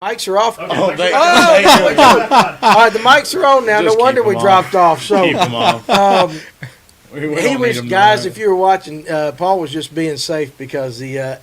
Mics are off. Okay, All thank you. right, the mics are on now. Just No wonder keep we 'em dropped off. So, Keep them off. We he don't was, need 'em guys, tonight. if you were watching, Paul was just being safe because the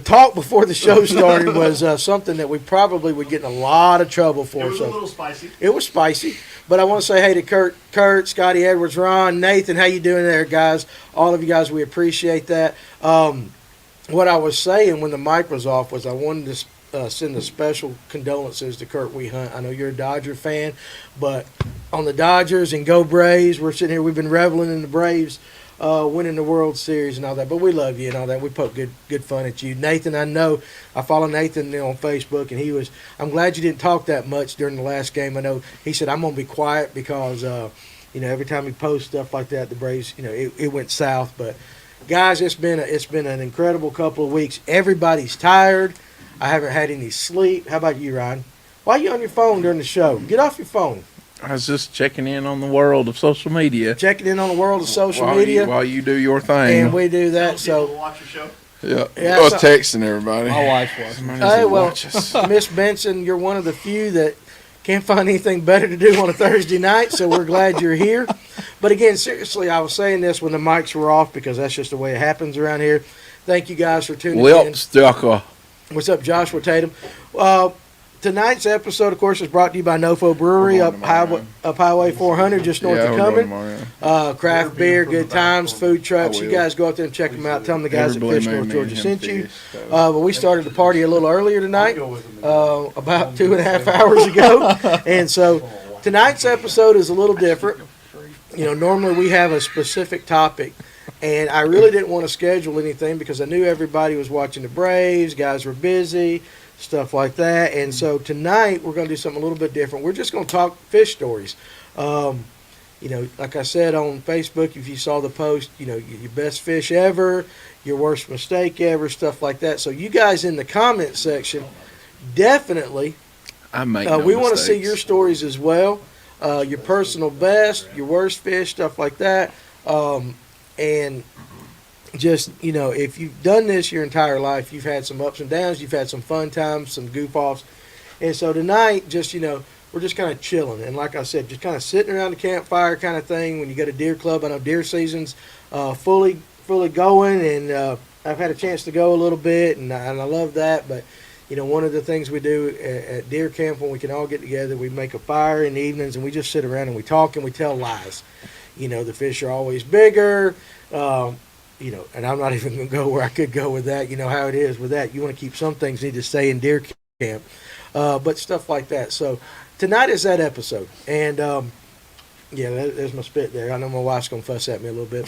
talk before the show started was something that we probably would get in a lot of trouble for. It was a So little spicy. it was spicy. But I want to say hey to Kurt, Scotty Edwards, Ron, Nathan. How you doing there, guys? All of you guys, we appreciate that. What I was saying when the mic was off was I wanted to send a special condolences to Kurt Hunt. I know you're a Dodger fan, but on the Dodgers and go Braves, we're sitting here. We've been reveling in the Braves winning the World Series and all that. But we love you and all that. We poke good fun at you, Nathan. I know I follow Nathan on Facebook, and he was. I'm glad you didn't talk that much during the last game. I know he said I'm gonna be quiet because every time he posts stuff like that, the Braves it went south. But guys, it's been an incredible couple of weeks. Everybody's tired. I haven't had any sleep. How about you, Ryan? Why are you on your phone during the show? Get off your phone. I was just checking in on the world of social media. Checking in on the world of social while media. while you do your thing. And we do that. People So, watch your show. Yeah, I was so- texting everybody. My wife was. Somebody hey, needs to well, watch us. Miss Benson, you're one of the few that can't find anything better to do on a Thursday night, so we're glad you're here. But again, seriously, I was saying this when the mics were off because that's just the way it happens around here. Thank you guys for tuning in. Lipsticker. What's up, Joshua Tatum? Tonight's episode, of course, is brought to you by Nofo Brewery We're up going tomorrow. Highway 400, just north of we're going Cumming. tomorrow. Craft beer, good times, food trucks. I You will. guys go out there and check them out. Tell them the guys at Everybody Fish made North me Georgia and sent him you. fish, so. But we started the party a little earlier tonight, about 2.5 hours ago. And so tonight's episode is a little different. Normally we have a specific topic. And I really didn't want to schedule anything because I knew everybody was watching the Braves. Guys were busy, stuff like that. And so tonight we're going to do something a little bit different. We're just going to talk fish stories. Like I said on Facebook, if you saw the post, your best fish ever, your worst mistake ever, stuff like that. So you guys in the comment section, definitely, I make we want to see your stories as well. Your personal best, your worst fish, stuff like that. And just, if you've done this your entire life, you've had some ups and downs, you've had some fun times, some goof-offs. And so tonight, just, we're just kind of chilling. And like I said, just kind of sitting around the campfire kind of thing. When you go to deer club, I know deer season's fully going, and I've had a chance to go a little bit, and I love that. But, one of the things we do at deer camp when we can all get together, we make a fire in the evenings, and we just sit around and we talk and we tell lies. The fish are always bigger, and I'm not even going to go where I could go with that. You know how it is with that. You want to keep some things need to stay in deer camp, but stuff like that. So tonight is that episode. And, there's my spit there. I know my wife's going to fuss at me a little bit,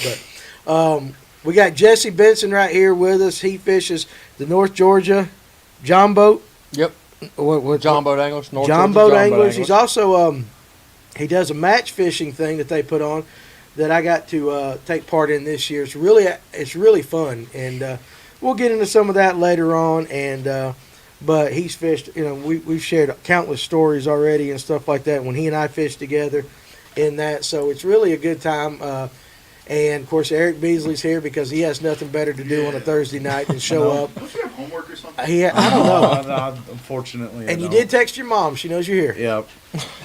but we got Jesse Benson right here with us. He fishes the North Georgia John Boat. Yep. What John Boat Anglers. North John Georgia Boat Anglers. He's also he does a match fishing thing that they put on that I got to take part in this year. It's really fun, and we'll get into some of that later on. And but he's fished. We've shared countless stories already and stuff like that when he and I fished together in that. So it's really a good time. And of course, Eric Beasley's here because he has nothing better to do on a Thursday night than show up. Don't you have homework or something? I don't know. Unfortunately, And you did text your mom. She knows you're here. Yep.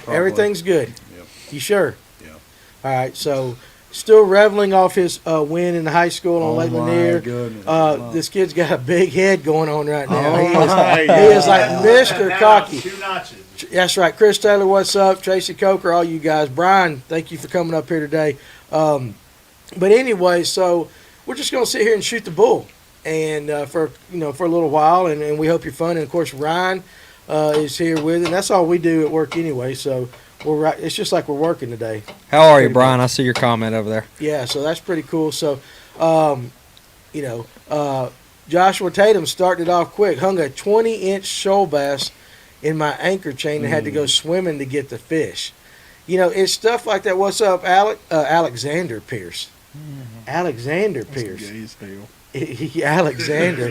Everything's good. Yep. You sure? Yep. All right. So, still reveling off his win in high school on Lake Lanier. This kid's got a big head going on right now. He is like Mr. Cocky. 2 notches. That's right. Chris Taylor, what's up? Tracy Coker, all you guys. Brian, thank you for coming up here today. But anyway, so we're just going to sit here and shoot the bull, and for a little while, and we hope you're fun. And of course, Ryan is here with it. And that's all we do at work anyway. So it's just like we're working today. How are you, Brian? I see your comment over there. Yeah, so that's pretty cool. So, Joshua Tatum started off quick, hung a 20-inch shoal bass in my anchor chain and had to go swimming to get the fish. It's stuff like that. What's up, Alexander Pierce? Alexander Pierce. Alexander.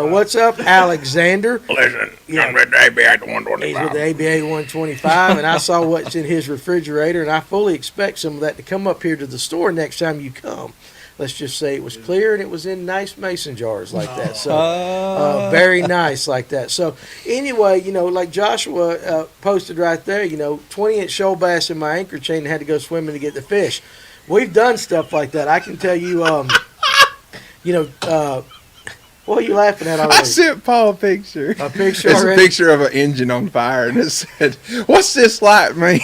What's up, Alexander? Listen, Yeah. I'm with the ABA He's 125. with the ABA 125, and I saw what's in his refrigerator, and I fully expect some of that to come up here to the store next time you come. let's just say it was clear and it was in nice mason jars like that. So very nice like that. So anyway, like Joshua posted right there, 20-inch shoal bass in my anchor chain and had to go swimming to get the fish. We've done stuff like that. I can tell you, what are you laughing at already? I sent Paul a picture. A picture It's already? a picture of an engine on fire, and it said, "What's this like, man?"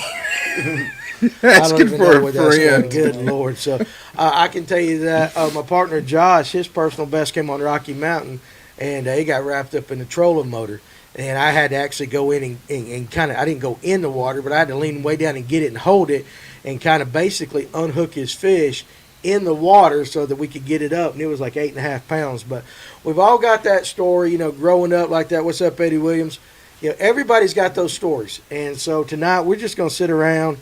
Asking for a friend. Good Lord. So I can tell you that my partner Josh, his personal best came on Rocky Mountain, and he got wrapped up in the trolling motor. And I had to actually go in and kind of, I didn't go in the water, but I had to lean way down and get it and hold it and kind of basically unhook his fish in the water so that we could get it up. And it was like 8.5 pounds. But we've all got that story, growing up like that. What's up, Eddie Williams? Everybody's got those stories. And so tonight we're just going to sit around,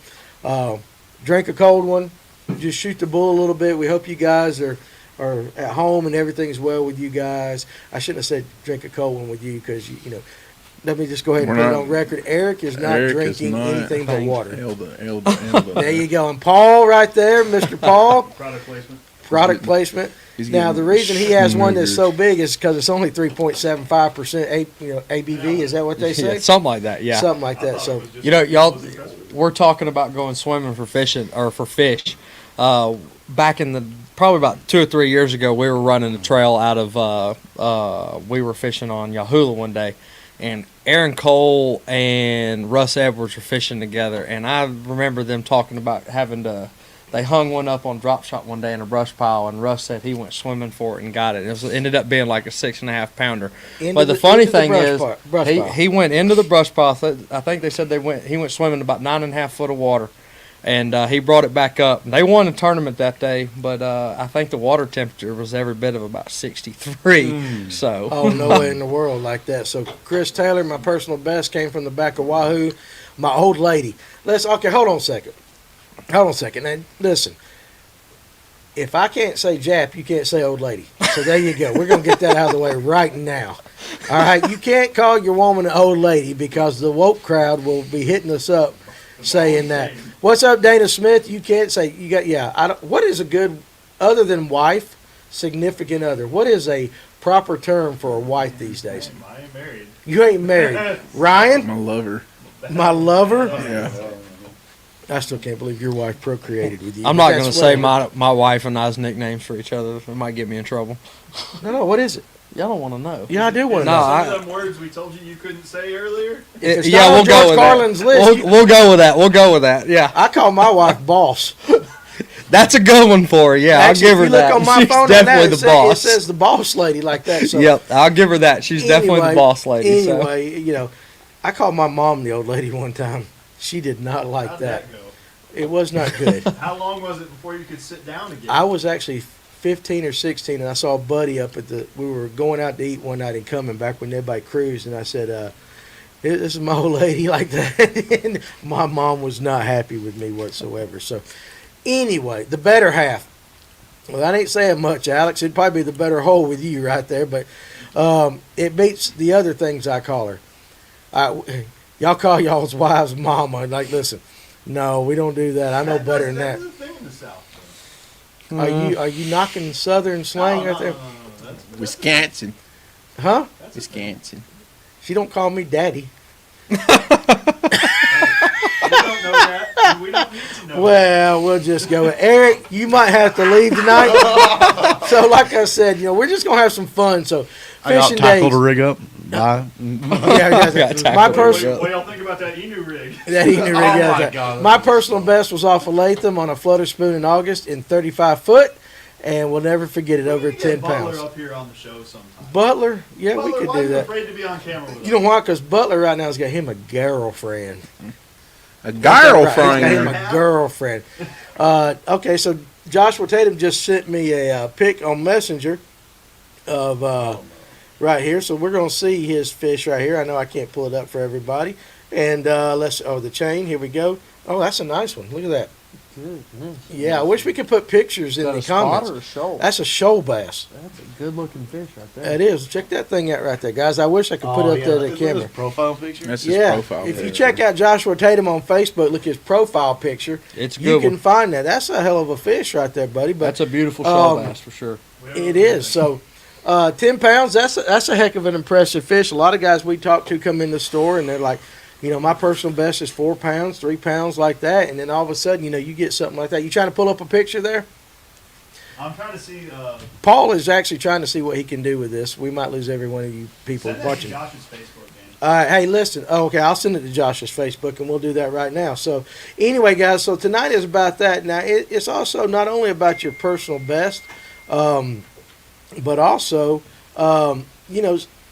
drink a cold one, just shoot the bull a little bit. We hope you guys are at home and everything's well with you guys. I shouldn't have said drink a cold one with you because, let me just go ahead and put it on record. Eric is not drinking anything but water. Elba. There you go. And Paul right there, Mr. Paul. Product placement. He's Now, getting the reason he has one that's schmoogers. so big is because it's only 3.75% ABV. Is that what they say? Yeah, something like that. Yeah. Something like that. So, Y'all, we're talking about going swimming for fishing or for fish. Back in probably about 2 or 3 years ago, we were running a trail out of, we were fishing on Yahulah one day, and Aaron Cole and Russ Edwards were fishing together, and I remember them talking about they hung one up on drop shot one day in a brush pile, and Russ said he went swimming for it and got it. It ended up being like a 6.5 pounder. But the funny thing is, he went into the brush pile. I think they said he went swimming about 9.5 foot of water, and he brought it back up. They won the tournament that day, but I think the water temperature was every bit of about 63. So oh, no way in the world like that. So, Chris Taylor, my personal best, came from the back of Wahoo. My old lady. Okay, hold on a second. Now, listen. If I can't say Jap, you can't say old lady. So there you go. We're going to get that out of the way right now. All right? You can't call your woman an old lady because the woke crowd will be hitting us up saying that. What's up, Dana Smith? You can't say, what is a good, other than wife, significant other? What is a proper term for a wife these days? I ain't married. You ain't married. Ryan? My lover. My lover? Yeah. I still can't believe your wife procreated with you. I'm but not going to that's say whatever. my wife and I's nicknames for each other. It might get me in trouble. No, what is it? Y'all don't want to know. Yeah, I do want to No, know. Some of them words we told you couldn't say earlier. If it's Yeah, not we'll on go George with Carlin's that. list, We'll go with that. We'll go with that. Yeah, I call my wife boss. that's a good one for her. Yeah, Actually, I'll give her if you that. look on my She's phone definitely on the that, boss. it says the boss lady like that. So Yep, I'll give her that. She's definitely the boss lady. So. Anyway, I called my mom the old lady one time. She did not like How'd that. go? It was not good. How long was it before you could sit down again? I was actually 15 or 16, and I saw a buddy up at we were going out to eat one night and coming back when everybody cruised, and I said, this is my old lady like that. And my mom was not happy with me whatsoever. So anyway, the better half. Well, that ain't saying much, Alex. It'd probably be the better whole with you right there, but it beats the other things I call her. Y'all call y'all's wives mama. Like, listen, no, we don't do that. I know better than that. That's a thing in the South. Are you knocking Southern slang right there? No. That's Wisconsin. Huh? Wisconsin. She don't call me daddy. We don't know that. We don't need to know. Well, we'll just go with Eric. You might have to leave tonight. So, like I said, we're just gonna have some fun. So, I got fishing tackled days. to rig up. Bye. Yeah, Got my tackled. personal. What do y'all think about that Enu rig? That he knew Oh rig, my yeah, God. my personal best was off of Latham on a flutter spoon in August in 35 foot, and we'll never forget it. Over We can get 10 Butler pounds. up here on the show sometime. Butler, yeah, Butler, we could why do are you that. afraid to be on camera with You know us? why? Because Butler right now has got him a girlfriend. A He's got him girlfriend. a girlfriend. Okay, so Joshua Tatum just sent me a pic on Messenger of right here. So we're going to see his fish right here. I know I can't pull it up for everybody. And the chain, here we go. Oh, that's a nice one. Look at that. Yeah, I wish we could put pictures in the comments. Or a shoal? That's a shoal bass. That's a good looking fish right there. That is. Check that thing out right there, guys. I wish I could put it up there to the camera. Profile picture. That's his Yeah, profile. if you picture. check out Joshua Tatum on Facebook, look at his profile picture. It's a You good can one. find that. That's a hell of a fish right there, buddy. But That's a beautiful shoal Um, bass for sure. it is. So, 10 pounds, that's a heck of an impressive fish. A lot of guys we talk to come in the store and they're like, my personal best is 4 pounds, 3 pounds, like that. And then all of a sudden, you get something like that. You trying to pull up a picture there? I'm trying to see. Paul is actually trying to see what he can do with this. We might lose every one of you people Send that to watching. Josh's Facebook, man. All right, hey, listen. Oh, okay, I'll send it to Josh's Facebook, and we'll do that right now. So, anyway, guys, so tonight is about that. Now, it's also not only about your personal best, but also,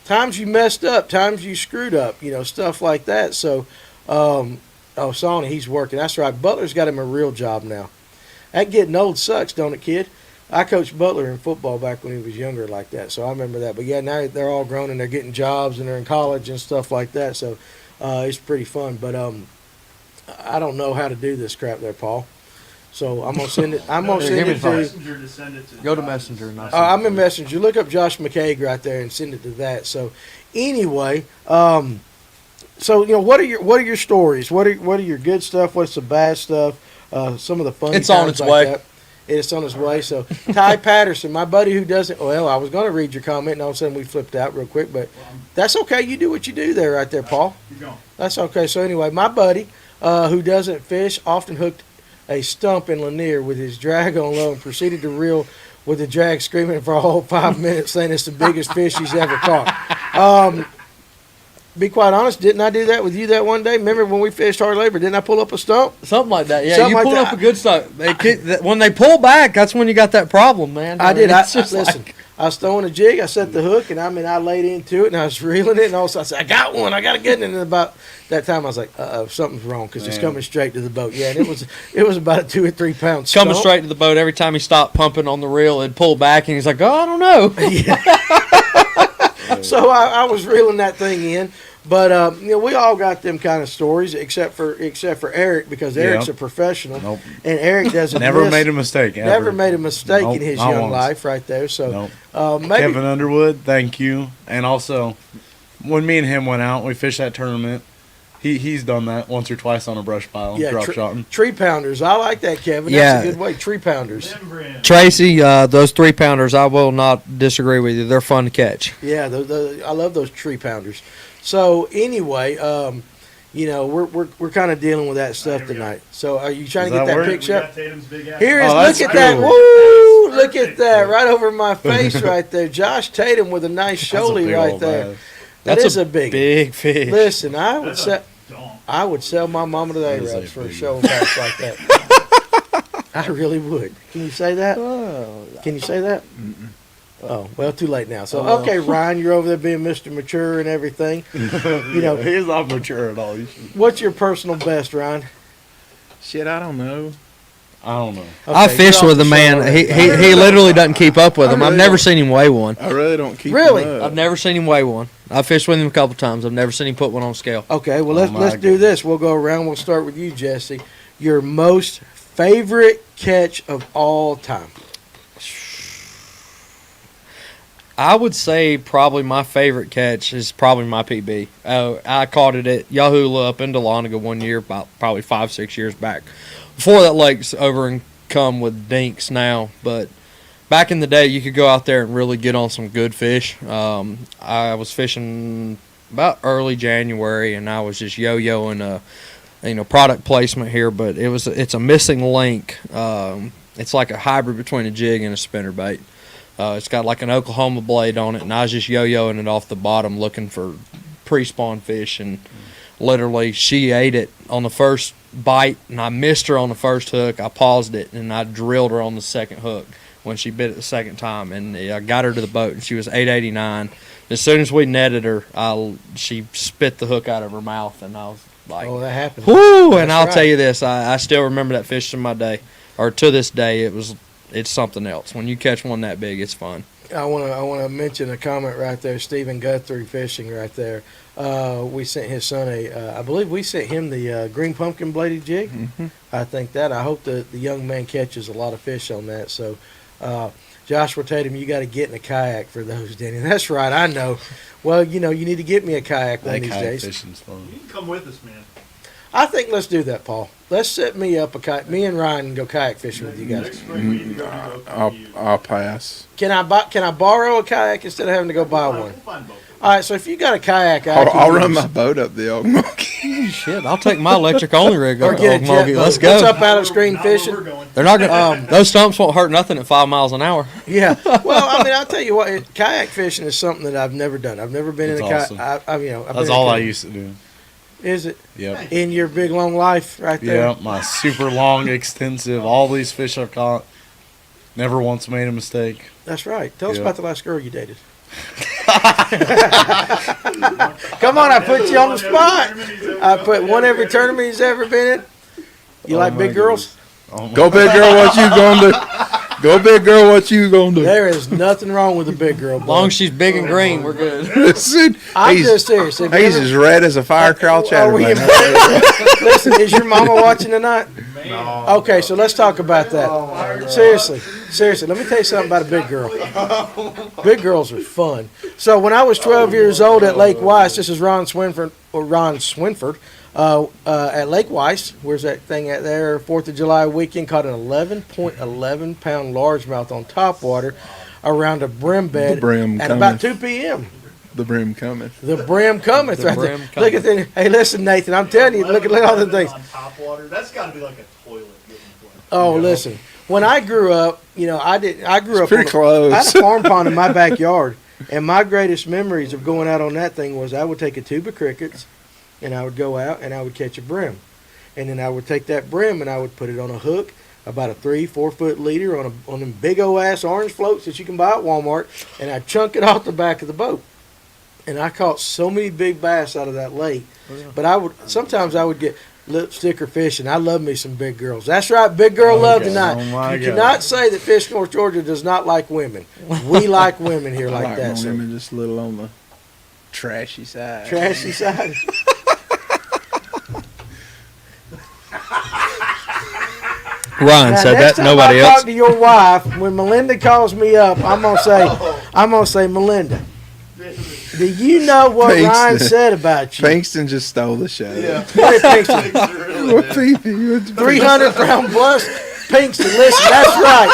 times you messed up, times you screwed up, stuff like that. So, Sonny, he's working. That's right. Butler's got him a real job now. That getting old sucks, don't it, kid? I coached Butler in football back when he was younger like that, so I remember that. But, yeah, now they're all grown and they're getting jobs and they're in college and stuff like that, so it's pretty fun. But I don't know how to do this crap there, Paul. So I'm going to send it. I'm going to send it to you. Messenger to send it to. Go to Josh's. Messenger and I'm in Messenger. Look up Josh McCaig right there and send it to that. So anyway, what are your stories? What are your good stuff? What's the bad stuff? Some of the funny. It's on times its like way. that. It's on its way. So Ty Patterson, my buddy who doesn't. Well, I was going to read your comment, and all of a sudden we flipped out real quick, but that's okay. You do what you do there, right there, Paul. Keep going. That's okay. So anyway, my buddy who doesn't fish often hooked a stump in Lanier with his drag on low and proceeded to reel with the drag screaming for a whole 5 minutes, saying it's the biggest fish he's ever caught. Be quite honest, didn't I do that with you that one day? Remember when we fished hard labor? Didn't I pull up a stump? Something like that. Yeah, Something you like pulled that. up a good stuff. When they pull back, that's when you got that problem, man. I did. It's just Listen, like- I was throwing a jig. I set the hook, and I laid into it, and I was reeling it, and all of a sudden I said, I got one. I got to get it. And about that time, I was like, something's wrong because it's coming straight to the boat. Yeah, and it was about a 2 or 3 pound stump. coming straight to the boat. Every time he stopped pumping on the reel, it'd pull back, and he's like, "Oh, I don't know." So I was reeling that thing in. But we all got them kind of stories, except for Eric, because Eric's a professional, Nope. and Eric doesn't Never miss- made a mistake. Ever. never made a mistake Nope, in his not young once. life, right there. So Nope. maybe Kevin Underwood, thank you. And also, when me and him went out, we fished that tournament. He's done that once or twice on a brush pile, drop shotting. tree pounders. I like that, Kevin. Yeah. That's a good way. Tree pounders. Membrane. Tracy, those 3-pounders, I will not disagree with you. They're fun to catch. Yeah, I love those tree pounders. So anyway, we're kind of dealing with that stuff Here we go. tonight. So are you trying Does to get that that work? We picture up? got Tatum's big ass. Here is, Oh, look that's at that. cool. Woo! Look at Perfect. that right over my face right there. Josh Tatum with a nice That's a shoalie big right old there. bass. That That's is a big fish. Listen, I would That's sell. a donk. I would sell my mama to the That is a Arabs for a big show bass like that. I really would. Can you say that? Can you say that? Oh, well, too late now. So, okay, Ryan, you're over there being Mr. Mature and everything. He's not mature at all. What's your personal best, Ryan? Shit, I don't know. I don't know. I Okay, fish you're with off a the show man. already. He literally doesn't keep up with them. I've really never don't. seen him weigh one. I really don't keep Really? them up. I've never seen him weigh one. I fished with him a couple times. I've never seen him put one on scale. Okay, well, Oh, my let's do goodness. this. We'll go around. We'll start with you, Jesse. Your most favorite catch of all time. I would say probably my favorite catch is probably my PB. I caught it at Yahoula up in Dahlonega one year, about probably 5-6 years back. Before that lake's over and come with dinks now, but back in the day, you could go out there and really get on some good fish. I was fishing about early January, and I was just yo-yoing product placement here, but it's a missing link. It's like a hybrid between a jig and a spinnerbait. It's got like an Oklahoma blade on it, and I was just yo-yoing it off the bottom looking for pre-spawn fish, and literally she ate it on the first bite, and I missed her on the first hook. I paused it, and I drilled her on the second hook when she bit it the second time, and I got her to the boat, and she was 889. As soon as we netted her, she spit the hook out of her mouth, and I was like, Oh, that happened. whoo! And That's I'll right. tell you this, I still remember that fish to my day, or to this day. It's something else. When you catch one that big, it's fun. I want to mention a comment right there. Stephen Guthrie Fishing right there. We sent his son I believe we sent him the green pumpkin bladed jig. Mhm. I think that. I hope the young man catches a lot of fish on that. So, Joshua Tatum, you got to get in a kayak for those, Denny. That's right. I know. Well, you need to get me a kayak one That of these kayak days. fishing's fun. You can come with us, man. I think let's do that, Paul. Let's set me up a kayak. Me and Ryan can go kayak fishing with you guys. Next spring, we can go to I'll pass. Can I borrow a kayak instead of having to go buy one? We'll find both. All right. So if you got a kayak, I'll run my boat up the Okmulgee. Shit, I'll take my electric only rig or up get a jet Okmulgee. boat. Let's What's go. up out of screen Not where fishing? we're going. They're not gonna. Those stumps won't hurt nothing at 5 miles an hour. Yeah. Well, I mean, I'll tell you what. Kayak fishing is something that I've never done. I've never been It's in a awesome. kayak. I've That's been in all a I kayak. used to do. Is it Yep. in your big long life right there? Yeah, my super long, extensive, all these fish I've caught. Never once made a mistake. That's right. Tell us Yeah. about the last girl you dated. Come on, I put you on the spot. I put one every tournament he's ever been in. You Oh like my big girls? Oh my Go big girl, what you gonna do? Go big girl, what you gonna do? There is nothing wrong with a big girl. As long boy. as she's big and green, we're good. Listen, I'm he's, just serious. If you he's ever- as red as a firecrawl Are we chatterman. Listen, is your mama watching tonight? No. Okay, so let's talk about that. Seriously, let me tell you something about a big girl. Big girls are fun. So when I was 12 years old at Lake Weiss, this is Ron Swinford at Lake Weiss. Where's that thing at there? 4th of July weekend, caught an 11.11 pound largemouth on topwater around a brim bed The brim at about cometh. 2 p.m. The brim cometh. The brim cometh The right brim there. Look at that. Hey, listen, Nathan, I'm telling you, look at all the things. On top water. That's got to be like a toilet getting flooded. Oh, listen. When I grew up, I grew up Pretty I had close. a farm pond in my backyard, and my greatest memories of going out on that thing was I would take a tube of crickets, and I would go out and I would catch a brim, and then I would take that brim and I would put it on a hook, about a 3-4 foot leader on them big old ass orange floats that you can buy at Walmart, and I'd chunk it off the back of the boat, and I caught so many big bass out of that lake. But sometimes I would get lipstick or fishing. I love me some big girls. That's right, big girl love Okay. tonight. Oh my You God. cannot say that Fish North Georgia does not like women. We like women here I like like that. my So. women just a little on the trashy side. Trashy side. Ryan Now, said next that. time Nobody I else. talk to your wife, when Melinda calls me up, I'm gonna say, Melinda, do you know what Thanks, Ryan Nick. said about you? Pinkston just stole the show. Yeah. What did Pinkston? What Phoebe? What 300 pound plus. Pinkston, listen, that's right.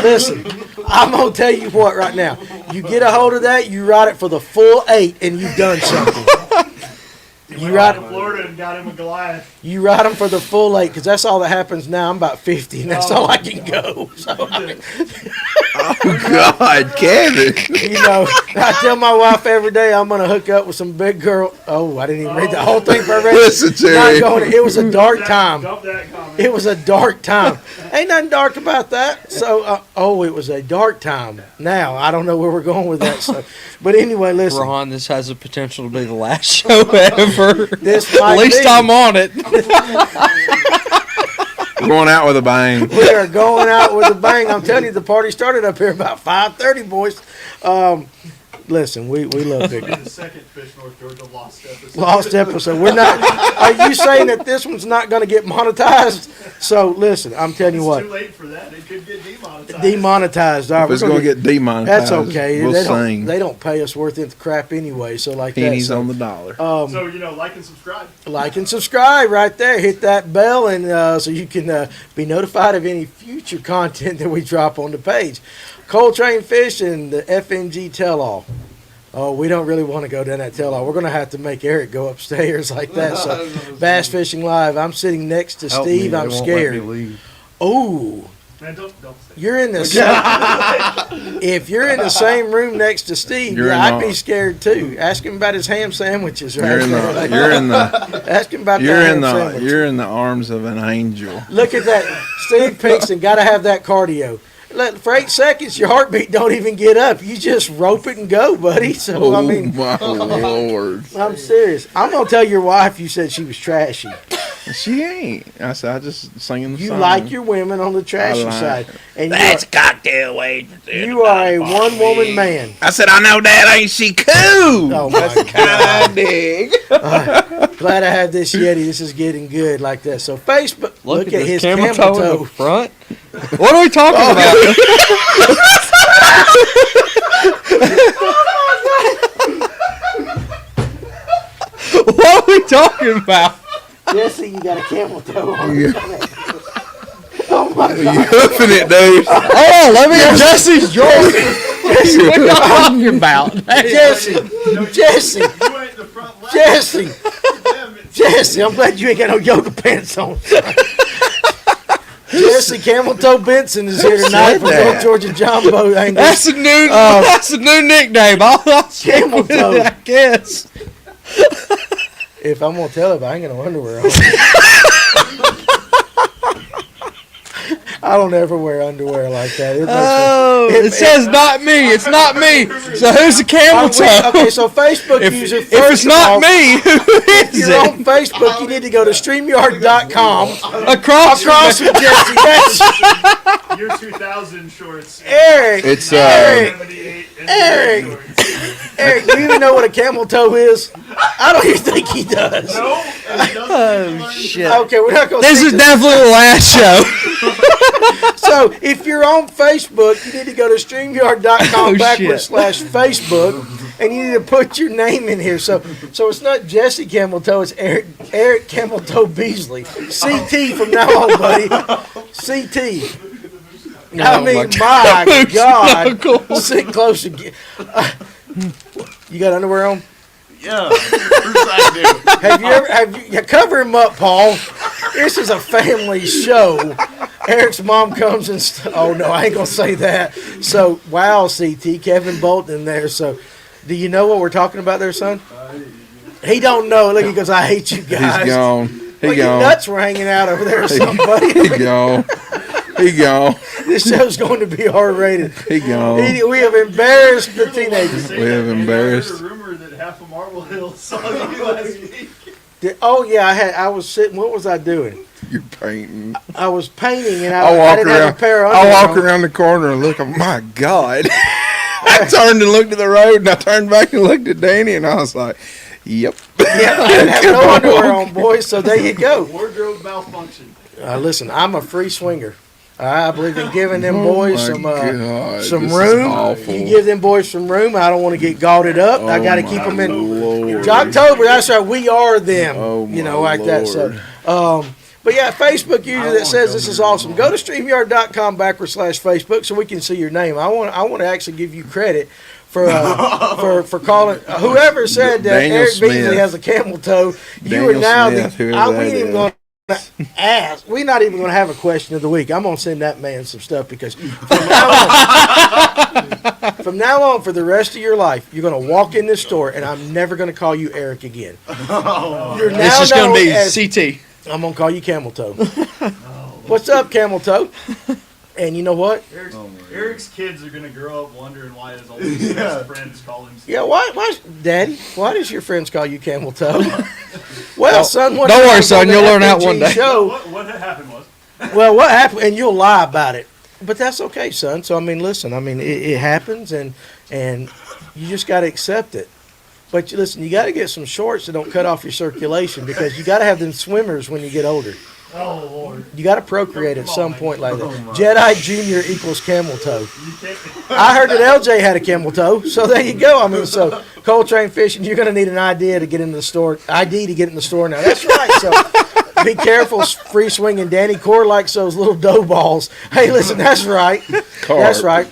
Listen. I'm gonna tell you what right now. You get a hold of that, you ride it for the full 8, and you've done something. You ride- to Florida and got him a Goliath. You ride them for the full 8, because that's all that happens now. I'm about 50, and that's all I can go. So, Oh God, Kevin! I tell my wife every day I'm gonna hook up with some big girl. Oh, I didn't even read the whole thing for ready. Listen, Jerry. It was a dark time. Dump that comment. It was a dark time. Ain't nothing dark about that. So, it was a dark time. Now I don't know where we're going with that. So, but anyway, listen. Ron, this has the potential to be the last show ever. This At might least be. I'm on it. We're going out with a bang. We are going out with a bang. I'm telling you, the party started up here about 5:30, boys. Listen, we love big. The second Fish North Georgia lost episode. Lost episode. We're not. Are you saying that this one's not going to get monetized? So listen, I'm telling you It's what. too late for that. It could get demonetized. Demonetized. All right, If it's we're gonna get demonetized, That's okay. We'll they sing. don't pay us worth of crap anyway. So like Pennies that. So, on the dollar. So, like and subscribe. like and subscribe right there. Hit that bell, and so you can be notified of any future content that we drop on the page. Coltrane Fish and the FNG Tell-All. Oh, we don't really want to go down that tell-all. We're going to have to make Eric go upstairs like that. So, Bass Fishing Live. I'm sitting next to Help Steve. me, I'm they won't let me scared. leave. Oh, Man, don't say. you're in the same, if you're in the same room next to Steve, You're in I'd the- be scared too. Ask him about his ham sandwiches. Right You're in there. the. You're in the. Ask him about You're that in ham the. sandwich. You're in the arms of an angel. Look at that. Steve Pinkston got to have that cardio. For 8 seconds, your heartbeat don't even get up. You just rope it and go, buddy. So, Oh my Lord! I'm serious. I'm going to tell your wife you said she was trashy. She ain't. I said, I just singing the You song. like your women on the trashy like side. And That's cocktail wage. you are a one-woman man. I said, I know that ain't she cool. Oh, my God. I dig. Glad I have this Yeti. This is getting good like that. So Facebook, look at this his camel camel toe in toe. the front. What are we talking about? What are we talking about? Jesse, you got a camel toe on. Yeah. Oh my God. You hoofing it, dude. Oh, let me get Jesse's drawers. What are you talking about? Jesse, Jesse, You ain't the front left. Jesse, Damn it. Jesse, I'm glad you ain't got no yoga pants on. Jesse Camel Toe Benson is here tonight from that? North Georgia Jumbo. That's a new nickname. Camel toe. I guess. If I'm gonna tell it, I ain't got no underwear on. I don't ever wear underwear like that. It makes Oh, it says not me. It's not me. So who's the camel toe? Okay, so Facebook user. If it's not me, who if is you're it? on Facebook, you need to go to StreamYard.com. Across Across from Jesse, that's Year 2000 shorts. Eric. It's, Eric. 78 and Eric. shorts. Eric, do you even know what a camel toe is? I don't even think he does. No, and it doesn't Oh shit! Okay, we're not gonna. This stick is to- definitely the last show. So if you're on Facebook, you need to go to StreamYard.com Oh, /Facebook, and you need to put your name in here. So it's not Jesse Camel Toe, it's Eric Camel Toe Beasley. CT from now on, buddy. CT. I Oh, mean, my my God. Knuckles. Sit close again. You got underwear on? Yeah. I Have you cover him up, Paul? This is a family show. Eric's mom comes and oh no, I ain't gonna say that. So wow, CT, Kevin Bolton in there. So, do you know what we're talking about there, son? He don't know. Look, he goes, I hate you guys. He's gone. He Like your gone. nuts were hanging out over there or something, buddy. He gone. He gone. This show's going to be R-rated. He gone. We have embarrassed the teenagers. We have embarrassed. heard a rumor that half of Marble Hill saw you last week. Oh yeah, I was sitting. What was I doing? You're painting. I was painting, and I I walk didn't have around. a pair of I underwear walk on. around the corner and look. Oh my God! I turned and looked at the road, and I turned back and looked at Danny, and I was like, "Yep." Yeah, I didn't have no underwear on, boys. So there you go. Wardrobe malfunction. Listen, I'm a free swinger. I believe in giving them boys Oh my God, some this is room. awful. You give them boys some room. I don't want to get gauded up. I got to keep them in. Lord. October, that's right. We are them. Oh, you know, my like that. So, Lord. but yeah, Facebook user that says this is awesome. Go to StreamYard.com /Facebook so we can see your name. I want to actually give you credit for for calling whoever said that Daniel Eric Smith. Beasley has a camel toe. You Daniel are now Smith, whoever we that ain't even is. going to ask. We're not even going to have a question of the week. I'm going to send that man some stuff because from now on, for the rest of your life, you're going to walk in this store and I'm never going to call you Eric again. You're now It's just gonna known be as- CT. I'm going to call you Camel Toe. What's up, Camel Toe? And you know what? Eric's kids are gonna grow up wondering why his oldest best friends call him. Yeah, why, Daddy? Why does your friends call you Camel Toe? Well, son, what don't worry, happened son, on the you'll learn that FNG one day. Show, What happened was well, what happened? And you'll lie about it, but that's okay, son. So I mean, listen, it happens, and you just got to accept it. But listen, you got to get some shorts that don't cut off your circulation because you got to have them swimmers when you get older. oh Lord. You got to procreate at some point like that. Oh, Jedi Junior equals camel toe. You can't. I heard that LJ had a camel toe, so there you go. I mean, so Coltrane Fishing, you're going to need an ID to get in the store. ID to get in the store now. That's right. So be careful, free swinging. Danny Core likes those little dough balls. Hey, listen, that's right. That's right.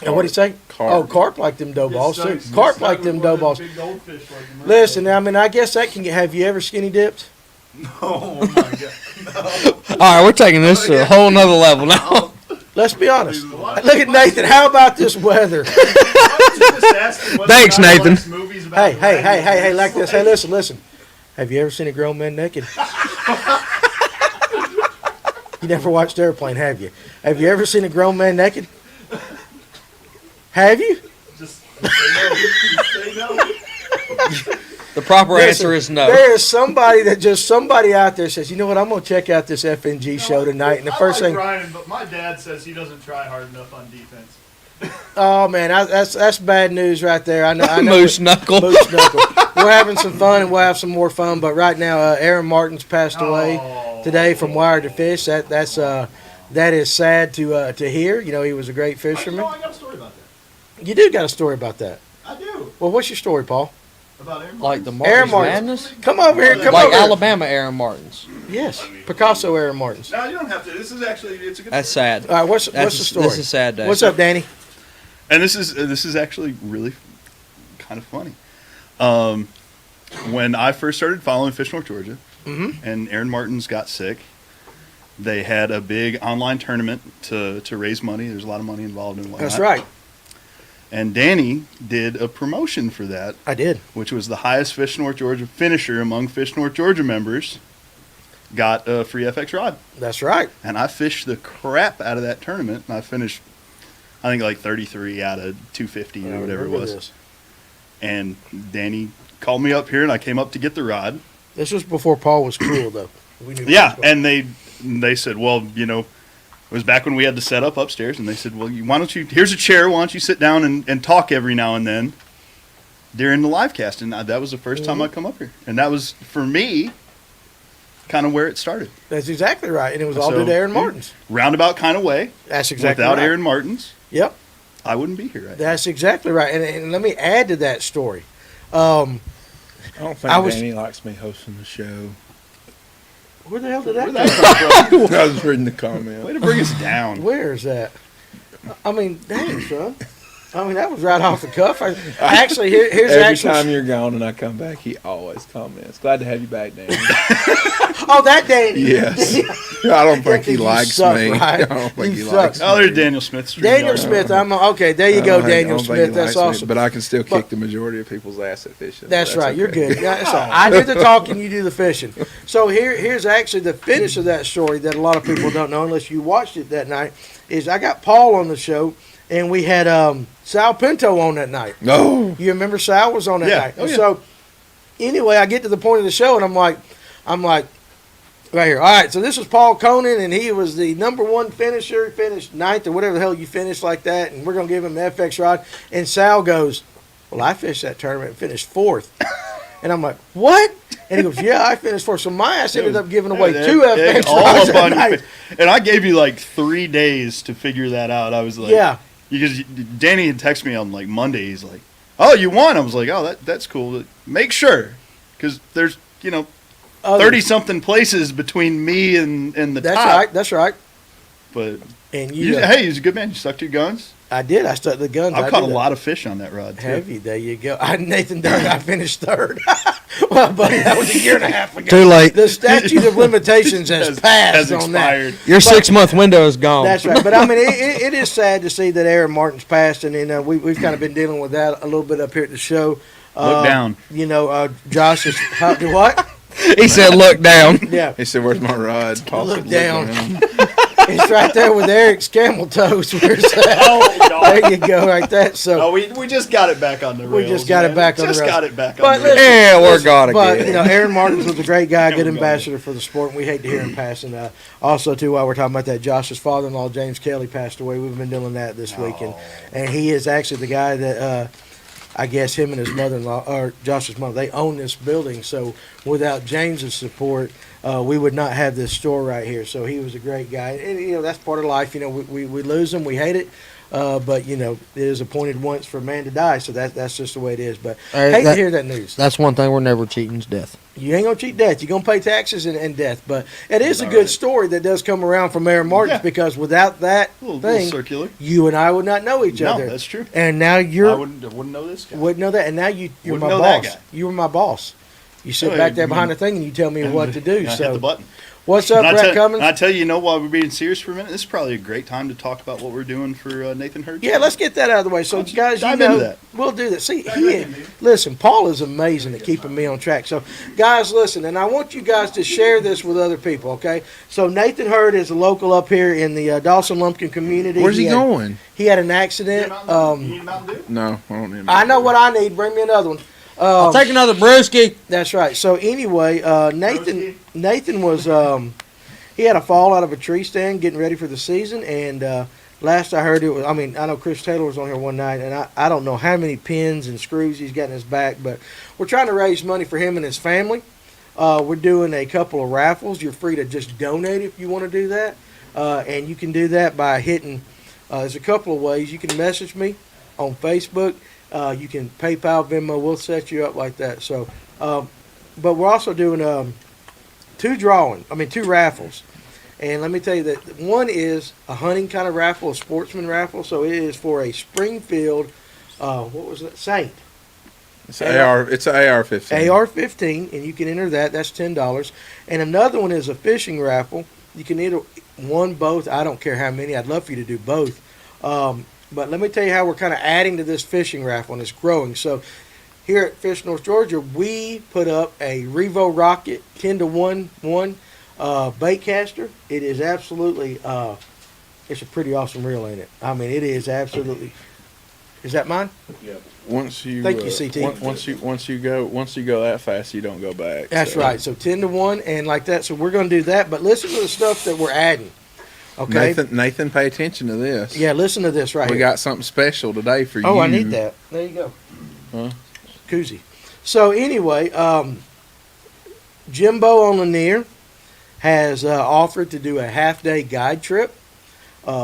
And what did he say? Carp. Oh, carp like them dough balls too. Carp like them dough balls. Big goldfish like him. Listen, I mean, I guess that can get. Have you ever skinny dipped? Oh my God. All right, we're taking this to a whole nother level now. Let's be honest. Look at Nathan. How about this weather? Thanks, Nathan. Hey, like this. Hey, listen. Have you ever seen a grown man naked? You never watched Airplane, have you? Have you ever seen a grown man naked? Have you? Just say no. Just say no. The proper Listen, answer is no. There is somebody out there says, you know what, I'm going to check out this FNG show tonight. And the first like thing, Ryan, but my dad says he doesn't try hard enough on defense. oh man, that's bad news right there. I know. Moose knuckle. Moose knuckle. We're having some fun and we'll have some more fun. But right now, Aaron Martens passed away today from wire to fish. That is sad to hear. You know, he was a great fisherman. I got a story about that. You do got a story about that. I do. Well, what's your story, Paul? About Aaron Like the Aaron Martens Martens. Madness? Come over here. Come Like over here. Alabama Aaron Martens. Yes, Picasso Aaron Martens. No, you don't have to. This is actually, it's a good That's story. sad. All right, what's the That's story? This is a sad day. What's up, Danny? And this is actually really kind of funny. When I first started following Fish North Georgia, and Aaron Martens got sick, they had a big online tournament to raise money. There's a lot of money involved in whatnot. That's right. And Danny did a promotion for that, I did. which was the highest Fish North Georgia finisher among Fish North Georgia members. Got a free FX rod. That's right. And I fished the crap out of that tournament, and I finished, I think, like 33 out of 250 or whatever it Look at was. this. And Danny called me up here, and I came up to get the rod. This was before Paul was cool, though. We knew Yeah, Paul was and they said, well, you know, it was back when we had the setup upstairs, and they said, well, why don't you, here's a chair, why don't you sit down and talk every now and then during the live cast? And that was the first time I come up here. And that was, for me, kind of where it started. That's exactly right. And it was all So, due to Aaron Martens. Roundabout kind of way. That's exactly Without right. Aaron Martens, Yep. I wouldn't be here right now. That's exactly right. And let me add to that story. I don't think I was- Danny likes me hosting the show. Where the hell did that Where'd come that come from? I was reading the comment. Way to bring us down. Where is that? I mean, dang, son. I mean, that was right off the cuff. Actually, here's Every actually. time you're gone and I come back, he always comments. Glad to have you back, Danny. Oh, that Danny. Yes. I don't think he You likes suck, me. Ryan. I don't think You he suck. likes me. Oh, there's Daniel Smith. Daniel Smith. Okay. There you go, Daniel Smith. That's awesome. But I can still But- kick the majority of people's ass at fishing. That's right. You're okay. good. Yeah, that's all right. I do the talking, you do the fishing. So here's actually the finish of that story that a lot of people don't know unless you watched it that night. Is I got Paul on the show, and we had Sal Pinto on that night. No. You remember Sal was on that Yeah. night. Oh, yeah. So anyway, I get to the point of the show, and I'm like, right here. All right. So this was Paul Conan, and he was the number one finisher. He finished ninth or whatever the hell you finished like that, and we're gonna give him the FX rod. And Sal goes, "Well, I fished that tournament and finished fourth." And I'm like, "What?" And he goes, "Yeah, I finished fourth." So my ass ended up giving away two FX all rods up that on your night. face. And I gave you like 3 days to figure that out. I was like, Yeah. Because Danny had texted me on like Monday. He's like, "Oh, you won." I was like, "Oh, that's cool. But make sure, because there's 30 something places between me and the That's top." right. That's right. But And hey, he's a good man. You stuck to your guns. I did. I stuck the guns. I've I caught did a that. lot of fish on that rod too. Have you? There you go. Nathan Dunn, I finished third. Well, buddy, that was a year and a half ago. Too late. The statute of limitations has passed has on that. expired. Your 6-month window is gone. That's right. But I mean, it is sad to see that Aaron Martens passed, and we've kind of been dealing with that a little bit up here at the show. Look down. Josh is do what? He said, "Look down." Yeah, He said, "Where's my rod?" Paul Look said, down. down. it's right there with Eric's camel toes. Where's that? Oh, no. There you go, right there. So. No, we just got it back on the rails. We just got it man. back on the Just rails. got it back But on the rails. listen, Yeah, we're God But again. Aaron Martens was a great guy, good We're gone. ambassador for the sport, and we hate to hear him pass. And also, too, while we're talking about that, Josh's father-in-law, James Kelly, passed away. We've been doing that this week, and he is actually the guy that I guess him and his mother-in-law, or Josh's mother, they own this building. So without James's support, we would not have this store right here. So he was a great guy, and that's part of life. We lose him, we hate it. But it is appointed once for a man to die, so that's just the way it is. But hate to hear that news. That's one thing we're never cheating is death. You ain't gonna cheat death. You're gonna pay taxes and death. But it is a good story that does come around from Aaron Martens, Yeah. because without that little thing, circular. you and I would not know each No, other. that's true. And now I you're wouldn't know this guy. wouldn't know that. And now you're Wouldn't my know that boss. guy. You were my boss. You sit Oh, back there you behind mean- the thing and you tell me what to do. I hit So the button. what's up, And I Brett tell, Cummins? and I tell you, while we're being serious for a minute, this is probably a great time to talk about what we're doing for Nathan Hurd. Yeah, let's get that out of the way. So, guys, dive into that. we'll do that. See, listen, Paul is amazing at keeping me on track. So, guys, listen, and I want you guys to share this with other people, okay? So, Nathan Hurd is a local up here in the Dawson Lumpkin community. Where's he had- going? He had an accident. You need Mountain Dew? No, I don't need. I know what I need. Bring me another one. I'll take another brewski. That's right. So anyway, Nathan was he had a fall out of a tree stand getting ready for the season, and last I heard it was. I mean, I know Chris Taylor was on here one night, and I don't know how many pins and screws he's got in his back, but we're trying to raise money for him and his family. We're doing a couple of raffles. You're free to just donate if you want to do that, and you can do that by hitting. There's a couple of ways. You can message me on Facebook. You can PayPal, Venmo. We'll set you up like that. So, but we're also doing two raffles. And let me tell you that one is a hunting kind of raffle, a sportsman raffle. So it is for a Springfield, what was that, Saint. It's an AR-15. AR-15, and you can enter that. That's $10. And another one is a fishing raffle. You can either one, both. I don't care how many. I'd love for you to do both. But let me tell you how we're kind of adding to this fishing raffle, and it's growing. So here at Fish North Georgia, we put up a Revo Rocket 10-to-1 bait caster. It is absolutely, it's a pretty awesome reel, ain't it? I mean, it is absolutely. Is that mine? Yeah. Once you Thank you, CT. Once you go that fast, you don't go back. That's right. So 10-to-1 and like that. So we're going to do that. But listen to the stuff that we're adding. Okay. Nathan, pay attention to this. Yeah, listen to this right We here. got something special today for you. Oh, I need that. There you go. Huh? Koozie. So anyway, Jimbo on Lanier has offered to do a half-day guide trip.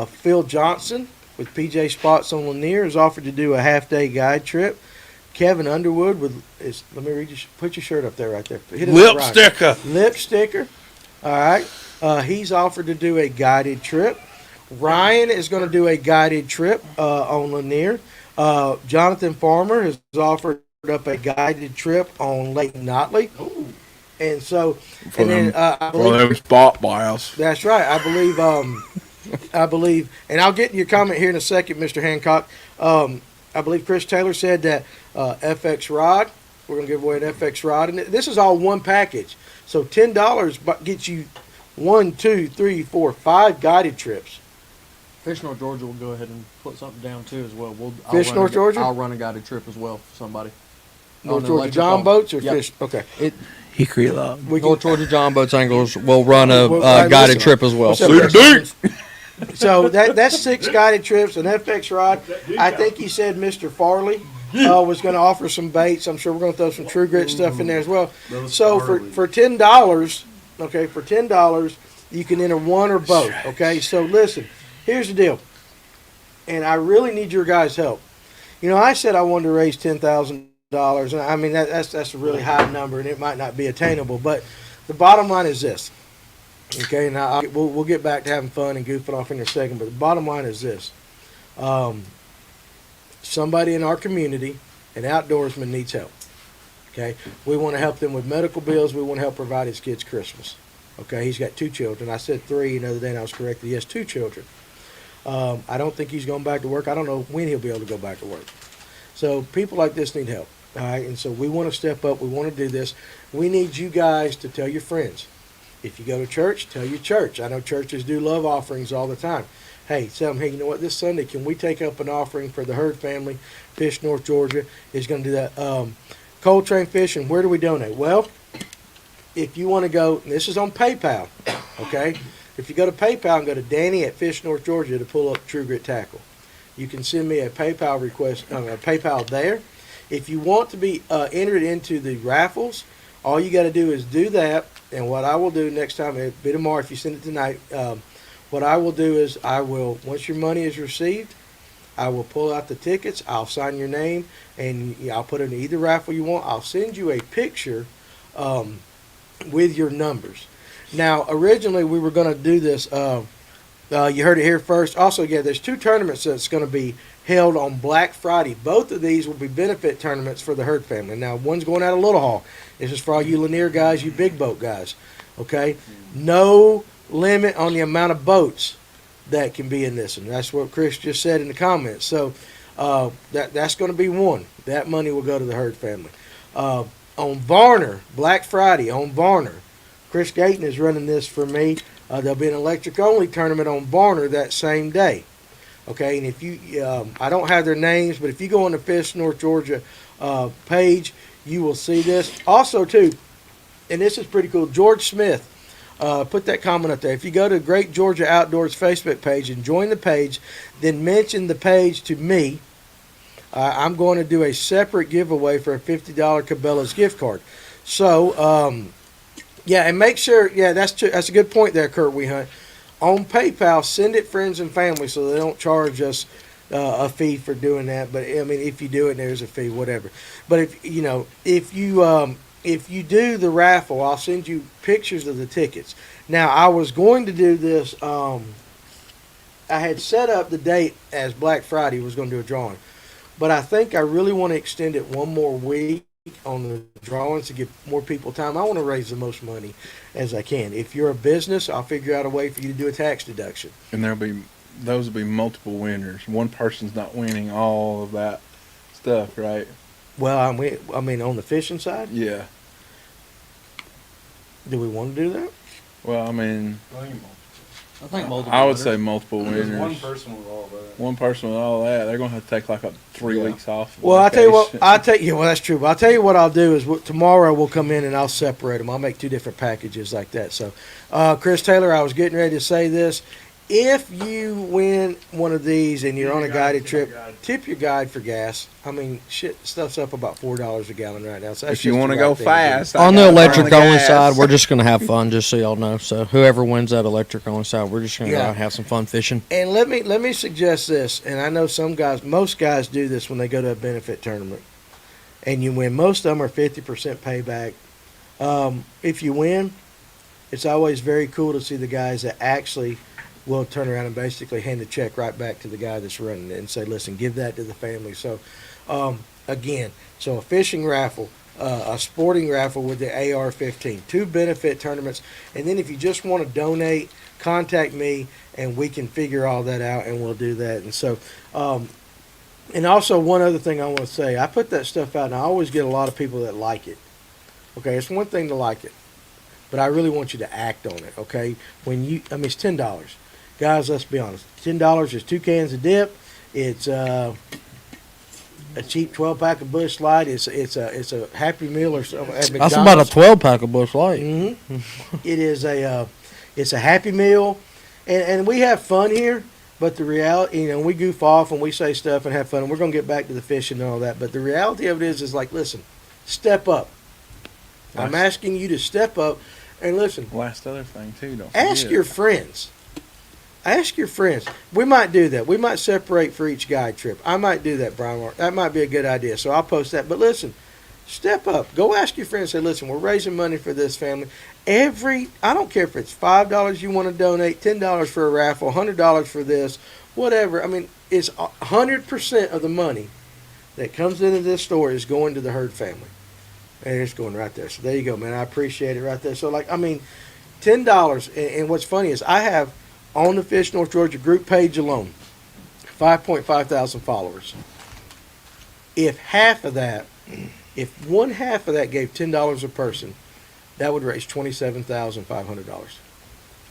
Phil Johnson with PJ Spots on Lanier has offered to do a half-day guide trip. Kevin Underwood let me read put your shirt up there right there. Hit it Lip right. sticker. Lip sticker. All right. He's offered to do a guided trip. Ryan is going to do a guided trip on Lanier. Jonathan Farmer has offered up a guided trip on Lake Notley. And so, For I them believe spot biles. that's right. I believe, and I'll get your comment here in a second, Mr. Hancock. I believe Chris Taylor said that FX Rod. We're going to give away an FX Rod, and this is all one package. So $10 gets you 1, 2, 3, 4, 5 guided trips. Fish North Georgia will go ahead and put something down too as well. Fish North Georgia? I'll run a guided trip as well for somebody. North On Georgia electric John phone. boats or Yep. fish? Okay. Hickory log. We can, North Georgia John Boats Anglers will run a Well, hey, guided listen. trip as well. What's up, guys? So that's 6 guided trips, an FX Rod. I think he said Mr. Farley was going to offer some baits. I'm sure we're going to throw some True Grit stuff in there as well. So for $10, okay, for $10 you can enter one or both. Okay, so listen, here's the deal, and I really need your guys' help. You know, I said I wanted to raise $10,000, and I mean that's a really high number, and it might not be attainable. But the bottom line is this. Okay, now we'll get back to having fun and goofing off in a second, but the bottom line is this. Somebody in our community, an outdoorsman, needs help. Okay, we want to help them with medical bills. We want to help provide his kids Christmas. Okay, he's got 2 children. I said 3 the other day, and I was corrected. He has 2 children. I don't think he's going back to work. I don't know when he'll be able to go back to work. So people like this need help. All right, and so we want to step up. We want to do this. We need you guys to tell your friends. If you go to church, tell your church. I know churches do love offerings all the time. Hey, tell them, hey, you know what, this Sunday, can we take up an offering for the Herd family? Fish North Georgia is going to do that. Cold Train Fishing, where do we donate? Well, if you want to go, and this is on PayPal, okay? If you go to PayPal and go to Danny at Fish North Georgia to pull up True Grit Tackle, you can send me a PayPal request, a PayPal there. If you want to be entered into the raffles, all you got to do is do that. And what I will do next time, it'll be tomorrow if you send it tonight, what I will do is once your money is received, I will pull out the tickets, I'll sign your name, and I'll put it in either raffle you want. I'll send you a picture with your numbers. Now, originally we were going to do this, you heard it here first. Also, yeah, there's 2 tournaments that's going to be held on Black Friday. Both of these will be benefit tournaments for the Herd family. Now, one's going out of Little Hall. This is for all you Lanier guys, you big boat guys. Okay? No limit on the amount of boats that can be in this. And that's what Chris just said in the comments. So that's going to be one. That money will go to the Herd family. On Varner, Black Friday, on Varner, Chris Gayton is running this for me. There'll be an electric-only tournament on Varner that same day. Okay, and if you, I don't have their names, but if you go on the Fish North Georgia page, you will see this. Also, too, and this is pretty cool, George Smith put that comment up there. If you go to Great Georgia Outdoors Facebook page and join the page, then mention the page to me, I'm going to do a separate giveaway for a $50 Cabela's gift card. So, yeah, and make sure, yeah, that's a good point there, Kurt Wehunt. On PayPal, send it friends and family so they don't charge us a fee for doing that. But I mean, if you do it, there's a fee, whatever. But if you do the raffle, I'll send you pictures of the tickets. Now, I was going to do this. I had set up the date as Black Friday, was going to do a drawing. But I think I really want to extend it one more week on the drawings to give more people time. I want to raise the most money as I can. If you're a business, I'll figure out a way for you to do a tax deduction. And those will be multiple winners. One person's not winning all of that stuff, right? Well, I mean, on the fishing side, Yeah. do we want to do that? Well, I mean, I think multiple. I would say multiple winners. One person with all that. One person with all that, they're gonna have to take like 3 weeks off. Well, I'll tell you what. Well, that's true. But I'll tell you what I'll do is tomorrow we'll come in and I'll separate them. I'll make 2 different packages like that. So, Chris Taylor, I was getting ready to say this. If you win one of these and you're on a guided trip, tip your guide for gas. I mean, shit, stuff's up about $4 a gallon right now. So that's If you want to go fast, On the electric only side, we're just going to have fun, just so y'all know. So whoever wins that electric only side, we're just going to have some fun fishing. And let me suggest this, and I know most guys do this when they go to a benefit tournament, and you win. Most of them are 50% payback. If you win, it's always very cool to see the guys that actually will turn around and basically hand the check right back to the guy that's running it and say, listen, give that to the family. So, again, a fishing raffle, a sporting raffle with the AR-15, 2 benefit tournaments. And then if you just want to donate, contact me and we can figure all that out and we'll do that. And so, and also one other thing I want to say, I put that stuff out and I always get a lot of people that like it. Okay, it's one thing to like it, but I really want you to act on it, okay? It's $10. Guys, let's be honest. $10 is 2 cans of dip. It's a cheap 12-pack of Busch Light. It's a Happy Meal or something at McDonald's. That's about a 12-pack of Busch Light. Mm-hmm. It's a Happy Meal, and we have fun here. But the reality, we goof off and we say stuff and have fun. And we're gonna get back to the fishing and all that. But the reality of it is like, listen, step up. I'm asking you to step up and listen. Last other thing too, don't ask forget. your friends. Ask your friends. We might do that. We might separate for each guide trip. I might do that, Brian Mark. That might be a good idea. So I'll post that. But listen, step up. Go ask your friends. Say, listen, we're raising money for this family. I don't care if it's $5 you want to donate, $10 for a raffle, $100 for this, whatever. I mean, it's 100% of the money that comes into this store is going to the Herd family. And it's going right there. So there you go, man. I appreciate it right there. So, $10. And what's funny is I have on the Fish North Georgia group page alone 5.5 thousand followers. If one half of that gave $10 a person, that would raise $27,500.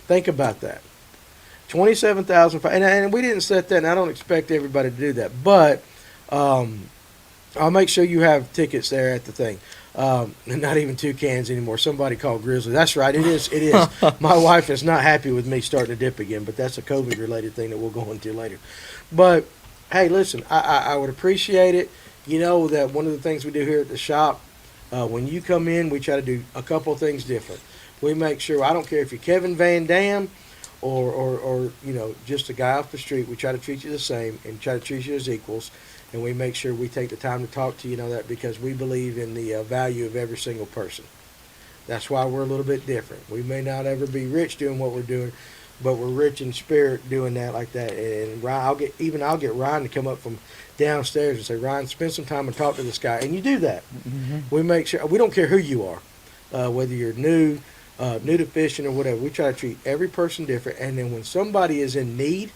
Think about that. $27,500, and we didn't set that, and I don't expect everybody to do that, but I'll make sure you have tickets there at the thing. Not even 2 cans anymore. Somebody called Grizzly. That's right. It is. My wife is not happy with me starting to dip again, but that's a COVID-related thing that we'll go into later. But, hey, listen, I would appreciate it. You know that one of the things we do here at the shop, when you come in, we try to do a couple of things different. We make sure, I don't care if you're Kevin Van Dam or just a guy off the street, we try to treat you the same and try to treat you as equals. And we make sure we take the time to talk to you, that because we believe in the value of every single person. That's why we're a little bit different. We may not ever be rich doing what we're doing, but we're rich in spirit doing that like that. And Ryan, I'll get Ryan to come up from downstairs and say, Ryan, spend some time and talk to this guy. And you do that. Mm-hmm. We make sure, we don't care who you are, whether you're new to fishing or whatever. We try to treat every person different. And then when somebody is in need,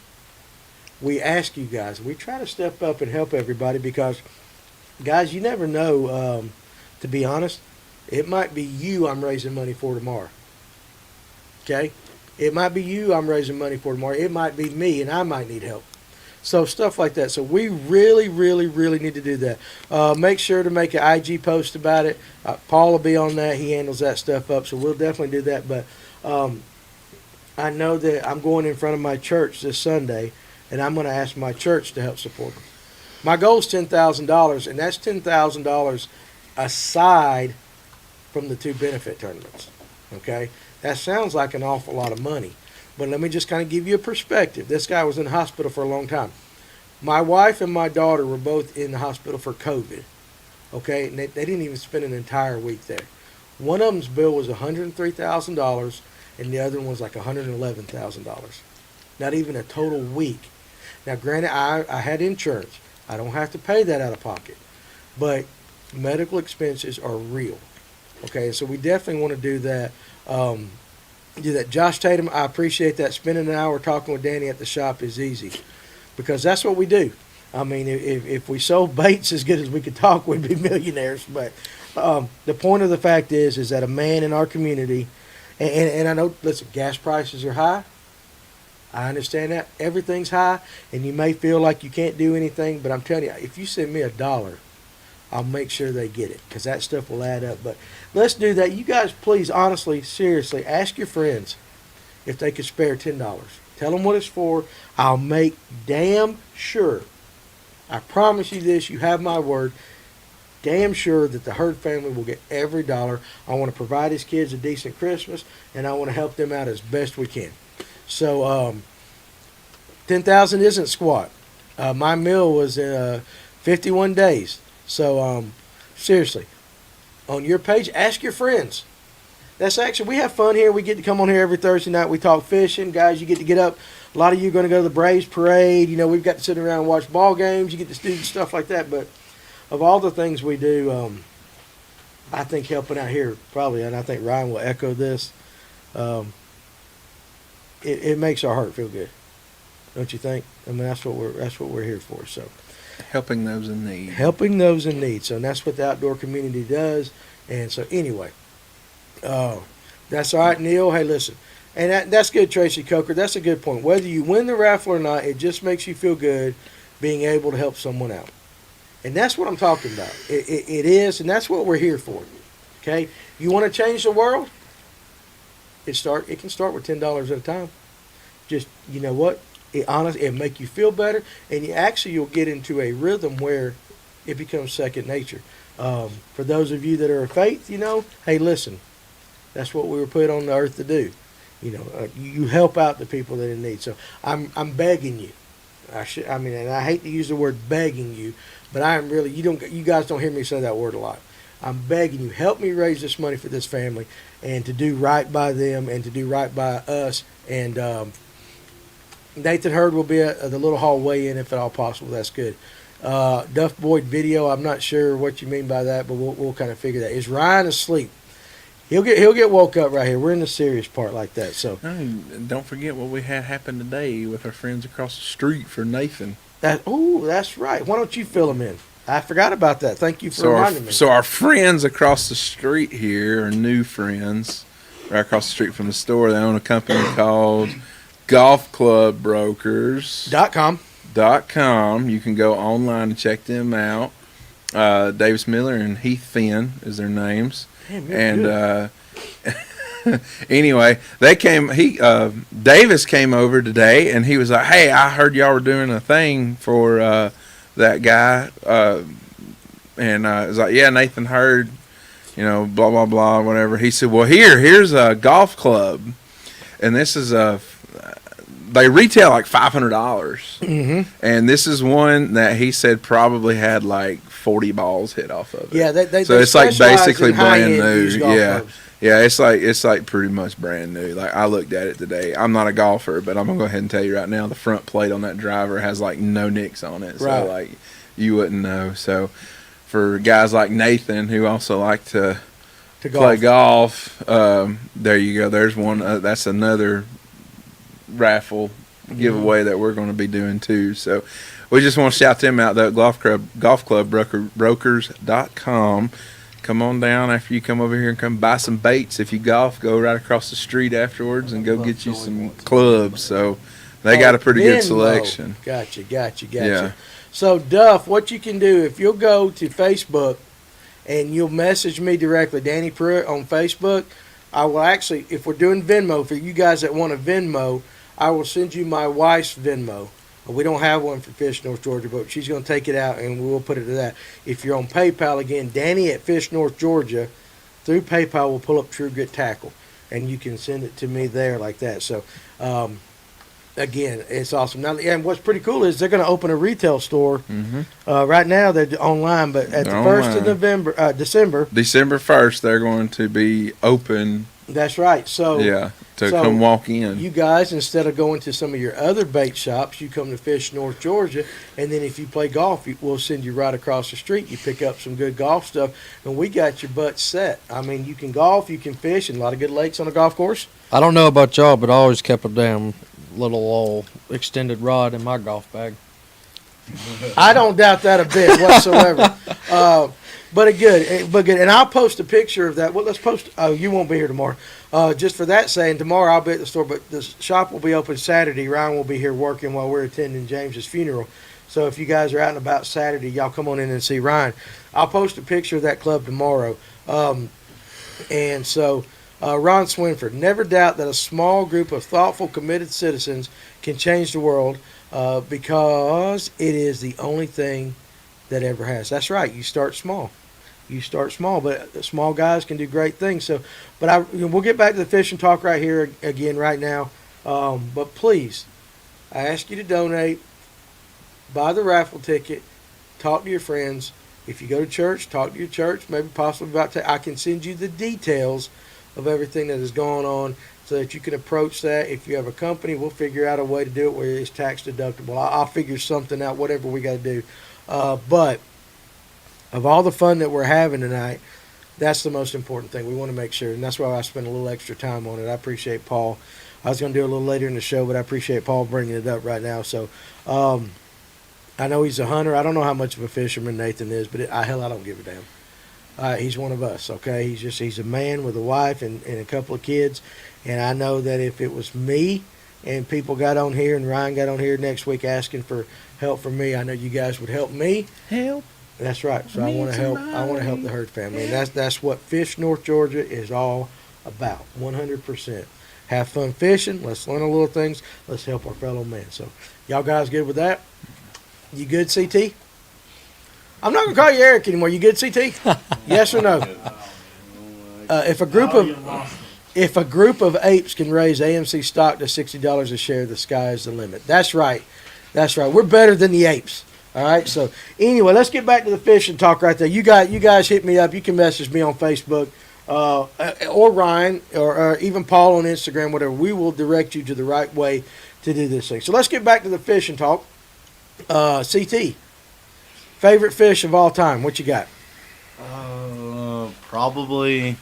we ask you guys, we try to step up and help everybody because, guys, you never know, to be honest, it might be you I'm raising money for tomorrow. Okay? It might be you I'm raising money for tomorrow. It might be me and I might need help. So stuff like that. So we really, really, really need to do that. Make sure to make an IG post about it. Paul will be on that. He handles that stuff up. So we'll definitely do that. But I know that I'm going in front of my church this Sunday, and I'm going to ask my church to help support them. My goal is $10,000, and that's $10,000 aside from the 2 benefit tournaments. Okay? That sounds like an awful lot of money. But let me just kind of give you a perspective. This guy was in the hospital for a long time. My wife and my daughter were both in the hospital for COVID. Okay? And they didn't even spend an entire week there. One of them's bill was $103,000, and the other one was like $111,000. Not even a total week. Now, granted, I had insurance. I don't have to pay that out of pocket. But medical expenses are real. Okay, so we definitely want to do that. Josh Tatum, I appreciate that. Spending an hour talking with Danny at the shop is easy because that's what we do. I mean, if we sold baits as good as we could talk, we'd be millionaires. But the point of the fact is that a man in our community, and I know, listen, gas prices are high. I understand that. Everything's high, and you may feel like you can't do anything, but I'm telling you, if you send me $1, I'll make sure they get it because that stuff will add up. But let's do that. You guys, please, honestly, seriously, ask your friends if they could spare $10. Tell them what it's for. I'll make damn sure. I promise you this. You have my word. Damn sure that the Hurd family will get every dollar. I want to provide his kids a decent Christmas, and I want to help them out as best we can. So, 10,000 isn't squat. My meal was 51 days. So, seriously, on your page, ask your friends. That's actually, we have fun here. We get to come on here every Thursday night. We talk fishing. Guys, you get to get up. A lot of you are going to go to the Braves parade. You know, we've got to sit around and watch ball games. You get to do stuff like that. But of all the things we do, I think helping out here probably, and I think Ryan will echo this, it makes our heart feel good. Don't you think? I mean, that's what we're here for. So, Helping those in need. helping those in need. So that's what the outdoor community does. And so anyway, that's all right, Neil. Hey, listen, and that's good, Tracy Coker. That's a good point. Whether you win the raffle or not, it just makes you feel good being able to help someone out. And that's what I'm talking about. It is, and that's what we're here for. Okay, you want to change the world? It can start with $10 at a time. Just, you know what? It'll make you feel better, and you'll get into a rhythm where it becomes second nature. For those of you that are of faith, hey, listen, that's what we were put on the earth to do. You help out the people that are in need. So I'm begging you. And I hate to use the word begging you, but I am really. You guys don't hear me say that word a lot. I'm begging you, help me raise this money for this family, and to do right by them, and to do right by us. And Nathan Hurd will be at the Little Hall weigh-in if at all possible. That's good. Duff Boyd video. I'm not sure what you mean by that, but we'll kind of figure that. Is Ryan asleep? He'll get woke up right here. We're in the serious part like that. So Don't forget what we had happen today with our friends across the street for Nathan. That's right. Why don't you fill him in? I forgot about that. Thank you for reminding me. So our friends across the street here are new friends right across the street from the store. They own a company called Golf Club Brokers.com. You can go online and check them out. Davis Miller and Heath Finn is their names. Damn, anyway, Davis came over today and he was like, "Hey, I heard y'all were doing a thing for that guy," and it was like, "Yeah, Nathan Hurd, blah blah blah, whatever." He said, "Well, here's a golf club, and this is they retail like $500, and this is one that he said probably had like 40 balls hit off of it. Yeah, so it's like basically brand new. Yeah, yeah, it's like pretty much brand new. Like I looked at it today. I'm not a golfer, but I'm gonna go ahead and tell you right now, the front plate on that driver has like no nicks on it, so right. like you wouldn't know. So for guys like Nathan who also like to play golf, there you go. There's one. That's another raffle giveaway that we're going to be doing too. So we just want to shout them out, though. Golf Club Brokers.com. Come on down after you come over here and come buy some baits. If you golf, go right across the street afterwards and go get you some clubs. So They got a pretty good Venmo. selection. Gotcha. Yeah. So, Duff, what you can do, if you'll go to Facebook and you'll message me directly, Danny Pruitt on Facebook, I will actually, if we're doing Venmo, for you guys that want a Venmo, I will send you my wife's Venmo. We don't have one for Fish North Georgia, but she's going to take it out and we'll put it to that. If you're on PayPal, again, Danny at Fish North Georgia, through PayPal will pull up True Grit Tackle, and you can send it to me there like that. So, again, it's awesome. Now, and what's pretty cool is they're going to open a retail store. Mm-hmm. Right now they're online, but at the They're 1st of online. December. December 1st, they're going to be open. That's right. So To so come walk in. you guys, instead of going to some of your other bait shops, you come to Fish North Georgia, and then if you play golf, we'll send you right across the street. You pick up some good golf stuff, and we got your butt set. I mean, you can golf, you can fish, and a lot of good lakes on a golf course. I don't know about y'all, but I always kept a damn little old extended rod in my golf bag. I don't doubt that a bit whatsoever. But good. And I'll post a picture of that. Well, let's post. You won't be here tomorrow. Just for that saying, tomorrow I'll be at the store, but the shop will be open Saturday. Ryan will be here working while we're attending James's funeral. So if you guys are out and about Saturday, y'all come on in and see Ryan. I'll post a picture of that club tomorrow. And so Ron Swinford, never doubt that a small group of thoughtful, committed citizens can change the world because it is the only thing that ever has. That's right. You start small. But small guys can do great things. So, but we'll get back to the fishing talk right here again right now. But please, I ask you to donate, buy the raffle ticket, talk to your friends. If you go to church, talk to your church. Maybe possibly I can send you the details of everything that is going on so that you can approach that. If you have a company, we'll figure out a way to do it where it's tax deductible. I'll figure something out, whatever we got to do. But of all the fun that we're having tonight, that's the most important thing. We want to make sure, and that's why I spent a little extra time on it. I appreciate Paul. I was going to do it a little later in the show, but I appreciate Paul bringing it up right now. So I know he's a hunter. I don't know how much of a fisherman Nathan is, but I don't give a damn. He's one of us, okay? He's a man with a wife and a couple of kids, and I know that if it was me and people got on here and Ryan got on here next week asking for help from me, I know you guys would help me. Help. That's right. So I want to help. I want to help the Herd family, and that's what Fish North Georgia is all about. 100%. Have fun fishing. Let's learn a little things. Let's help our fellow man. So, y'all guys good with that? You good, CT? I'm not gonna call you Eric anymore. You good, CT? Yes or no? If a group of apes can raise AMC stock to $60 a share, the sky is the limit. That's right. That's right. We're better than the apes. All right. So anyway, let's get back to the fishing talk right there. You guys hit me up. You can message me on Facebook or Ryan or even Paul on Instagram, whatever. We will direct you to the right way to do this thing. So let's get back to the fishing talk. CT, favorite fish of all time. What you got? Probably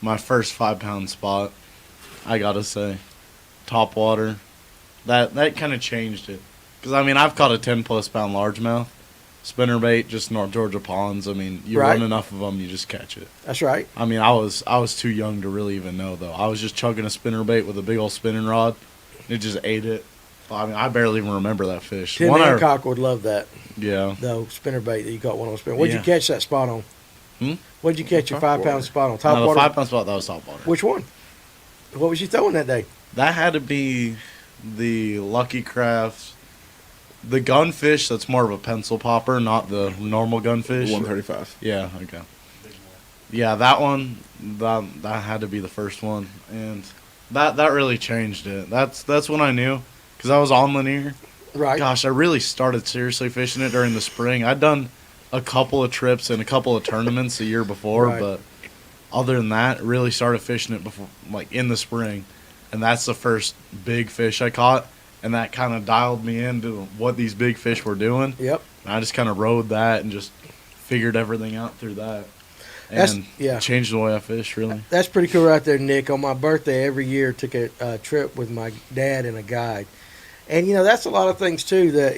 my first 5-pound spot. I gotta say, top water. That kind of changed it. Because, I mean, I've caught a 10-plus pound largemouth. Spinnerbait, just North Georgia ponds. I mean, you run enough of them, you just catch it. That's right. I mean, I was too young to really even know, though. I was just chugging a spinnerbait with a big old spinning rod. And it just ate it. I mean, I barely even remember that fish. Tim Hancock would love that. Yeah. The spinnerbait that you caught one on spinner. What'd you catch that spot on? What'd you catch your 5-pound spot on? Top water? The 5-pound spot, that was top water. Which one? What was you throwing that day? That had to be the Lucky Crafts. The gunfish that's more of a pencil popper, not the normal gunfish. 135. Yeah, okay. Yeah, that one, that had to be the first one. And that really changed it. That's when I knew. Because I was on Lanier. Right. Gosh, I really started seriously fishing it during the spring. I'd done a couple of trips and a couple of tournaments the year before, but other than that, really started fishing it before, like in the spring. And that's the first big fish I caught. And that kind of dialed me into what these big fish were doing. Yep. And I just kind of rode that and just figured everything out through that. And changed the way I fish, really. That's pretty cool right there, Nick. On my birthday every year, took a trip with my dad and a guide. And, that's a lot of things, too, that,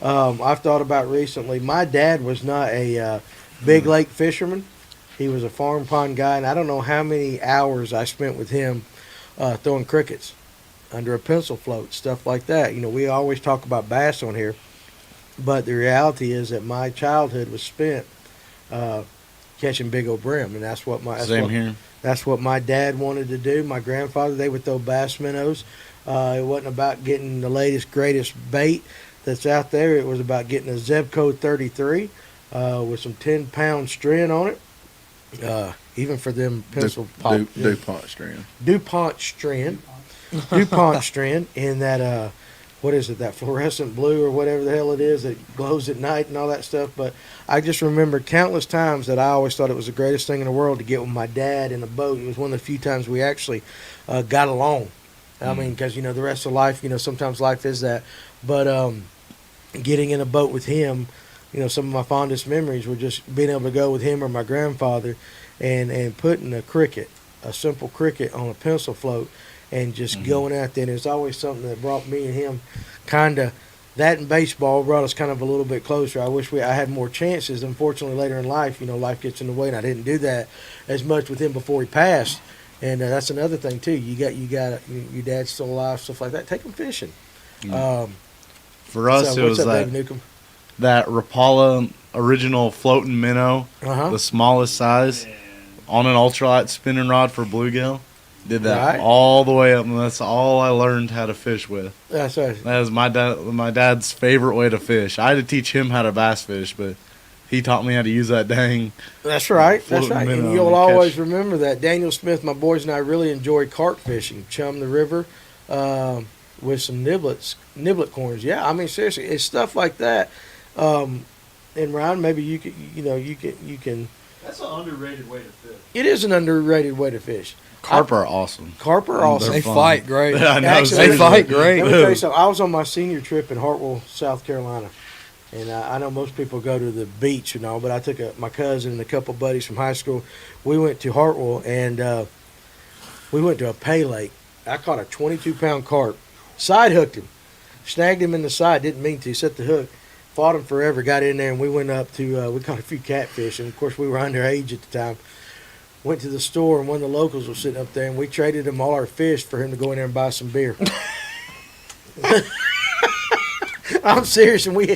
I've thought about recently. My dad was not a big lake fisherman. He was a farm pond guy, and I don't know how many hours I spent with him throwing crickets. under a pencil float, stuff like that. We always talk about bass on here, but the reality is that my childhood was spent catching big old brim, and that's what Same here. That's what my dad wanted to do. My grandfather, they would throw bass minnows. It wasn't about getting the latest, greatest bait that's out there. It was about getting a Zebco 33 with some 10-pound string on it. Even for them pencil pop. DuPont strand. DuPont strand. DuPont strand in that, what is it, that fluorescent blue or whatever the hell it is that glows at night and all that stuff. But I just remember countless times that I always thought it was the greatest thing in the world to get with my dad in a boat. It was one of the few times we actually got along. I mean, because, the rest of life, sometimes life is that. But getting in a boat with him, some of my fondest memories were just being able to go with him or my grandfather and putting a simple cricket on a pencil float and just going out there. And it's always something that brought me and him kind of, that and baseball brought us kind of a little bit closer. I wish I had more chances. Unfortunately, later in life, life gets in the way, and I didn't do that as much with him before he passed. And that's another thing too. You got your dad's still alive, stuff like that. Take him fishing. For us, it was that Rapala original floating minnow, the smallest size, on an ultralight spinning rod for bluegill. Did that all the way up, and that's all I learned how to fish with. That's right. That was my dad's favorite way to fish. I had to teach him how to bass fish, but he taught me how to use that dang. That's right. That's right. minnow And you'll and always catch. remember that. Daniel Smith, my boys, and I really enjoy carp fishing. Chum the river with some niblet corns. Yeah, I mean, seriously, it's stuff like that. And Ryan, maybe you can. That's an underrated way to fish. It is an underrated way to fish. Carp are awesome. Carp are awesome. They fun. fight great. I know, Actually, They fight great. Let me tell you something. I was on my senior trip in Hartwell, South Carolina, and I know most people go to the beach and all, but I took my cousin and a couple buddies from high school. We went to Hartwell, and we went to a pay lake. I caught a 22-pound carp, side hooked him, snagged him in the side. Didn't mean to. Set the hook, fought him forever. Got in there, and we went up to. We caught a few catfish, and of course we were underage at the time. Went to the store, and one of the locals was sitting up there, and we traded him all our fish for him to go in there and buy some beer. I'm serious, and we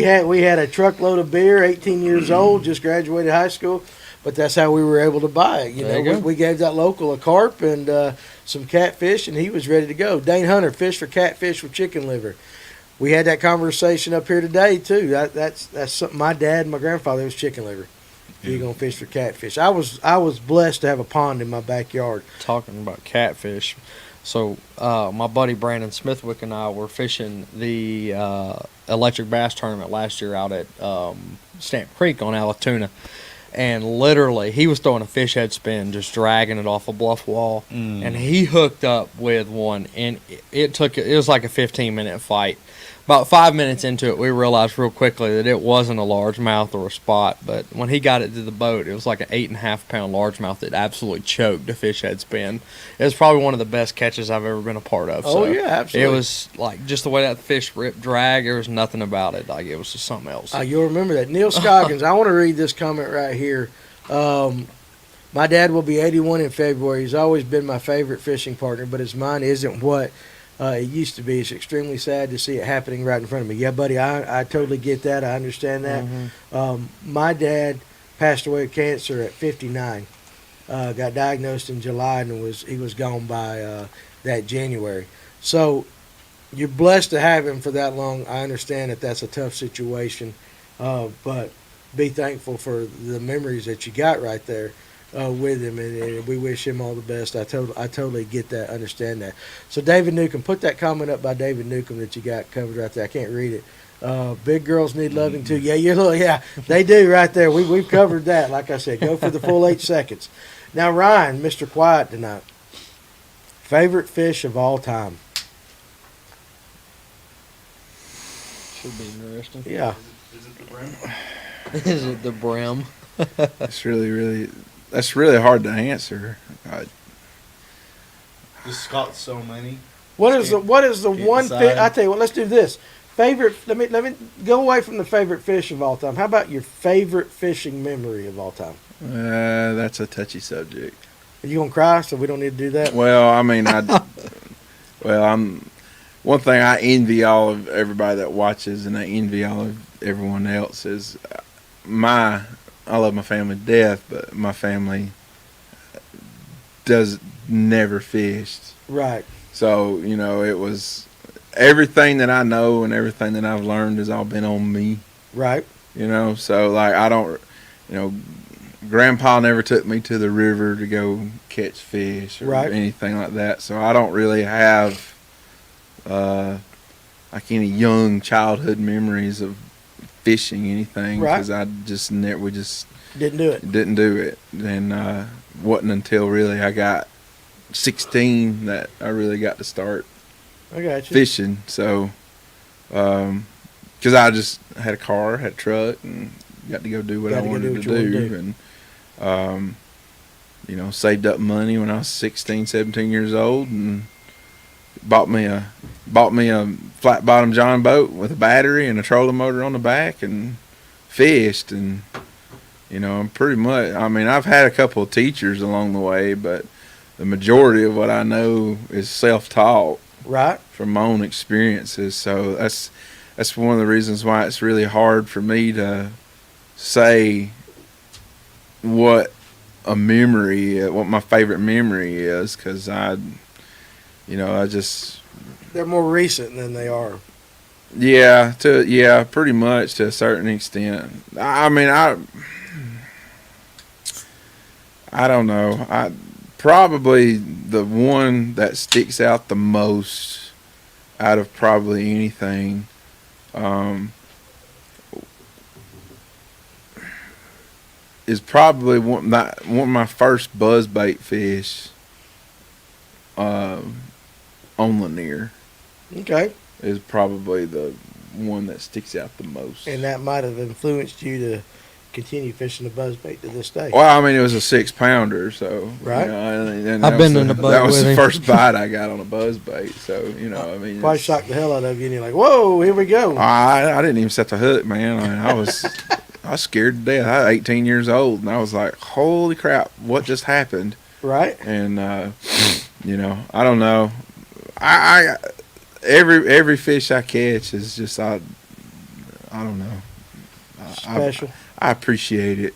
had a truckload of beer, 18 years old, just graduated high school, but that's how we were able to buy it. There you go. We gave that local a carp and some catfish, and he was ready to go. Dane Hunter, fish for catfish with chicken liver. We had that conversation up here today too. That's something my dad and my grandfather was chicken liver. You're gonna fish for catfish. I was blessed to have a pond in my backyard. Talking about catfish, so my buddy Brandon Smithwick and I were fishing the electric bass tournament last year out at Stamp Creek on Alatoona, and literally he was throwing a fish head spin, just dragging it off a bluff wall, and he hooked up with one, and it was like a 15-minute fight. About 5 minutes into it, we realized real quickly that it wasn't a largemouth or a spot, but when he got it to the boat, it was like an 8.5-pound largemouth that absolutely choked a fish head spin. It was probably one of the best catches I've ever been a part of. Oh, yeah, absolutely. It was like just the way that fish ripped drag, there was nothing about it. Like it was just something else. You'll remember that. Neil Scoggins, I want to read this comment right here. My dad will be 81 in February. He's always been my favorite fishing partner, but his mind isn't what it used to be. It's extremely sad to see it happening right in front of me. Yeah, buddy, I totally get that. I understand that. My dad passed away of cancer at 59. Got diagnosed in July and he was gone by that January. So you're blessed to have him for that long. I understand that that's a tough situation, but be thankful for the memories that you got right there with him, and we wish him all the best. I totally get that, understand that. So David Newcomb, put that comment up by David Newcomb that you got covered right there. I can't read it. Big girls need loving too. Yeah, they do right there. We've covered that. Like I said, go for the full 8 seconds. Now Ryan, Mr. Quiet tonight. Favorite fish of all time? Should be interesting. Yeah. Is it the brim? Is it the brim? That's really hard to answer. Just caught so many. What is the one decide. fish? I tell you what. Let's do this. Favorite. Let me go away from the favorite fish of all time. How about your favorite fishing memory of all time? That's a touchy subject. Are you gonna cry? So we don't need to do that. Well, I mean, Well, one thing I envy all of everybody that watches, and I envy all of everyone else is I love my family to death, but my family does never fished. Right. So, it was everything that I know and everything that I've learned has all been on me. Right. So like I don't, Grandpa never took me to the river to go catch fish or Right. anything like that. So I don't really have like any young childhood memories of fishing anything Right. because I just we just Didn't do it. didn't do it. And wasn't until really I got 16 that I really got to start I got you. fishing. So, because I just had a car, had a truck, and got to go do what I Gotta go wanted do to what you wanna do. And, saved up money when I was 16, 17 years old and bought me a flat bottom John boat with a battery and a trolling motor on the back and fished. And, pretty much, I've had a couple of teachers along the way, but the majority of what I know is self-taught Right. from my own experiences. So that's one of the reasons why it's really hard for me to say what my favorite memory is, because I just They're more recent than they are. pretty much to a certain extent. I don't know. Probably the one that sticks out the most out of probably anything is probably one of my first buzzbait fish on Lanier Okay. is probably the one that sticks out the most. And that might have influenced you to continue fishing the buzzbait to this day. Well, it was a 6-pounder, so Right. And I've been in the boat that was with the him. first bite I got on a buzzbait. So Probably it's- shocked the hell out of you, and you're like, "Whoa, here we go!" I didn't even set the hook, man. I was scared to death. I was 18 years old, and I was like, "Holy crap, what just happened?" Right. And I don't know. I every fish I catch is just I don't know. Special. I appreciate it.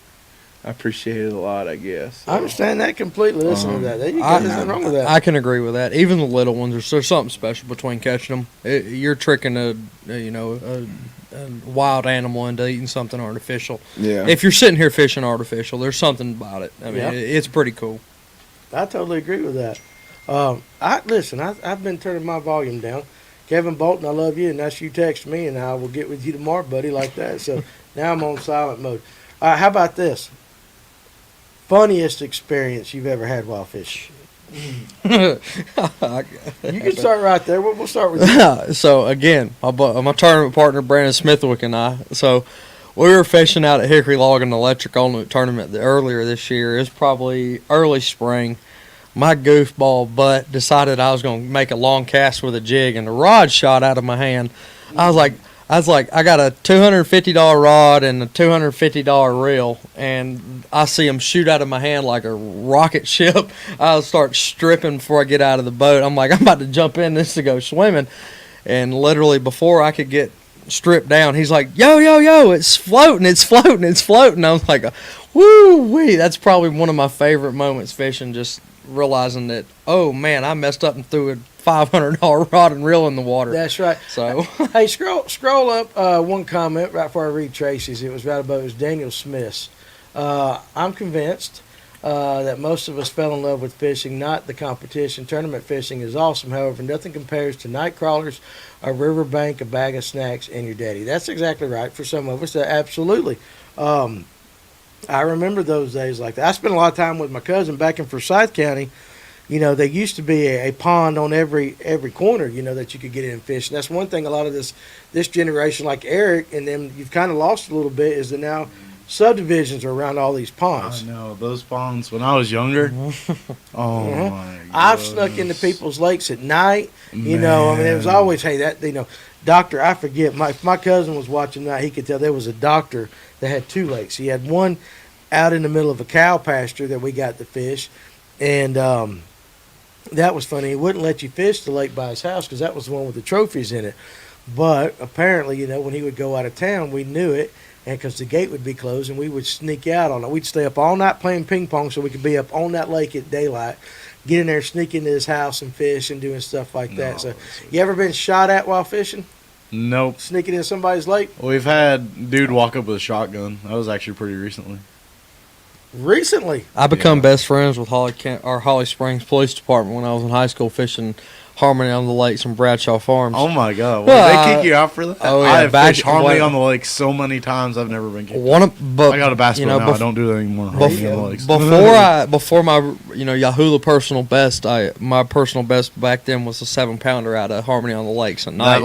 I appreciate it a lot, I guess. I understand that completely. Listen to that. There you go. There's nothing wrong with that. I can agree with that. Even the little ones, there's something special between catching them. You're tricking a wild animal into eating something artificial. Yeah. If you're sitting here fishing artificial, there's something about it. Yeah. It's pretty cool. I totally agree with that. I've been turning my volume down. Kevin Bolton, I love you, and that's you text me, and I will get with you tomorrow, buddy, like that. So now I'm on silent mode. How about this? Funniest experience you've ever had while fishing? You can start right there. We'll start with you. So again, my tournament partner Brandon Smithwick and I. So we were fishing out at Hickory Log and Electric on tournament earlier this year. It was probably early spring. My goofball butt decided I was going to make a long cast with a jig, and the rod shot out of my hand. I was like, I got a $250 rod and a $250 reel, and I see them shoot out of my hand like a rocket ship. I'll start stripping before I get out of the boat. I'm like, I'm about to jump in this to go swimming, and literally before I could get stripped down, he's like, yo, it's floating. I was like, woo wee. That's probably one of my favorite moments fishing, just realizing that, oh man, I messed up and threw a $500 rod and reel in the water. That's right. So Hey, scroll up one comment right before I read Tracy's. It was right above. It was Daniel Smith's. I'm convinced that most of us fell in love with fishing, not the competition. Tournament fishing is awesome. However, nothing compares to night crawlers, a riverbank, a bag of snacks, and your daddy. That's exactly right for some of us. Absolutely. I remember those days like that. I spent a lot of time with my cousin back in Forsyth County. There used to be a pond on every corner, that you could get in and fish. And that's one thing a lot of this generation, like Eric and them, you've kind of lost a little bit, is that now subdivisions are around all these ponds. I know those ponds when I was younger. Oh my God. I've snuck into people's lakes at night. It was always, hey, doctor, I forget. My cousin was watching that. He could tell there was a doctor that had two lakes. He had one out in the middle of a cow pasture that we got to fish, and that was funny. He wouldn't let you fish the lake by his house because that was the one with the trophies in it. But apparently, you know, when he would go out of town, we knew it, and because the gate would be closed, and we would sneak out on it. We'd stay up all night playing ping pong so we could be up on that lake at daylight, get in there, sneak into his house and fish and doing stuff like that. So, you ever been shot at while fishing? Nope. Sneaking in somebody's lake? We've had dude walk up with a shotgun. That was actually pretty recently. Recently? I become best friends with Holly Springs Police Department when I was in high school fishing Harmony on the Lakes and Bradshaw Farms. Oh my God! Well, They kick you out for that? oh, yeah, I have back fished Harmony when- on the lake so many times. I've never been kicked. But I got a basketball you know, now. I don't do that anymore. Harmony on the lakes. Before my Yahoo personal best, my personal best back then was a 7-pounder out of Harmony on the Lakes at night.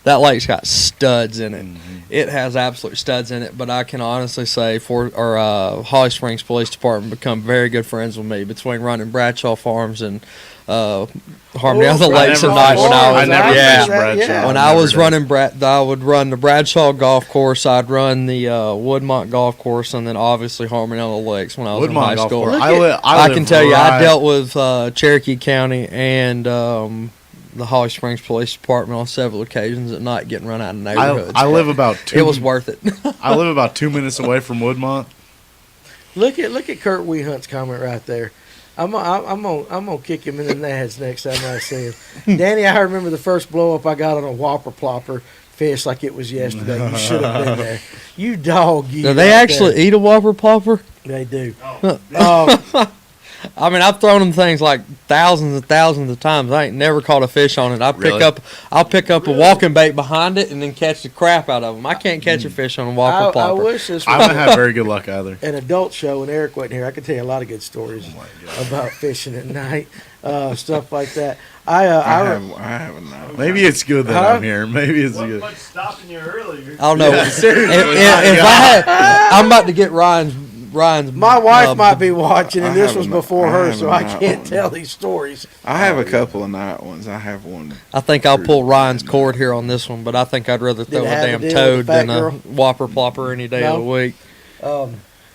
That lake's got studs in it. Mm-hmm. It has absolute studs in it. But I can honestly say, Holly Springs Police Department become very good friends with me between running Bradshaw Farms and Harmony on the Lakes at night when I was I never fished Bradshaw. Yeah. when I've I was never done. running I would run the Bradshaw golf course. I'd run the Woodmont golf course, and then obviously Harmony on the Lakes when I was in Woodmont high golf school. course. I can live tell you, I right- dealt with Cherokee County and the Holly Springs Police Department on several occasions at night, getting run out of neighborhoods. I live about It was worth it. I live about 2 minutes away from Woodmont. Look at Kurt Weehunt's comment right there. I'm gonna kick him in the nads next time I see him. Danny, I remember the first blow up I got on a whopper plopper fish like it was yesterday. You should have been there. You dog. You Do they right actually there. eat a whopper plopper? They do. I mean, I've thrown them things like thousands and thousands of times. I ain't never caught a fish on it. I'll pick up a walking bait behind it and then catch the crap out of them. I can't catch a fish on a whopper I plopper. wish this I was haven't had very good luck either. an adult show and Eric wasn't here. I could tell you a lot of good stories about fishing at night, stuff like that. I have a no. Maybe it's good that Huh? I'm here. Maybe it's good. What's stopping you earlier? I don't know. Yeah, seriously. I'm about to get Ryan's. my wife might be watching, and I this have was a- before I her, have so a I night can't one. tell these stories. I have a couple of night ones. I have one. I think I'll pull Ryan's cord here on this one, but I think I'd rather throw it a have to damn deal with toad the fat than a girl? whopper plopper any day of the No? week.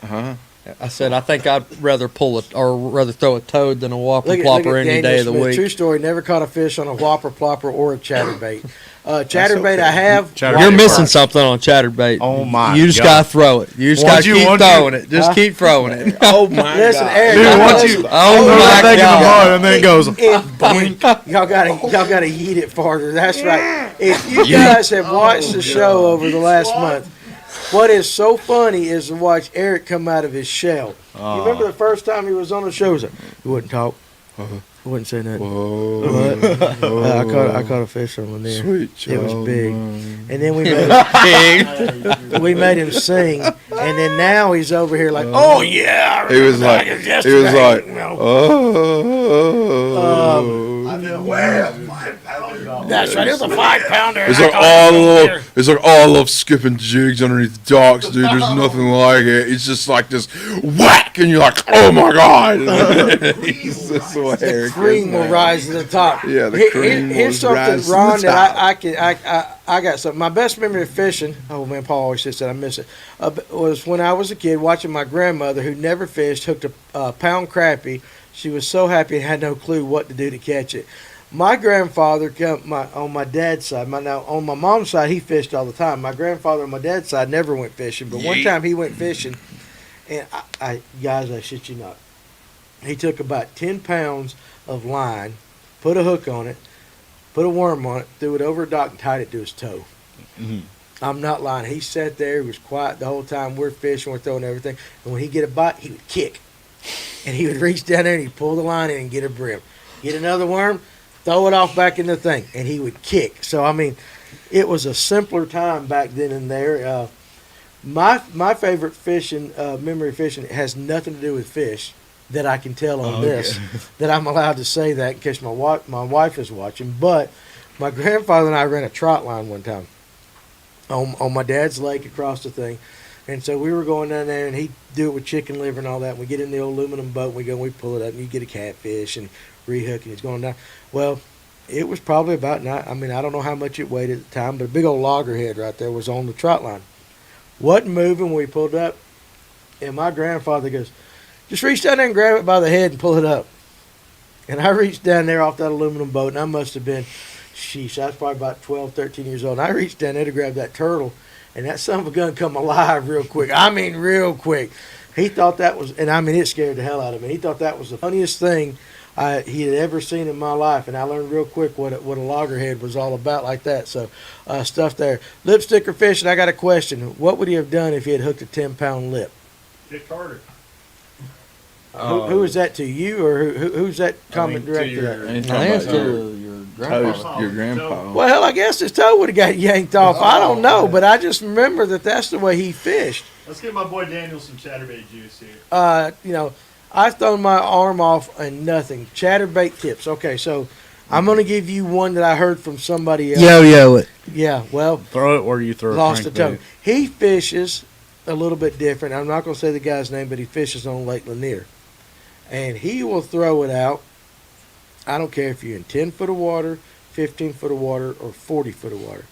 Huh? I said I think I'd rather rather throw a toad than a whopper Look at plopper any Daniel day of the Smith. week. True story. Never caught a fish on a whopper plopper or a chatterbait. Chatterbait I have. Chatterbait. You're Right. missing something on chatterbait. Oh, my You just God. gotta throw it. You just gotta keep Won't you- throwing it. Just keep throwing it. Oh my Listen, God. Eric. Dude, I once know- you Oh throw that my thing in the God. mud and then it goes. y'all gotta eat it farther. That's right. If you guys have watched the show over the last month, what is so funny is to watch Eric come out of his shell. You remember the first time he was on the show? He was like, he wouldn't talk. He wouldn't say nothing. What? I caught a fish on one there. Sweet It was child big. mine. And then we made him sing, and then now he's over here like, oh yeah, I He was like, remember he was yesterday," like, you know. oh. That's right. It was a 5-pounder. It's like, I love skipping jigs underneath docks, dude. There's nothing like it. It's just like this whack, and you're like, oh my God. He's just so hilarious. Cream will rise to the top. Yeah, the Here- cream Here's will rise something, to the Ron, top. that I got something. My best memory of fishing. Oh man, Paul always says that I miss it. Was when I was a kid watching my grandmother, who never fished, hooked a pound crappie. She was so happy and had no clue what to do to catch it. My grandfather, on my dad's side, on my mom's side, he fished all the time. My grandfather on my dad's side never went fishing, but one time he went fishing, and I shit you not. He took about 10 pounds of line, put a hook on it, put a worm on it, threw it over a dock, and tied it to his toe. Mhm. I'm not lying. He sat there, he was quiet the whole time. We're fishing, we're throwing everything. And when he get a bite, he would kick. And he would reach down there and he'd pull the line in and get a brim. Get another worm, throw it off back in the thing, and he would kick. So, I mean, it was a simpler time back then and there. My favorite fishing, memory of fishing, has nothing to do with fish that I can tell on this, that I'm allowed to say that in case my wife is watching. But my grandfather and I ran a trot line one time on my dad's lake across the thing. And so we were going down there, and he'd do it with chicken liver and all that. We get in the old aluminum boat, and we pull it up, and you get a catfish and rehook, and he's going down. Well, it was probably about I don't know how much it weighed at the time, but a big old loggerhead right there was on the trot line. Wasn't moving when we pulled up, and my grandfather goes, just reach down there and grab it by the head and pull it up. And I reached down there off that aluminum boat, and I must have been, sheesh, I was probably about 12, 13 years old. And I reached down there to grab that turtle, and that son of a gun come alive real quick. I mean, real quick. He thought that was, and I mean, it scared the hell out of me. He thought that was the funniest thing he had ever seen in my life, and I learned real quick what a loggerhead was all about like that. So, stuff there. Lipstick or fishing, I got a question. What would he have done if he had hooked a 10-pound lip? Kick harder. Who was that to you, or who's that comment directed at? He's I talking think it's about to your grandfather. toast, your grandpa. Well, hell, I guess his toe would have got yanked off. I don't know, but I just remember that's the way he fished. Let's give my boy Daniel some chatterbait juice here. You know, I've thrown my arm off and nothing. Chatterbait tips. Okay, so I'm going to give you one that I heard from somebody else. Yo it. Yeah, well, Throw it where you throw lost the crankbait. toe. He fishes a little bit different. I'm not going to say the guy's name, but he fishes on Lake Lanier. And he will throw it out. I don't care if you're in 10 foot of water, 15 foot of water, or 40 foot of water.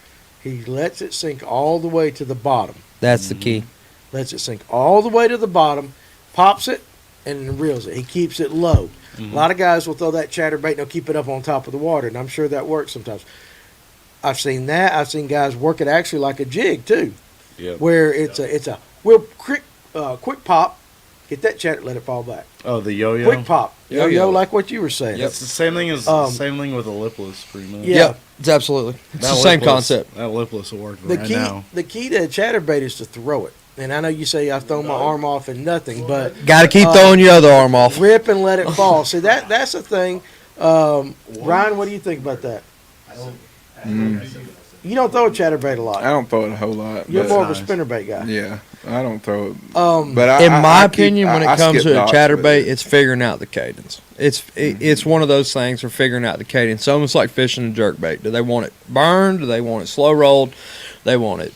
He lets it sink all the way to the bottom. That's the key. Lets it sink all the way to the bottom, pops it, and then reels it. He keeps it low. A lot of guys will throw that chatterbait and they'll keep it up on top of the water, and I'm sure that works sometimes. I've seen that. I've seen guys work it actually like a jig too, where it's a real quick pop, get that chatter, let it fall back. Oh, the yo-yo. Quick pop, yo Yo-yo. like what you were saying. It's the same thing as same thing with a lipless, pretty much. Yeah. Yep, it's absolutely. It's the same concept. That lipless will work The right key, now. the key to a chatterbait is to throw it. And I know you say I've thrown my arm off and nothing, but Got to keep throwing your other arm off. rip and let it fall. See that's the thing. Ryan, what do you think about that? You don't throw a chatterbait a I lot. don't throw it a whole lot. You're but- more of a nice. spinnerbait guy. Yeah, I don't throw it. Um, But In my I keep- opinion, when I it comes skip to a knots with chatterbait, it. it's figuring out the cadence. It's one of those things for figuring out the cadence. It's almost like fishing a jerkbait. Do they want it burned? Do they want it slow rolled? They want it,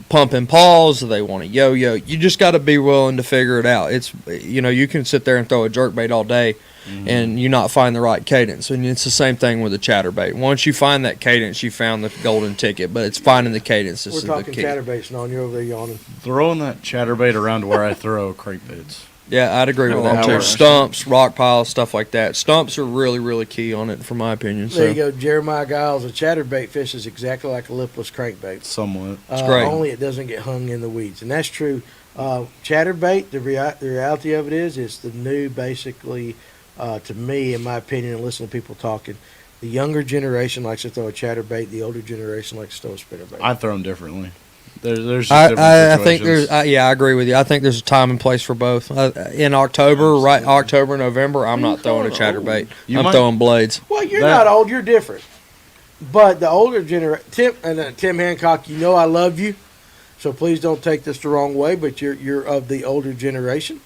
pumping paws. Do they want it yo-yo? You just got to be willing to figure it out. It's you can sit there and throw a jerkbait all day, and you not find the right cadence. And it's the same thing with a chatterbait. Once you find that cadence, you found the golden ticket. But it's finding the cadence. This we're is the talking key. chatterbaits, and you're over there yawning. Throwing that chatterbait around where I throw crankbaits. Yeah, I'd agree with Oh, that wow. too. Stumps, rock piles, stuff like that. Stumps are really, really key on it, from my opinion. There you So go, Jeremiah Giles. A chatterbait fishes exactly like a lipless crankbait. Somewhat. It's great. Only it doesn't get hung in the weeds, and that's true. Chatterbait. The reality of it is, it's the new, basically, to me, in my opinion, and listen to people talking. The younger generation likes to throw a chatterbait. The older generation likes to throw a spinnerbait. I throw them differently. There's just I different think situations. I agree with you. I think there's a time and place for both. In October, October, November, I'm not throwing a chatterbait. You I'm might- throwing blades. Well, you're That- not old. You're different. But the older generation, Tim Hancock, I love you, so please don't take this the wrong way. But you're of the older generation,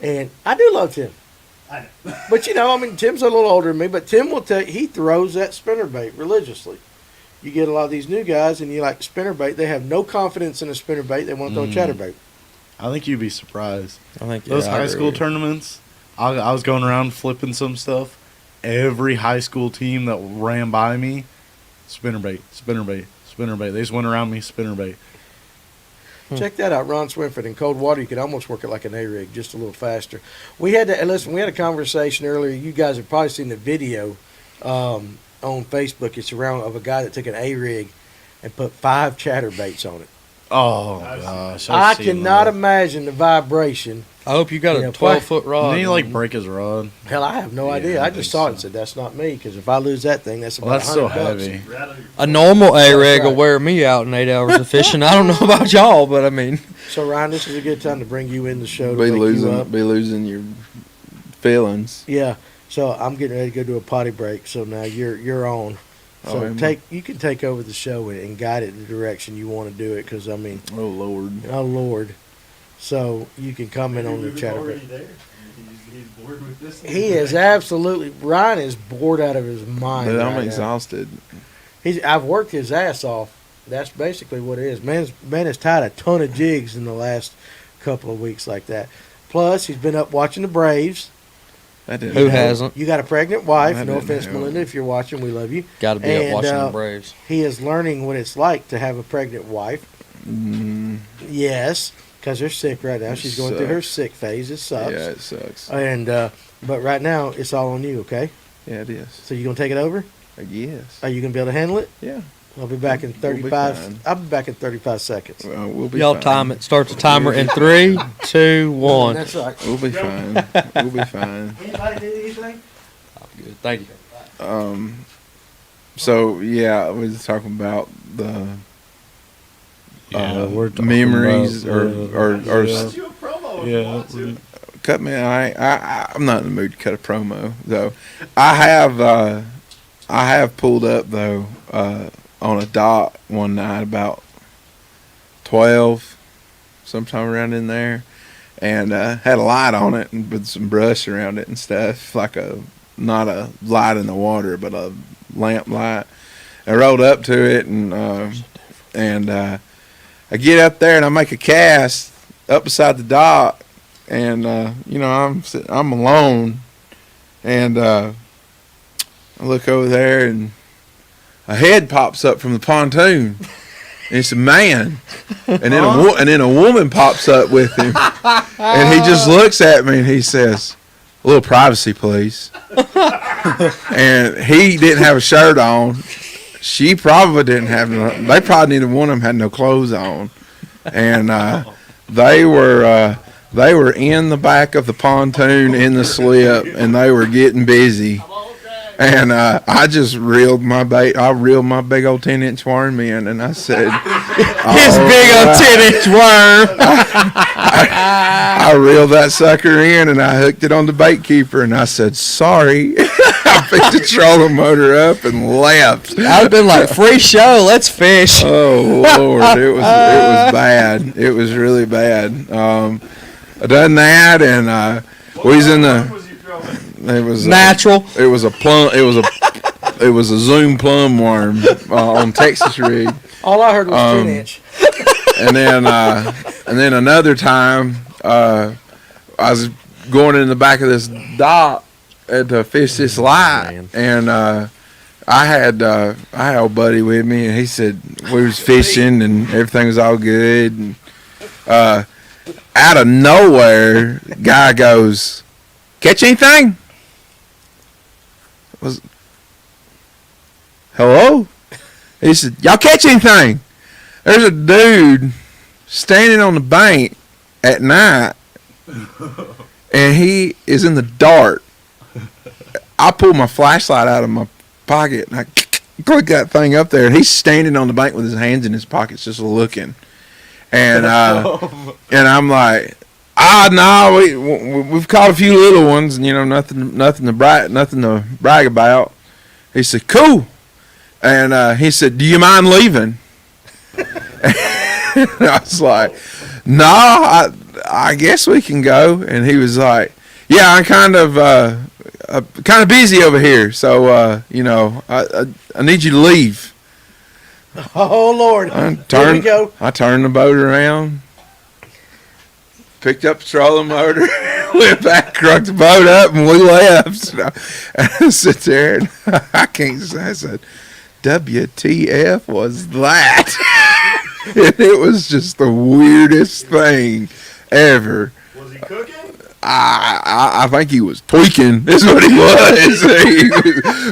and I do love Tim. I know. But Tim's a little older than me. But Tim will tell you, he throws that spinnerbait religiously. You get a lot of these new guys, and you like spinnerbait. They have no confidence in a spinnerbait. They want to throw a chatterbait. I think you'd be surprised. I think Those I high agree school with you. tournaments, I was going around flipping some stuff. Every high school team that ran by me, spinnerbait, spinnerbait, spinnerbait. They just went around me, spinnerbait. Check that out, Ron Swinford. In cold water, you could almost work it like an A-rig, just a little faster. We had a conversation earlier. You guys have probably seen the video on Facebook. It's around of a guy that took an A-rig and put 5 chatterbaits on it. Oh I've seen gosh, I I've seen cannot that. imagine the vibration. I hope you got You know, a 12-foot rod. Didn't he like break his rod? Hell, I have no Yeah, idea. I I just think saw it and so. said, that's not me, because if I lose that thing, that's about Well, that's so $100. heavy. Rattle your A normal A-rig will right. wear me out in 8 hours of fishing. I don't know about y'all, but I mean, So, Ryan, this is a good time to bring you in the show to Be wake you up. losing your feelings. Yeah. So I'm getting ready to go do a potty break. So now you're on. So Oh, am I? you can take over the show and guide it in the direction you want to do it. Because Oh Lord. oh Lord. So you can comment on the He was chat. already there. He's bored with this. He is absolutely. Ryan is bored out of his mind. But right I'm now. exhausted. I've worked his ass off. That's basically what it is. Man has tied a ton of jigs in the last couple of weeks like that. Plus, he's been up watching the Braves. That didn't who help. hasn't? You got a pregnant wife. That No didn't offense, help. Melinda, if you're watching, we love you. Got to be And, up watching uh, the Braves. He is learning what it's like to have a pregnant wife. Mm, Yes, because they're sick right now. It She's going through her sucks. sick phase. It sucks. yeah, it sucks. And But right now, it's all on you, okay? Yeah, it is. So you gonna take it over? Yes. Are you gonna be able to handle it? Yeah. I'll be back in We'll be 35. fine. I'll be back in 35 seconds. We'll be Y'all fine. time it. Start the timer in 3, 2, 1. That's right. We'll be fine. We'll be fine. Anybody need anything? Good. Thank you. So yeah, we was talking about the we're talking memories about, or yeah. Do a promo if Yeah, you want to. cut me. I'm not in the mood to cut a promo though. I have pulled up though on a dot one night about 12, sometime around in there, and had a light on it and with some brush around it and stuff, like not a light in the water, but a lamp light. I rolled up to it and I get up there and I make a cast up beside the dock, and I'm alone, and I look over there and a head pops up from the pontoon. And it's a man, and then a woman pops up with him, and he just looks at me and he says, "A little privacy, please." And he didn't have a shirt on. She probably didn't have no. They probably neither one of them had no clothes on, and they were in the back of the pontoon in the slip, and they were getting busy. And I just reeled my bait. I reeled my big old 10-inch worm in, and I said, His big old 10-inch worm. I reeled that sucker in, and I hooked it on the bait keeper, and I said, sorry. I picked the trolling motor up and left. I'd have been like, free show, let's fish. Oh Lord, it was bad. It was really bad. I done that, and we was in the. Was you throwing? It was Natural. It was a plum. It was a Zoom plum worm on Texas rig. All I heard was 10-inch. And then another time, I was going in the back of this dock to fish this light, and I had old buddy with me, and he said we was fishing and everything was all good, and out of nowhere, guy goes, "Catch anything?" Hello? He said, "Y'all catch anything?" There's a dude standing on the bank at night, and he is in the dark. I pulled my flashlight out of my pocket, and I click that thing up there, and he's standing on the bank with his hands in his pockets just looking. And and I'm like, no, we've caught a few little ones, and nothing to brag about. He said, cool. And he said, do you mind leaving? And I was like, no, I guess we can go. And he was like, yeah, I'm kind of busy over here, so I need you to leave. Oh Lord! Here we go. I turned the boat around, picked up the trolling motor, went back, cranked the boat up, and we left. And I sit there, and I can't say. I said, "WTF was that?" And it was just the weirdest thing ever. Was he cooking? I think he was tweaking. Is what he was.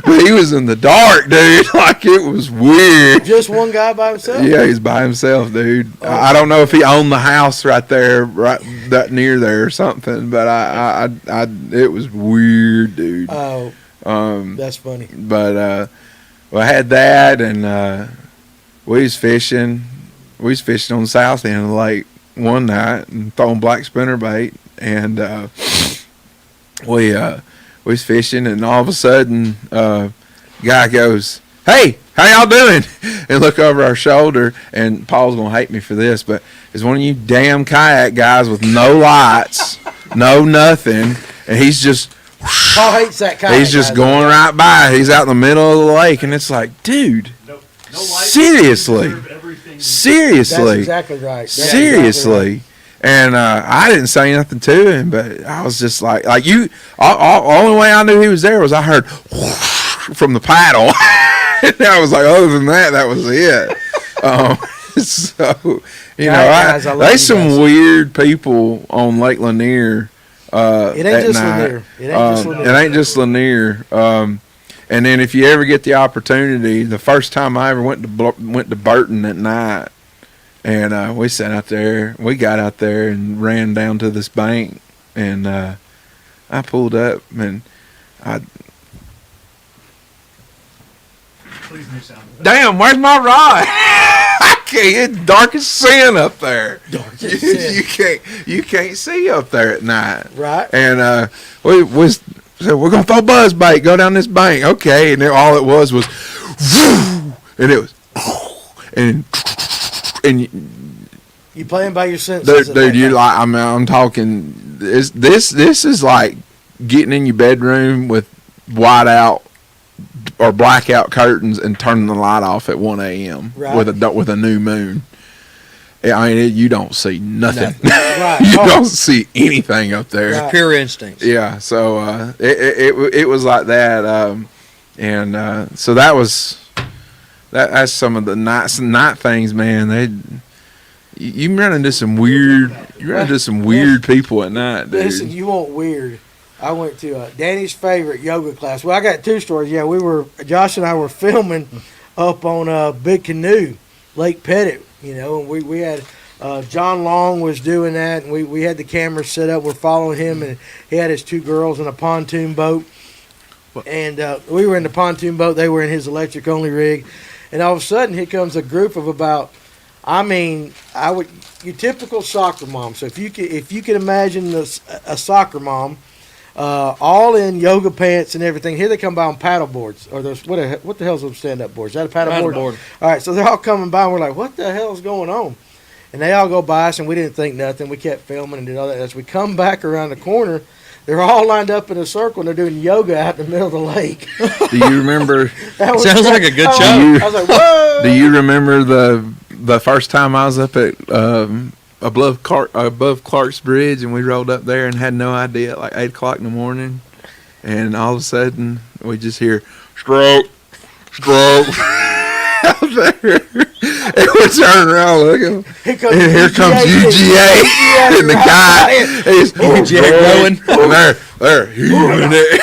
But he was in the dark, dude. Like, it was weird. Just one guy by himself? Yeah, he's by himself, dude. I don't know if he owned the house right there, right that near there or something. But it was weird, dude. Oh, that's funny. But I had that, and we was fishing. We was fishing on the south end of the lake one night and throwing black spinner bait. And we was fishing, and all of a sudden, guy goes, "Hey, how y'all doing?" And look over our shoulder, and Paul's gonna hate me for this, but it's one of you damn kayak guys with no lights, no nothing, and he's just. Paul hates that kayak. He's just guy, going right by. He's out in the middle of the lake, and it's like, dude, No lights. seriously, seriously, That's exactly right. That's seriously. exactly right. And I didn't say nothing to him, but I was just like you. Only way I knew he was there was I heard whoosh from the paddle. And I was like, other than that, that was it. So Guys, I love you there's some guys. weird people on Lake Lanier It ain't at just night. Lanier. It ain't just It Lanier. ain't just Lanier. And then if you ever get the opportunity, the first time I ever went to Burton at night, and we sat out there, we got out there and ran down to this bank, and I pulled up and Please do sound. damn, where's my rod? I can't. It's dark as sin up there. Dark as sin. You can't see up there at night. Right. And we said we're gonna throw buzz bait. Go down this bank, okay? And then all it was, and it was, and You playing by your senses. dude, you like. I'm talking. This is like getting in your bedroom with white out or blackout curtains and turning the light off at 1 a.m. Right. with a new moon. I mean, you don't see nothing. Right. You Oh. don't see anything up there. Right. Pure instincts. Yeah. So it was like that, and so that's some of the night things, man. You run into some weird people at night, dude. Listen, you want weird. I went to Danny's favorite yoga class. Well, I got two stories. Yeah, Josh and I were filming up on Big Canoe, Lake Pettit, and we had John Long was doing that, and we had the camera set up. We're following him, and he had his two girls in a pontoon boat. And we were in the pontoon boat. They were in his electric only rig. And all of a sudden, here comes a group of about, your typical soccer mom. So if you could imagine a soccer mom, all in yoga pants and everything. Here they come by on paddle boards, or those what the hell's those stand up boards? Is that a paddle board? All right, so they're all coming by, and we're like, what the hell's going on? And they all go by us, and we didn't think nothing. We kept filming and did all that. As we come back around the corner, they're all lined up in a circle, and they're doing yoga out in the middle of the lake. Do you remember? Sounds like a good show. I was like, whoa! Do you remember the first time I was up at above Clark's Bridge, and we rolled up there and had no idea at like 8 o'clock in the morning, and all of a sudden we just hear stroke out there, and we're turning around looking, and here comes UGA, and the guy is UGA and they're healing it.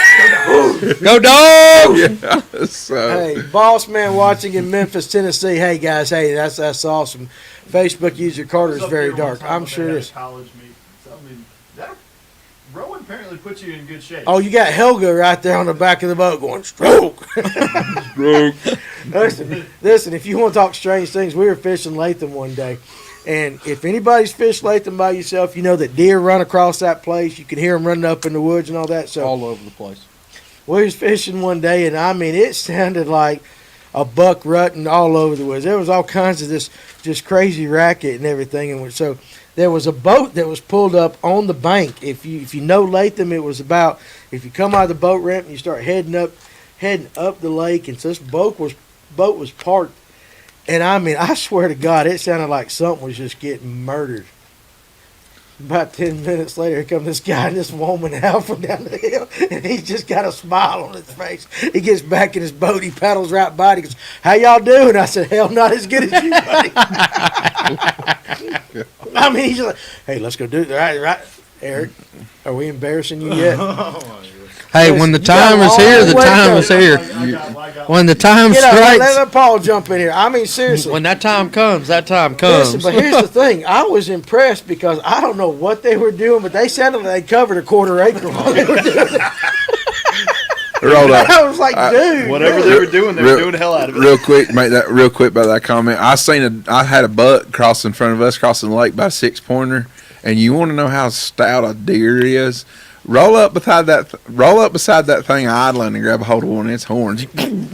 Go dog! Yeah, so. Hey, boss man watching in Memphis, Tennessee. Hey guys, that's awesome. Facebook user Carter is very dark. I'm sure it is. College meet. So, I mean, rowing apparently puts you in good shape. Oh, you got Helga right there on the back of the boat going stroke. Listen, if you want to talk strange things, we were fishing Latham one day, and if anybody's fished Latham by yourself, you know that deer run across that place. You can hear them running up in the woods and all that. So All over the place. we was fishing one day, and it sounded like a buck rutting all over the woods. There was all kinds of this just crazy racket and everything. And so there was a boat that was pulled up on the bank. If you know Latham, it was about, if you come out of the boat ramp and you start heading up the lake, and so this boat was parked. And I swear to God, it sounded like something was just getting murdered. About 10 minutes later, here come this guy and this woman out from down the hill, and he's just got a smile on his face. He gets back in his boat, he paddles right by it, he goes, "How y'all doing?" I said, "Hell, not as good as you, buddy." He's just like, "Hey, let's go do it." Right, Eric, are we embarrassing you yet? Hey, when the You got time a is here, long the way to time go. is here. When the time Get up, strikes, let Paul jump in here. Seriously. when that time comes, that time comes. Listen, but here's the thing. I was impressed because I don't know what they were doing, but they sounded like they covered a quarter acre while they were doing it. Rolled up. I was like, dude. Whatever they were doing, they were doing the hell out of it. Real quick about that comment. I had a buck cross in front of us, crossing the lake by a 6-pointer, and you want to know how stout a deer is? Roll up beside that thing idling and grab a hold of one of its horns. And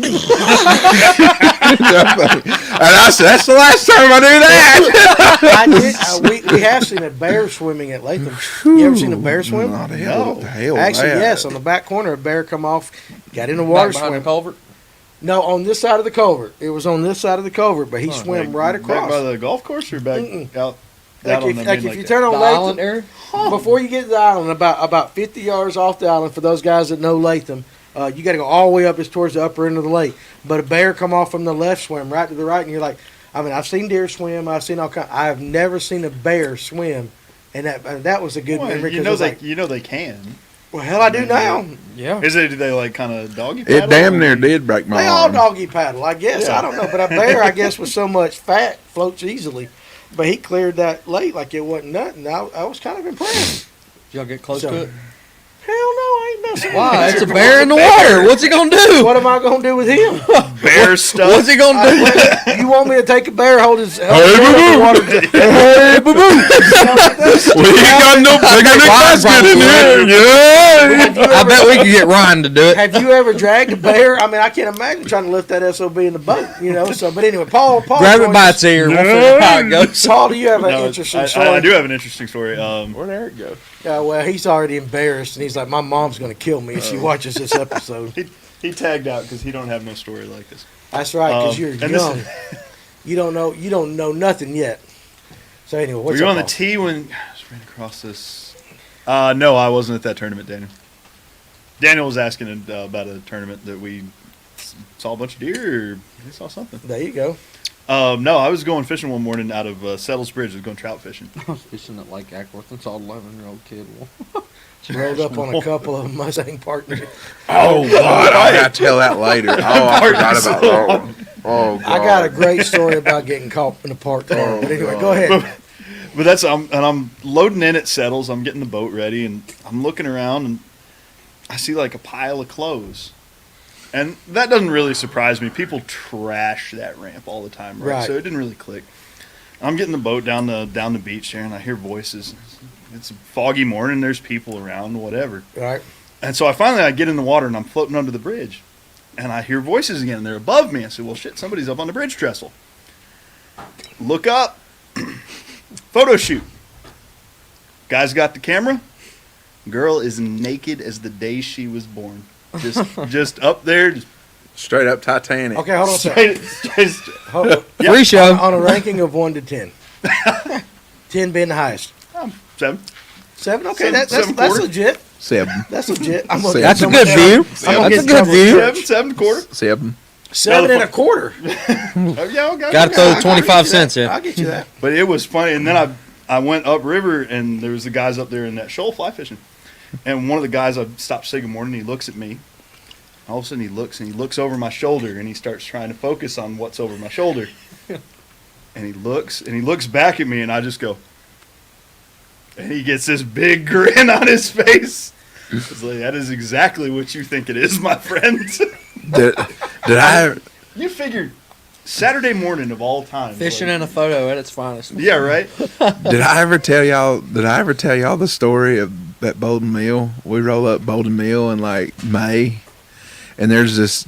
I said, "That's the last time I do that." We have seen a bear swimming at Latham. You ever seen a bear swim? Not the hell. What the hell? Actually, that? yes. On the back corner, a bear come off, got in the water, Back behind swim. the culvert. No, on this side of the culvert. It was on this side of the culvert, but he swam right Back across. by the golf course or back Mm-mm. out Like on if, the like main if you lake turn on The Latham, island area. before you get to the island, about 50 yards off the island, for those guys that know Latham, you got to go all the way up towards the upper end of the lake. But a bear come off from the left, swim right to the right, and you're like, I've seen deer swim. I've seen all kinds. I've never seen a bear swim And that was a good Well, memory. you 'cause know it was they like, you know they can. well, hell, I do now. Yeah. Is it? Do they like kind of doggy paddle? It damn near did break my They all arm. doggy paddle, I guess. Yeah. I don't know, but a bear, I guess, with so much fat floats easily. But he cleared that lake like it wasn't nothing. I was kind of impressed. Did y'all get close So- to it? Hell no, I ain't messing with Why? him. It's a bear in the water. What's he gonna do? What am I gonna do with him? Bear stuff. What's he gonna do? You want me to take a bear, hold his head in the water? Hey, boo boo. We ain't got no picnic basket in here. Yeah. I bet we could get Ryan to do it. Have you ever dragged a bear? I mean, I can't imagine trying to lift that SOB in the boat, you know. So, but anyway, Paul, Grab it by its ear. We'll figure out how it goes. Paul, do you have an No, interesting I story? do have an interesting story. Where'd Eric go? Well, he's already embarrassed, and he's like, "My mom's going to kill me if she watches this episode." He tagged out because he don't have no story like this. That's right, because you're and this young. is- You don't know nothing yet. So anyway, Were what's you up, on the Paul? tee when I just ran across this? No, I wasn't at that tournament, Daniel. Daniel was asking about a tournament that we saw a bunch of deer, or he saw something. There you go. No, I was going fishing one morning out of Settles Bridge. I was going trout fishing. I was fishing at Lake Ackworth and saw an 11-year-old kid. Rolled up on a couple of Mustang partners. Oh, God. I got to tell that later. Oh, I forgot about that one. Oh, God. I got a great story about getting caught in a parked car. But anyway, go ahead. But that's I'm loading in at Settles. I'm getting the boat ready, and I'm looking around, and I see like a pile of clothes. And that doesn't really surprise me. People trash that ramp all the time, right? Right. So it didn't really click. I'm getting the boat down the beach there, and I hear voices. It's a foggy morning. There's people around, whatever. Right. And so I get in the water, and I'm floating under the bridge. And I hear voices again. They're above me. I said, well, shit, somebody's up on the bridge trestle. Look up. Photo shoot. Guy's got the camera. Girl is naked as the day she was born. Just up there. Just Straight up Titanic. Okay, hold on a second. Hold on. Yeah. Free show. On a ranking of 1 to 10. 10 being the highest. 7. 7? Okay, Seven- that's seven that's quarter. legit. 7. That's legit. I'm Seven. gonna That's a I'm good gonna- view. I'm gonna That's get a in good trouble with view. church. 7 quarter. 7. 7 and a quarter. Oh, yeah, okay. Got to throw the 25 cents in. I'll get you that. But it was funny. And then I went upriver, and there was the guys up there in that shoal fly fishing. And one of the guys, I stopped to say good morning, he looks at me. All of a sudden he looks over my shoulder, and he starts trying to focus on what's over my shoulder. And he looks back at me, and I just go. And he gets this big grin on his face. It's like, that is exactly what you think it is, my friend. Did I? You figured Saturday morning of all time. Fishing like- in a photo at its finest. Yeah, right? Did I ever tell y'all the story of that Bolden Mill? We roll up Bolden Mill in like May, and there's this.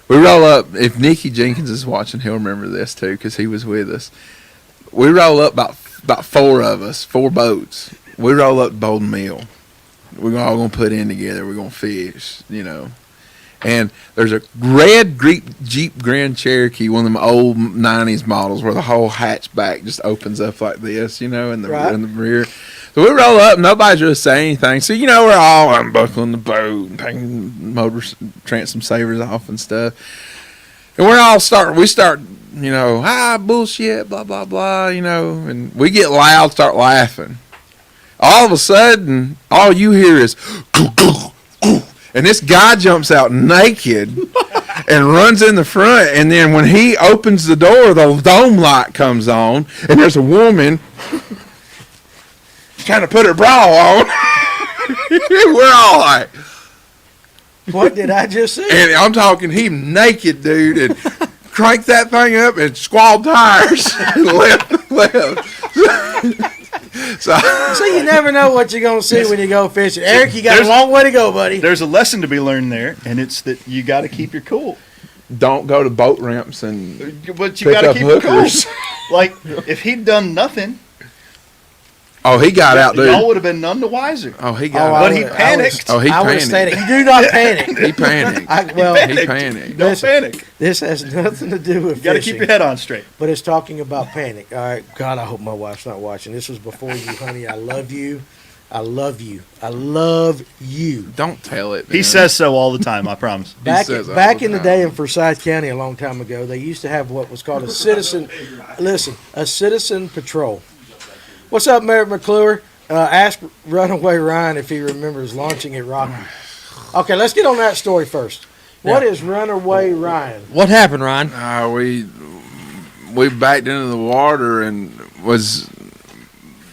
We roll up. If Nikki Jenkins is watching, he'll remember this too because he was with us. We roll up about 4 of us, 4 boats. We roll up Bolden Mill. We're all gonna put in together. We're gonna fish, you know. And there's a red Jeep Grand Cherokee, one of them old '90s models, where the whole hatchback just opens up like this, you know, in the Right. in the rear. So we roll up, nobody's really saying anything. So you know, we're all unbuckling the boat and taking transom savers off and stuff. And we start, you know, bullshit, blah blah blah, you know, and we get loud, start laughing. All of a sudden, all you hear is, and this guy jumps out naked and runs in the front. And then when he opens the door, the dome light comes on, and there's a woman trying to put her bra on. We're all like, What did I just say? and I'm talking, he naked, dude, and cranked that thing up and squalled tires and left. So you never know what you're gonna see when you go fishing. Eric, you got a long way to go, buddy. There's a lesson to be learned there, and it's that you got to keep your cool. don't go to boat ramps and But you pick got to up keep your hookers. cool. Like, if he'd done nothing, Oh, he got out, dude. y'all would have been none the wiser. Oh, he got But out. he panicked. Oh, he I would have panicked. stayed. You do not panic. He panicked. He panicked. Don't Listen. panic. This has nothing to do with You got to fishing, keep your head on straight. but it's talking about panic. All right, God, I hope my wife's not watching. This was before you, honey. I love you. I love you. I love you. Don't tell it. He man. says so all the time, I promise. Back says all back the in the time. day in Forsyth County, a long time ago, they used to have what was called a citizen. Listen, a citizen patrol. What's up, Merritt McClure? Ask Runaway Ryan if he remembers launching at Rocky. Okay, let's get on that story first. What is Runaway Ryan? What happened, Ryan? We backed into the water and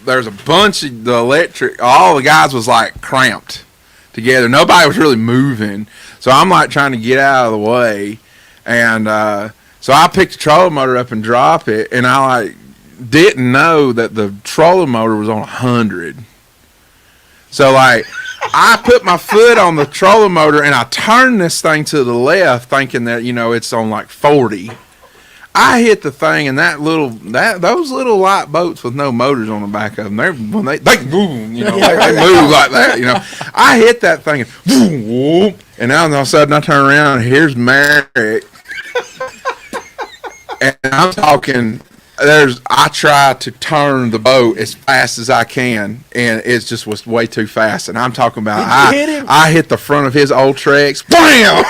there's a bunch of the electric. All the guys was like cramped together. Nobody was really moving. So I'm like trying to get out of the way, and so I picked the trolling motor up and drop it, and I like didn't know that the trolling motor was on 100. So like I put my foot on the trolling motor and I turned this thing to the left, thinking that it's on like 40. I hit the thing, and those little light boats with no motors on the back of them, they move, they move like that. I hit that thing, and now all of a sudden I turn around, and here's Merrick, and I'm talking. I try to turn the boat as fast as I can, and it just was way too fast. And I'm talking about I hit the front of his old Trex, bam,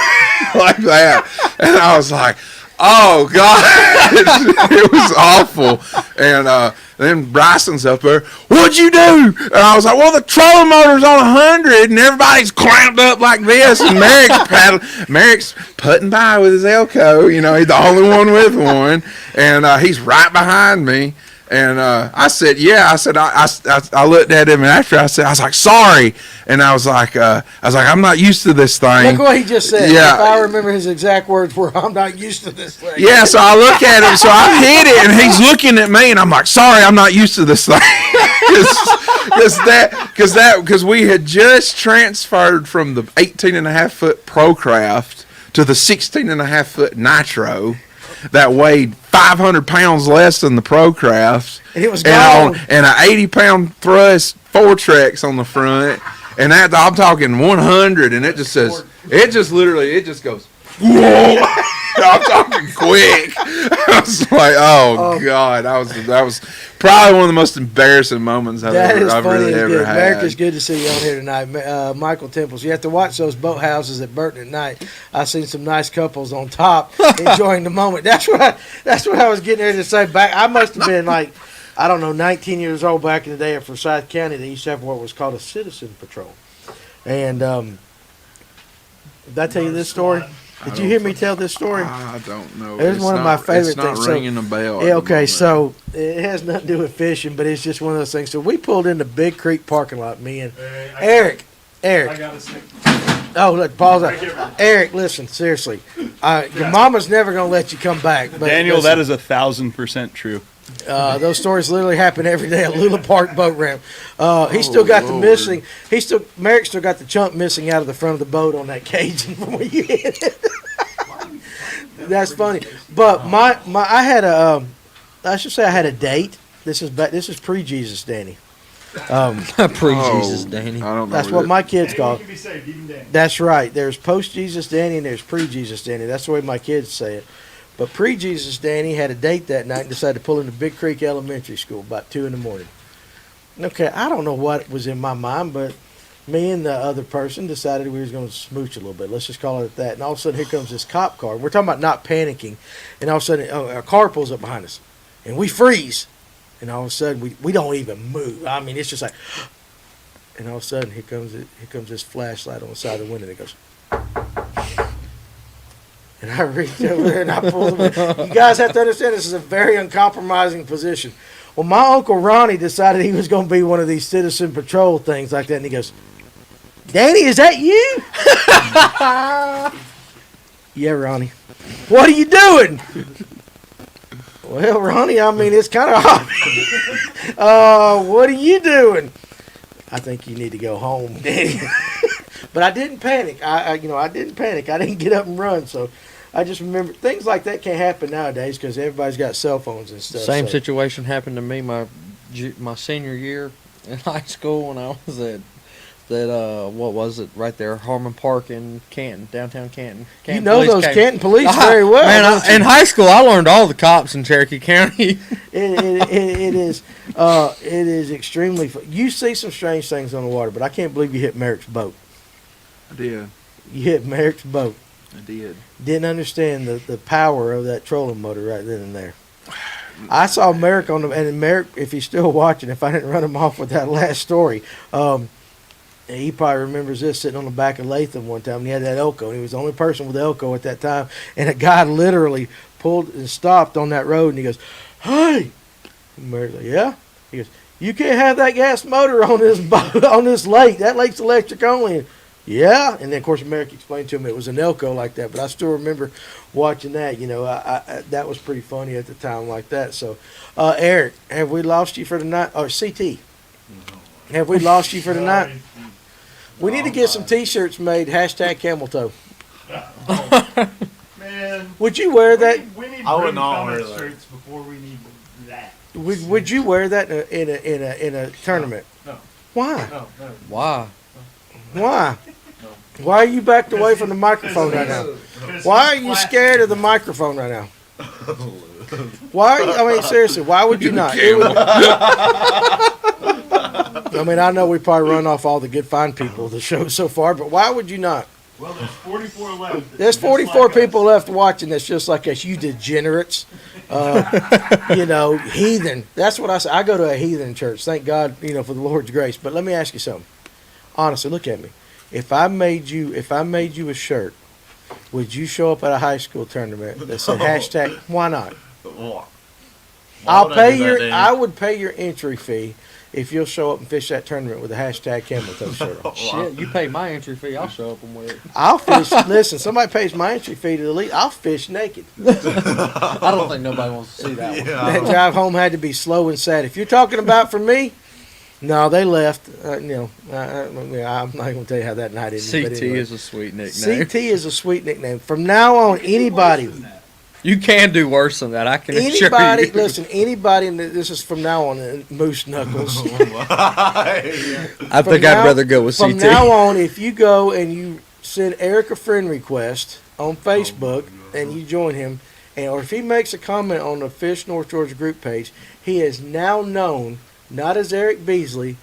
like that, and I was like, oh God, it was awful. And then Bryson's up there, what'd you do? And I was like, well, the trolling motor's on 100 and everybody's clamped up like this, and Merrick's putting by with his Elko, he's the only one with one, and he's right behind me. And I said, yeah. I looked at him, and after I was like, sorry. And I was like, I'm not used to this thing. Look what he just said. Yeah. If I remember his exact words were, I'm not used to this thing. Yeah, so I look at him, so I hit it, and he's looking at me, and I'm like, sorry, I'm not used to this thing. Because we had just transferred from the 18.5-foot Procraft to the 16.5-foot Nitro that weighed 500 pounds less than the Procraft. And it was gone. And an 80-pound thrust Four-Trex on the front. And that, I'm talking 100, and it just says, it just goes, whoa. I'm talking quick. I was like, oh God, that was probably one of the most embarrassing moments I've really ever had. Merrick, it's good to see you on here tonight. Michael Temples, you have to watch those boat houses at Burton at night. I've seen some nice couples on top enjoying the moment. That's what I was getting ready to say. Back, I must have been like, I don't know, 19 years old back in the day at Forsyth County. They used to have what was called a citizen patrol. And did I tell you this story? Did you hear me tell this story? I don't know. It's one of my favorite things. It's not ringing a bell. Yeah, okay, so it has nothing to do with fishing, but it's just one of those things. So we pulled in the Big Creek parking lot, me and Eric. I got a stick. Oh, look, pause that. Eric, listen, seriously. Your mama's never going to let you come back. But Daniel, listen, that is 1,000% true. those stories literally happen every day at Lula Park boat ramp. He still got the missing. Merrick still got the chunk missing out of the front of the boat on that cage from where you hit it. That's funny. But I had a date. This is pre-Jesus Danny. Pre-Jesus Danny. I don't know. That's what my kids call You can be saved, even Dan. That's right. There's post-Jesus Danny and there's pre-Jesus Danny. That's the way my kids say it. But pre-Jesus Danny had a date that night and decided to pull into Big Creek Elementary School about 2 a.m. Okay, I don't know what was in my mind, but me and the other person decided we was going to smooch a little bit. Let's just call it that. And all of a sudden, here comes this cop car. We're talking about not panicking. And all of a sudden, a car pulls up behind us. And we freeze. And all of a sudden, we don't even move. I mean, it's just like... And all of a sudden, here comes this flashlight on the side of the window. And it goes... And I reached over there and I pulled him. You guys have to understand this is a very uncompromising position. Well, my Uncle Ronnie decided he was going to be one of these citizen patrol things like that. And he goes, Danny, is that you? Yeah, Ronnie. What are you doing? Well, Ronnie, I mean, it's kind of hot. What are you doing? I think you need to go home, Danny. But I didn't panic. I didn't panic. I didn't get up and run. So I just remember things like that can't happen nowadays because everybody's got cell phones and stuff. Same situation happened to me my senior year in high school when I was at that what was it right there, Harmon Park in Canton, downtown Canton. You know those Canton police very well. Man, in high school I learned all the cops in Cherokee County. It is extremely fun. You see some strange things on the water, but I can't believe you hit Merrick's boat. I did. You hit Merrick's boat. I did. Didn't understand the power of that trolling motor right then and there. I saw Merrick and Merrick, if he's still watching, if I didn't run him off with that last story, he probably remembers this sitting on the back of Latham one time. And he had that Elko, and he was the only person with the Elko at that time. And a guy literally pulled and stopped on that road, and he goes, "Hey," and Merrick's like, "Yeah." He goes, "You can't have that gas motor on this on this lake. That lake's electric only." Yeah, and then of course Merrick explained to him it was an Elko like that. But I still remember watching that. You know, I that was pretty funny at the time like that. So, Eric, have we lost you for tonight? Or CT, have we lost you for tonight? We need to get some T-shirts made. Hashtag camel toe. Man, Would you wear that? We need I would Bring not wear Thomas that. shirts before we need that. Would you wear that in a tournament? No. Why? No, no. Why? Why? Why are you backed away from the microphone right now? Why are you scared of the microphone right now? Why? I mean, seriously, why would you not? I mean, I know we probably run off all the good fine people of the show so far, but why would you not? Well, there's 44 left. There's Just 44 like us. people left watching that's just like us. You degenerates. You know, heathen. That's what I say. I go to a heathen church. Thank God, you know, for the Lord's grace. But let me ask you something. Honestly, look at me. If I made you a shirt, would you show up at a high school tournament that said hashtag? Why not? I would pay your entry fee if you'll show up and fish that tournament with a hashtag camel toe shirt on. Shit, you pay my entry fee, I'll show up and wear it. I'll fish. Listen, somebody pays my entry fee to the league. I'll fish naked. I don't think nobody wants to see that one. That drive home had to be slow and sad. If you're talking about for me, no, they left. You know, I'm not going to tell you how that night ended. but CT anyway. is a sweet nickname. CT is a sweet nickname. From now on, anybody, You can do worse than that, I can assure anybody, you. listen, anybody, this is from now on, Moose Knuckles. I From think now- I'd rather go with From CT. now on, if you go and you send Eric a friend request on Facebook and you join him, or if he makes a comment on the Fish North Georgia group page, he is now known not as Eric Beasley,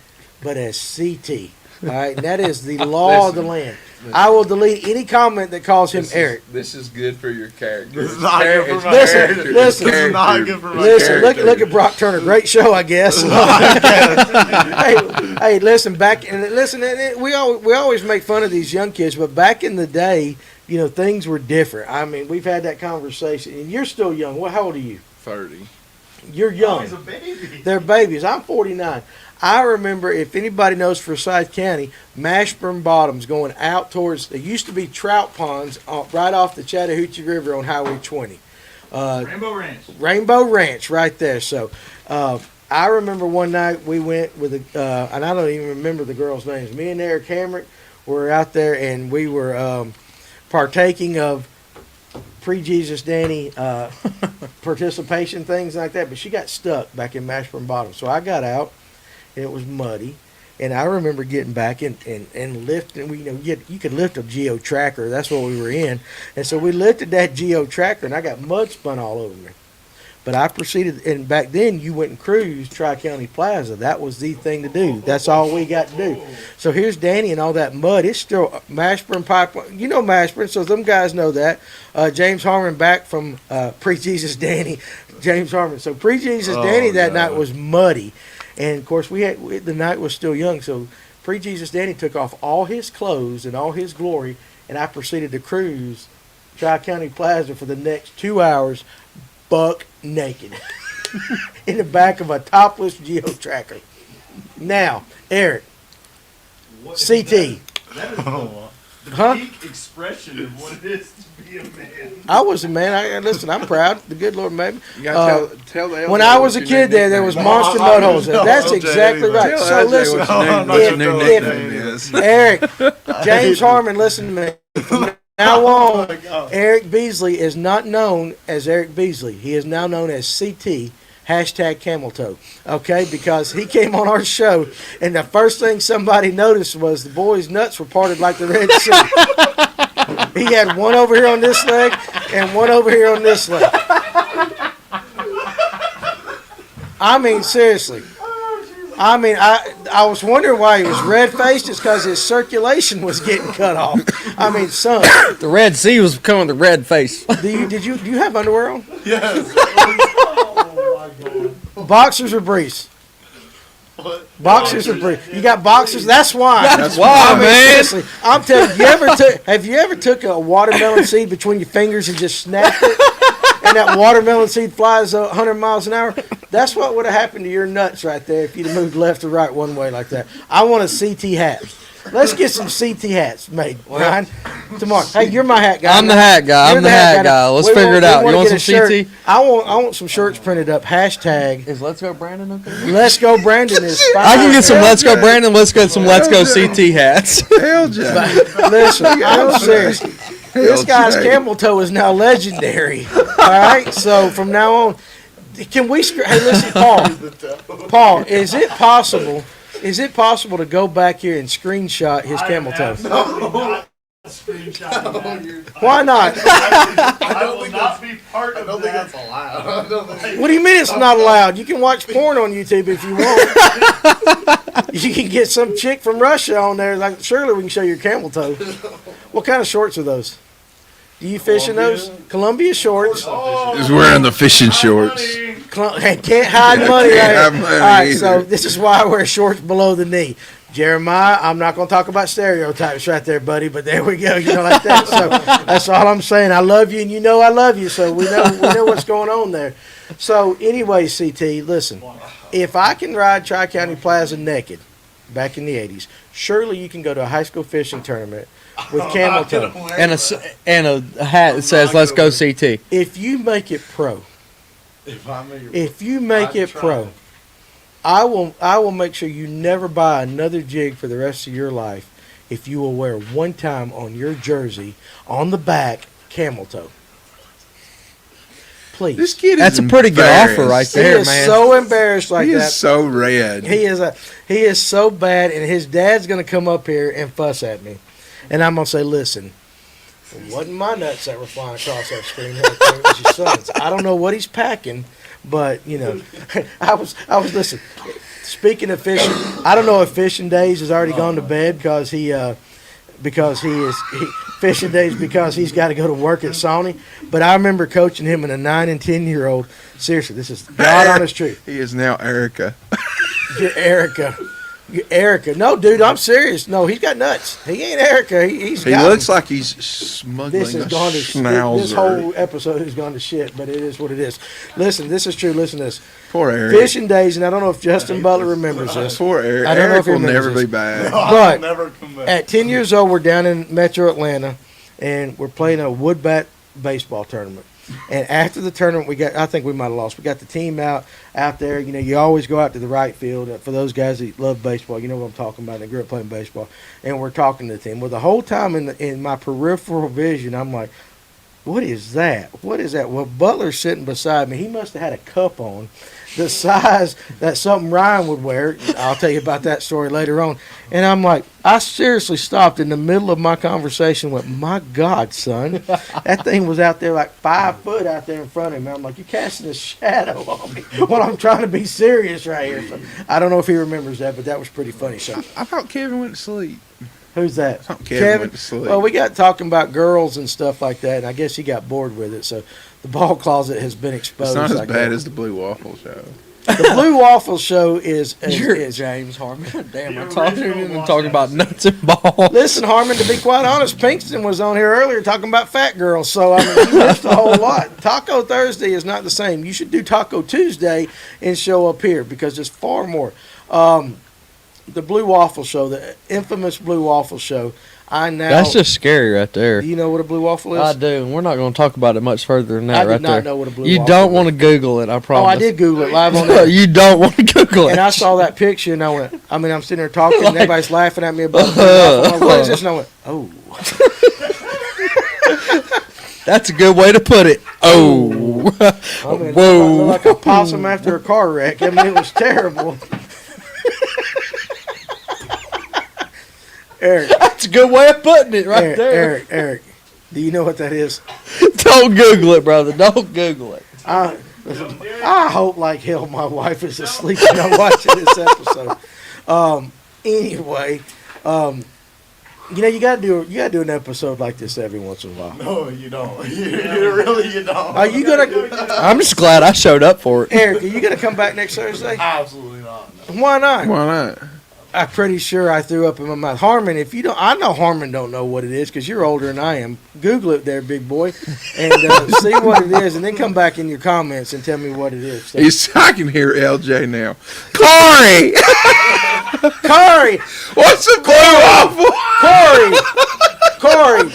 but as CT. All right, and that is the law of the land. I will delete any comment that calls him Eric. This is good for your character. This is not good for my Listen, character. listen. This is not good for my Listen, character. look at Brock Turner. Great show, I guess. hey, listen. We always make fun of these young kids, but back in the day, you know, things were different. I mean, we've had that conversation, and you're still young. Well, how old are you? 30. You're Oh, young. he's a baby. They're babies. I'm 49. I remember, if anybody knows Forsyth County, Mashburn Bottoms going out towards, there used to be trout ponds right off the Chattahoochee River on Highway 20. Rainbow Ranch. Rainbow Ranch right there. So I remember one night we went with, and I don't even remember the girls' names. Me and Eric Hamrick were out there, and we were partaking of pre-Jesus Danny participation, things like that. But she got stuck back in Mashburn Bottom. So I got out, and it was muddy. And I remember getting back and lifting. You could lift a geo tracker. That's what we were in. And so we lifted that geo tracker, and I got mud spun all over me. But I proceeded, and back then you went and cruised Tri-County Plaza. That was the thing to do. That's all we got to do. So here's Danny and all that mud. It's still Mashburn Pipeline. You know Mashburn, so them guys know that. James Harmon back from Pre-Jesus Danny. James Harmon. So Pre-Jesus Danny that night was muddy. And, of course, the night was still young. So Pre-Jesus Danny took off all his clothes and all his glory, and I proceeded to cruise Tri-County Plaza for the next 2 hours, buck naked, in the back of a topless geo tracker. Now, Eric, What CT, That is the Huh? peak expression of what it is to be a man. I was a man. Listen, I'm proud. The good Lord made me. You gotta tell the When elder I what was a your kid, new there was nickname monster No, mud holes. no, That's don't tell exactly anybody. right. Tell So LJ listen, what No, your I'm new, not what your gonna new tell nickname him. is. Eric, James Harmon, listen to me. From now on, my God. Eric Beasley is not known as Eric Beasley. He is now known as CT, hashtag camel toe. Okay, because he came on our show, and the first thing somebody noticed was the boy's nuts were parted like the Red Sea. He had one over here on this leg and one over here on this leg. I mean, seriously. I mean, I was wondering why he was red-faced. It's because his circulation was getting cut off. I mean, son, The Red Sea was becoming the red face. do you have underwear on? Yes. Boxers or briefs? Boxers or briefs? You got boxers? That's why. That's why, man. Seriously, I'm telling you. Have you ever took a watermelon seed between your fingers and just snapped it, and that watermelon seed flies 100 miles an hour? That's what would have happened to your nuts right there if you'd have moved left or right one way like that. I want a CT hat. Let's get some CT hats made, Ryan. Tomorrow. Hey, you're my hat guy. I'm the hat guy. You're I'm the hat guy. Let's figure it out. You want some CT? I want some shirts printed up. Hashtag. Is Let's Go Brandon okay? Let's Go Brandon is fine. I can get some Let's Go Brandon. Let's get some Let's Go CT hats. Hell, Jack. Listen, I'm serious. This guy's camel toe is now legendary. All right, so from now on, can we? Hey, listen, Paul. Paul, is it possible? Is it possible to go back here and screenshot his camel toe? Why not? I will not be part of that. allowed. What do you mean it's not allowed? You can watch porn on YouTube if you want. You can get some chick from Russia on there. Like, surely we can show your camel toe. What kind of shorts are those? Do you fish in those? Columbia shorts. He's wearing the fishing shorts. Can't hide money right Can't hide here. money All right, either. so this is why I wear shorts below the knee. Jeremiah, I'm not going to talk about stereotypes right there, buddy, but there we go, like that. So that's all I'm saying. I love you, and you know I love you, so we know what's going on there. So anyway, CT, listen, if I can ride Tri-County Plaza naked back in the 80s, surely you can go to a high school fishing tournament with camel toe. And a hat that says Let's Go CT. If you make it pro, if you make I'd it try. pro, I will make sure you never buy another jig for the rest of your life if you will wear one time on your jersey on the back camel toe. Please. This kid is That's a pretty good offer right He there, is man. so embarrassed like He that. is so red. He is so bad, and his dad's gonna come up here and fuss at me, and I'm gonna say, listen. It wasn't my nuts that were flying across that screen. It was your son's. I don't know what he's packing, but I was listen. Speaking of fishing, I don't know if Fishing Days has already gone to bed because Fishing Days because he's got to go to work at Sony. But I remember coaching him in a 9 and 10-year-old. Seriously, this is God honest truth. He is now Erica. You're Erica. You're Erica. No, dude, I'm serious. No, he's got nuts. He ain't Erica. He Looks like he's smuggling This has a gone to schnauzer. this whole episode has gone to shit, but it is what it is. Listen, this is true. Listen to this. Poor Eric. Fishing Days, and I don't know if Justin Butler remembers this. Poor Eric. I don't know Eric if he will remembers never this. be back. But never come back. at 10 years old, we're down in Metro Atlanta, and we're playing a wood bat baseball tournament. And after the tournament, I think we might have lost. We got the team out there. You always go out to the right field. For those guys that love baseball, you know what I'm talking about. They grew up playing baseball. And we're talking to the team. Well, the whole time in my peripheral vision, I'm like, what is that? What is that? Well, Butler's sitting beside me. He must have had a cup on the size that something Ryan would wear. I'll tell you about that story later on. And I'm like, I seriously stopped in the middle of my conversation and went, my God, son. That thing was out there like 5 foot out there in front of me. I'm like, you're casting a shadow on me when I'm trying to be serious right here. So I don't know if he remembers that, but that was pretty funny. So I thought Kevin went to sleep. who's that? I thought Kevin went to sleep. Well, we got talking about girls and stuff like that, and I guess he got bored with it. So the ball closet has been exposed. It's not as like bad that. as the Blue Waffle Show. The Blue Waffle Show is James Harmon. Damn, I'm The talking original and talking about Washington. nuts and balls. Listen, Harmon, to be quite honest, Pinkston was on here earlier talking about fat girls, so I mean, you missed a whole lot. Taco Thursday is not the same. You should do Taco Tuesday and show up here because there's far more. The Blue Waffle Show, the infamous Blue Waffle Show. That's just scary right there. Do you know what a Blue Waffle is? I do, and we're not going to talk about it much further than that I did right not there. know what a Blue You Waffle don't is. want to Google it, I promise. Oh, I did Google it live on there. You don't want to Google it. And I saw that picture, and I went, I'm sitting there talking, and everybody's laughing at me about the Blue Waffle. I'm like, what is this? And I went, oh. That's a good way to put it. Oh. I mean, Whoa. I looked like a possum after a car wreck. I mean, it was terrible. Eric, That's a good way of putting it right Eric, there. Eric, do you know what that is? Don't Google it, brother. Don't Google it. I hope like hell my wife is asleep and I'm watching this episode. Anyway, You know, you gotta do an episode like this every once in a while. No, you don't. You don't. Are you gonna, I'm just glad I showed up for it. Eric? Are you gonna come back next Thursday? Absolutely not. Why not? Why not? I'm pretty sure I threw up in my mouth. Harmon, if you don't, I know Harmon don't know what it is because you're older than I am. Google it there, big boy, and see what it is, and then come back in your comments and tell me what it is. So, I can hear LJ now. Corey! Corey, What's a blue waffle? Corey,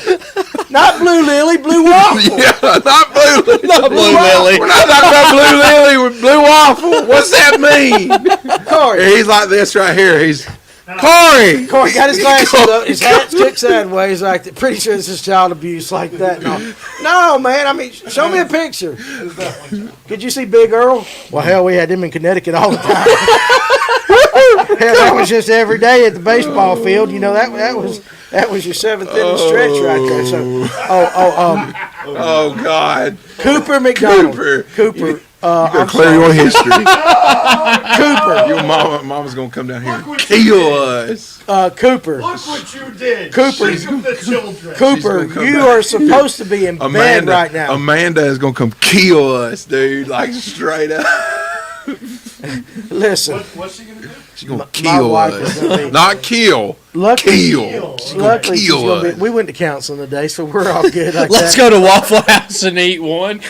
not Blue Lily, Blue Waffle. Yeah, not blue. Not Blue Lily. We're not talking about blue lily with blue waffle. What's that mean? Corey, He's like this right here. He's Corey. Corey got his glasses up, his hat's kicked sideways, like pretty sure this is child abuse like that. No, man. I mean, show me a picture. Could you see Big Earl? Well, hell, we had him in Connecticut all the time. Hell, that was just every day at the baseball field. You know, that was your seventh inning stretch right there. So, Oh God. Cooper McDonald. Cooper. I'm Clear sorry. your history. Cooper. Your mama's gonna come down here and kill us. Cooper. Look what you did. Cooper. Shake of the children. Cooper, gonna come you back. are supposed to be in bed right now. Amanda is gonna come kill us, dude. Like straight up. Listen, What's she gonna do? She's gonna my kill wife us. is gonna be. Not kill. Luckily, Kill. She's gonna luckily she's kill gonna us. be. We went to counseling today, so we're all good. Like Let's that. go to Waffle House and eat one.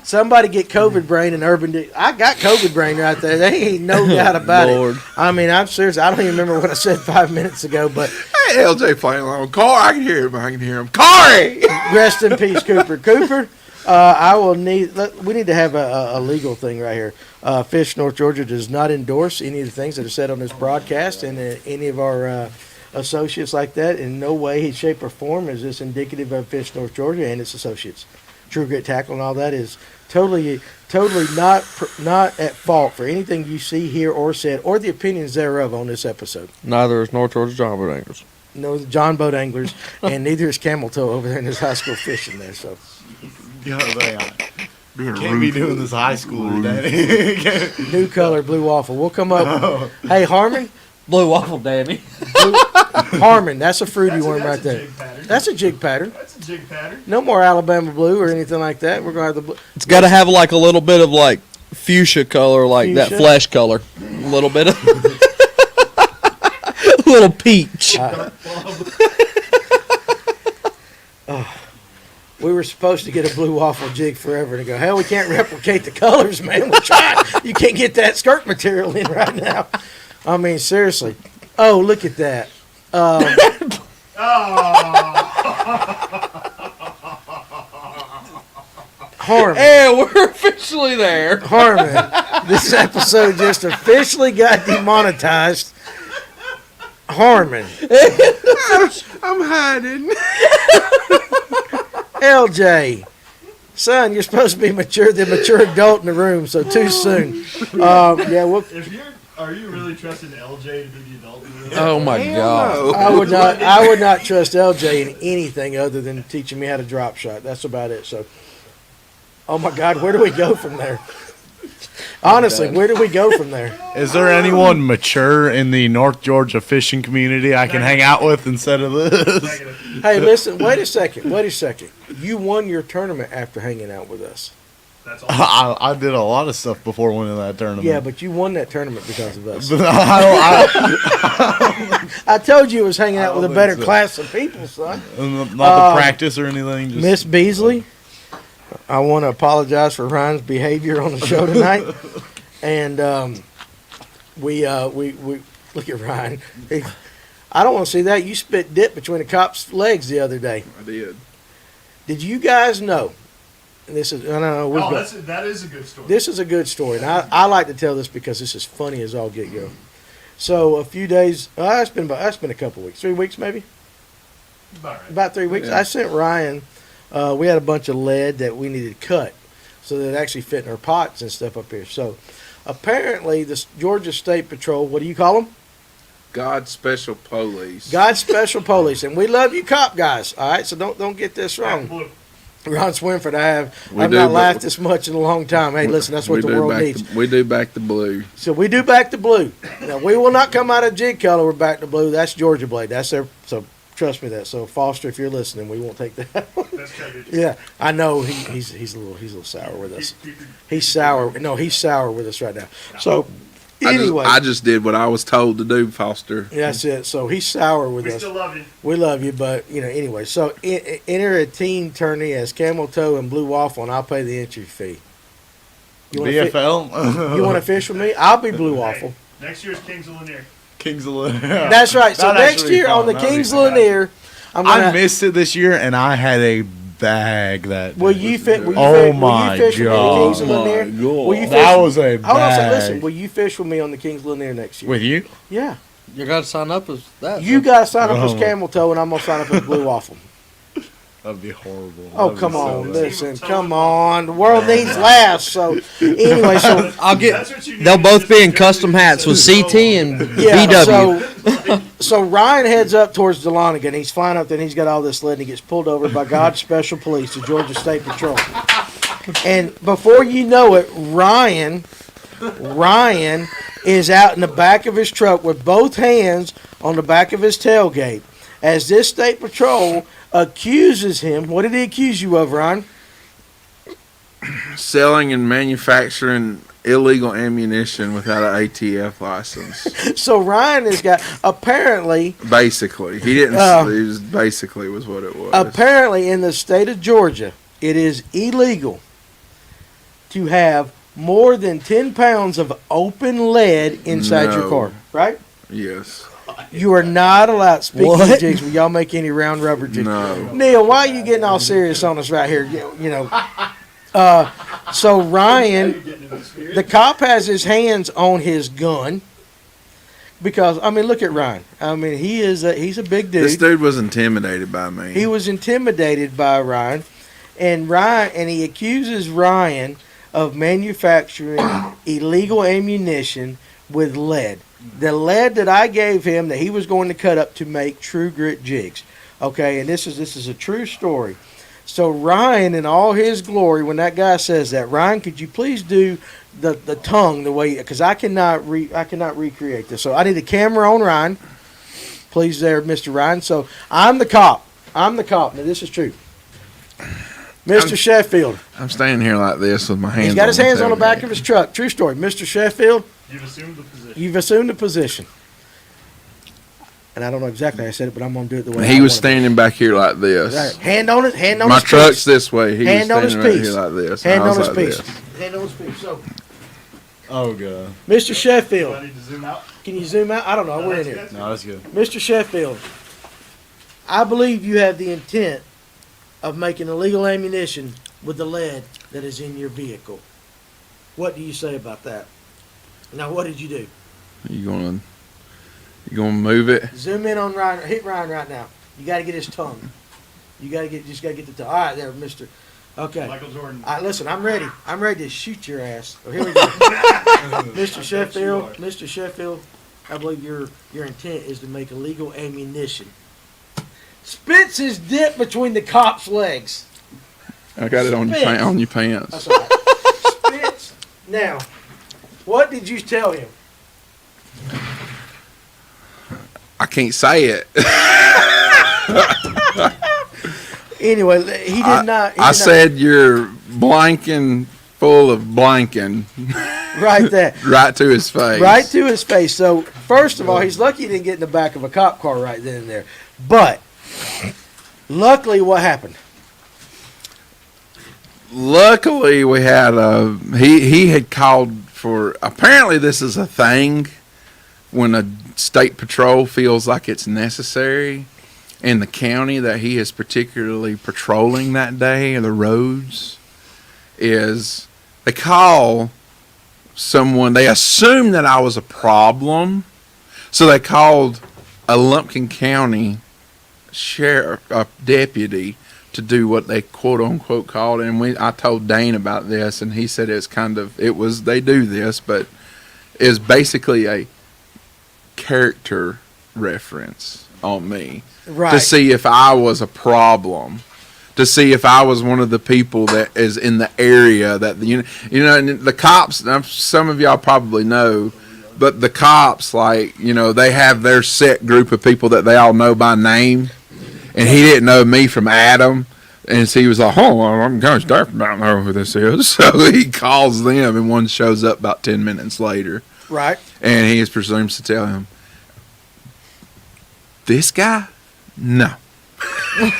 Somebody get COVID brain in Urban. I got COVID brain right there. There ain't no doubt about Lord. it. I mean, I'm serious. I don't even remember what I said 5 minutes ago, but Hey, LJ playing along. Corey, I can hear him. I can hear him. Corey. rest in peace, Cooper. Cooper, I will need. We need to have a legal thing right here. Fish North Georgia does not endorse any of the things that are said on this broadcast, and any of our associates like that. In no way, shape, or form is this indicative of Fish North Georgia and its associates. True Grit Tackle and all that is totally not at fault for anything you see, hear, or said, or the opinions thereof on this episode. Neither is North Georgia John Boat Anglers. No, John Boat Anglers, and neither is Camel Toe over there in his high school fishing there. So Yeah, can't be doing this high school today. new color, blue waffle. We'll come up. Hey, Harmon, Blue Waffle, Danny. Harmon, that's a fruity worm right a there. jig pattern. That's a jig pattern. That's a jig pattern. No more Alabama blue or anything like that. We're gonna have the blue. It's got to have like a little bit of like fuchsia color, like that Fuchsia? flesh color. A little bit of. A little peach. We were supposed to get a blue waffle jig forever ago. Hell, we can't replicate the colors, man. We tried. You can't get that skirt material in right now. I mean, seriously. Oh, look at that. Harmon. And we're officially there. Harmon. This episode just officially got demonetized. Harmon. I'm hiding. LJ. Son, you're supposed to be the mature adult in the room, so too soon. Yeah, well, Are you really trusting LJ to be the adult in the room? Oh my God. I would not trust LJ in anything other than teaching me how to drop shot. That's about it. So, oh my God, where do we go from there? Honestly, where do we go from there? Is there anyone mature in the North Georgia fishing community I can hang out with instead of this? Negative. Hey, listen, wait a second. You won your tournament after hanging out with us. That's all. I did a lot of stuff before winning that tournament. Yeah, but you won that tournament because of us. But I I told you it was hanging out with a don't better think so. class of people, son. don't, not the practice or anything. Just Miss Beasley, I want to apologize for Ryan's behavior on the show tonight. And we look at Ryan. I don't want to see that. You spit dip between the cop's legs the other day. I did. Did you guys know? And this is I don't know. Oh, that is a good story. This is a good story, and I like to tell this because this is funny as all get go. So a few days, it's been a couple weeks, 3 weeks maybe, About right. about 3 weeks. Yeah. I sent Ryan. We had a bunch of lead that we needed cut, so that it actually fit in our pots and stuff up here. So apparently, the Georgia State Patrol, what do you call them? God Special Police. God's Special Police, and we love you, cop guys. All right, so don't get this Back wrong. blue. Ron Swinford, I've We not do, but- laughed this much in a long time. Hey, listen, that's what the world needs. We do back the blue. So we do back to blue. Now we will not come out of jig color. We're back to blue. That's Georgia Blade. That's their. So trust me that. So Foster, if you're listening, we won't take that. That's Kevin. Yeah, I know he's a little sour with us. He's sour. No, he's sour with us right now. So anyway, I just did what I was told to do, Foster. that's it. So he's sour with We us. still love you. We love you, but anyway. So enter a team tourney as Camel Toe and Blue Waffle, and I'll pay the entry fee. You want to BFL. you want to fish with me? I'll be Blue Waffle. Next year's Kings of Lanier. Kings of Lanier. That's right. So That'd next actually be year fun. on the That'd be Kings fun. Lanier, I'm gonna. I missed it this year, and I had a bag that. Will you fit? Will you Oh fit, my will you fish with me on the Kings of God. Lanier? Will you fish? That was a Hold on a second. Listen, bag. will you fish with me on the Kings Lanier next year? With you? Yeah. You got to sign up as that. You got to sign up as Oh. Camel Toe, and I'm gonna sign up as Blue Waffle. That'd be horrible. Oh, That'd come be so on, bad. listen, come on. The world needs laughs. So anyway, so I'll get. That's what you need. They'll both Just be in exactly custom what you hats with said. CT and yeah, BW. so Ryan heads up towards Dahlonega. He's flying up there, and he's got all this lead, and he gets pulled over by God's Special Police, the Georgia State Patrol. And before you know it, Ryan is out in the back of his truck with both hands on the back of his tailgate as this state patrol accuses him. What did he accuse you of, Ryan? Selling and manufacturing illegal ammunition without an ATF license. So Ryan has got apparently Basically, he didn't. It was basically was what it was. Apparently, in the state of Georgia, it is illegal to have more than 10 pounds of open lead inside your No. car, right? Yes. You are not allowed. Speaking of What? jigs, will y'all make any round rubber jigs? No. Neil, why are you getting all serious on us right here? So Ryan, the cop has his hands on his gun because look at Ryan. He's a big dude. This dude was intimidated by me. He was intimidated by Ryan, and he accuses Ryan of manufacturing illegal ammunition with lead. The lead that I gave him that he was going to cut up to make true grit jigs. Okay, and this is a true story. So Ryan, in all his glory, when that guy says that, Ryan, could you please do the tongue the way? Because I cannot recreate this. So I need a camera on Ryan. Please, there, Mr. Ryan. So I'm the cop. Now this is true. Mr. Sheffield. I'm standing here like this with my hands. He's got his hands on the tailgate. back of his truck. True story. Mr. Sheffield, You've assumed the position. you've assumed the position. And I don't know exactly how I said it, but I'm going to do it the way He I was want standing back here like to. this. Right. Hand on My his truck's piece. this way. He Hand on was his standing right piece. here like this. Hand and I on was his like piece. this. Hand on his piece. So, Oh god. Mr. Do Sheffield, I need to zoom out? can you zoom out? I don't know. No, We're in that's here. good. No, that's good. Mr. Sheffield, I believe you have the intent of making illegal ammunition with the lead that is in your vehicle. What do you say about that? Now, what did you do? You gonna move it? Zoom in on Ryan. Hit Ryan right now. You got to get his tongue. You got to get the tongue. All right, there, Mister. Okay. Michael Jordan. All right, listen. I'm ready. I'm ready to shoot your ass. Oh, here we go, Mr. Sheffield. Mr. Sheffield, I believe your intent is to make illegal ammunition. Spits his dip between the cop's legs. I got it on your Spit. on your pants. That's all right. Spits. Now, what did you tell him? I can't say it. Anyway, he did not. I said you're blanking full of blanking right there. right to his face. Right to his face. So, first of all, he's lucky he didn't get in the back of a cop car right then and there. But, luckily, what happened? Luckily, we had he had called for. Apparently, this is a thing when a state patrol feels like it's necessary in the county that he is particularly patrolling that day, or the roads, is they call someone. They assumed that I was a problem, so they called a Lumpkin County sheriff, deputy, to do what they quote unquote called, and I told Dane about this, and he said they do this, but it's basically a character reference on me Right. to see if I was a problem, to see if I was one of the people that is in the area that you know, and the cops. Some of y'all probably know, but the cops, like, you know, they have their set group of people that they all know by name, and he didn't know me from Adam. And so he was like, "Oh, I'm kind of starved about know who this is." So he calls them, and one shows up about 10 minutes later. Right. And he presumes to tell him, "This guy? No.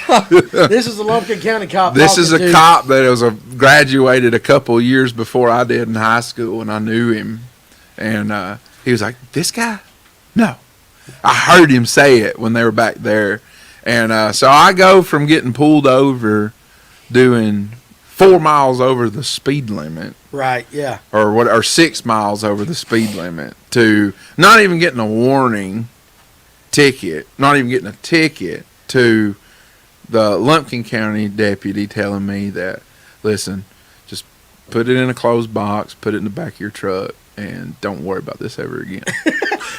This is the Lumpkin County cop. This is a talking to- cop that was graduated a couple of years before I did in high school, and I knew him." And he was like, "This guy? No." I heard him say it when they were back there. And so I go from getting pulled over doing 4 miles over the speed limit, Right. Yeah. or 6 miles over the speed limit, to not even getting a warning ticket, not even getting a ticket, to the Lumpkin County deputy telling me that, "Listen, just put it in a closed box, put it in the back of your truck, and don't worry about this ever again."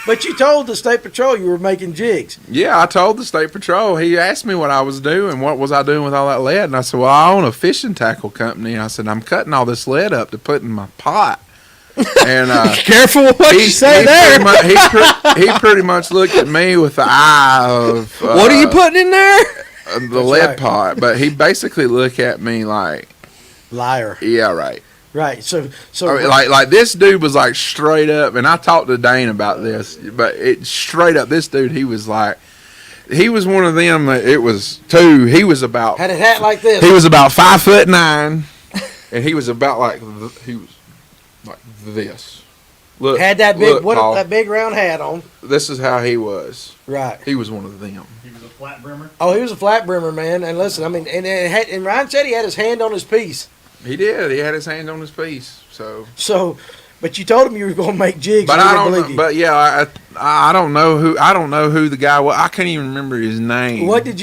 But you told the state patrol you were making jigs. Yeah, I told the state patrol. He asked me what I was doing, what was I doing with all that lead, and I said, "Well, I own a fishing tackle company." And I said, "I'm cutting all this lead up to put in my pot." And Careful what you say there. He pretty much looked at me with the eye of What are you putting in there? the lead right. pot, but he basically looked at me like, Liar. "Yeah, right." Right. So I mean, like this dude was like straight up, and I talked to Dane about this, but it straight up, this dude, he was like, he was one of them that it was two. He was about had a hat like this. he was about 5'9", and he was about like he was like this. Look, had that big Paul, that big round hat on. this is how he was. Right. He was one of them. He was a flat brimmer. Oh, he was a flat brimmer, man. And listen, I mean, and Ryan said he had his hand on his piece. He did. He had his hand on his piece. So, but you told him you were going to make jigs. But and he I didn't don't. believe Know, you. but yeah, I don't know who. I don't know who the guy was. I can't even remember his name. What did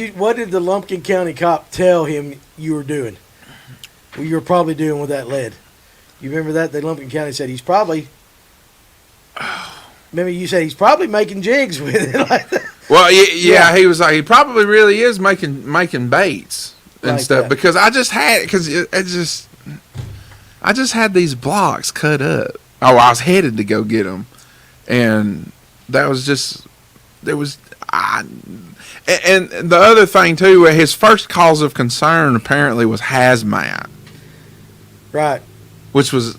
the Lumpkin County cop tell him you were doing? Well, you were probably doing with that lead. You remember that? The Lumpkin County said he's probably. Remember you said he's probably making jigs with it like that. Well, yeah, he was like, he probably really is making baits and Like stuff, that. because I just had I just had these blocks cut up. Oh, I was headed to go get them, and that was just and the other thing too, his first cause of concern apparently was hazmat, Right. which was,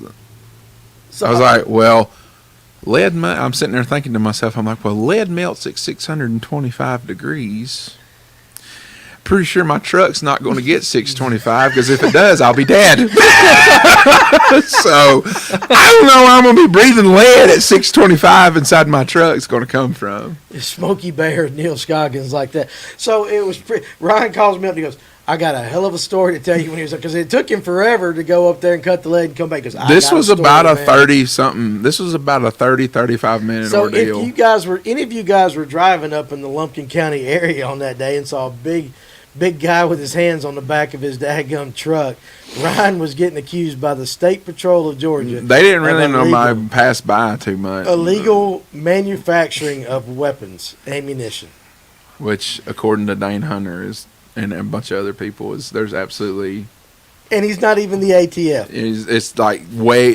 So I was like, well, I'm sitting there thinking to myself, I'm like, well, lead melts at 625 degrees. Pretty sure my truck's not going to get 625, because if it does, I'll be dead. So I don't know where I'm going to be breathing lead at 625 inside my truck. It's going to come from. Smokey Bear, Neil Scoggins, like that. So it was. Ryan calls me up and he goes, "I got a hell of a story to tell you." When he was, because it took him forever to go up there and cut the lead and come back. This was about a 30-something. This was about a 35 minute So ordeal. if any of you guys were driving up in the Lumpkin County area on that day and saw a big guy with his hands on the back of his daggum truck, Ryan was getting accused by the State Patrol of Georgia. They didn't really of know illegal- my pass by too much. illegal manufacturing of weapons, ammunition. Which, according to Dane Hunter and a bunch of other people, there's absolutely. And he's not even the ATF. It's like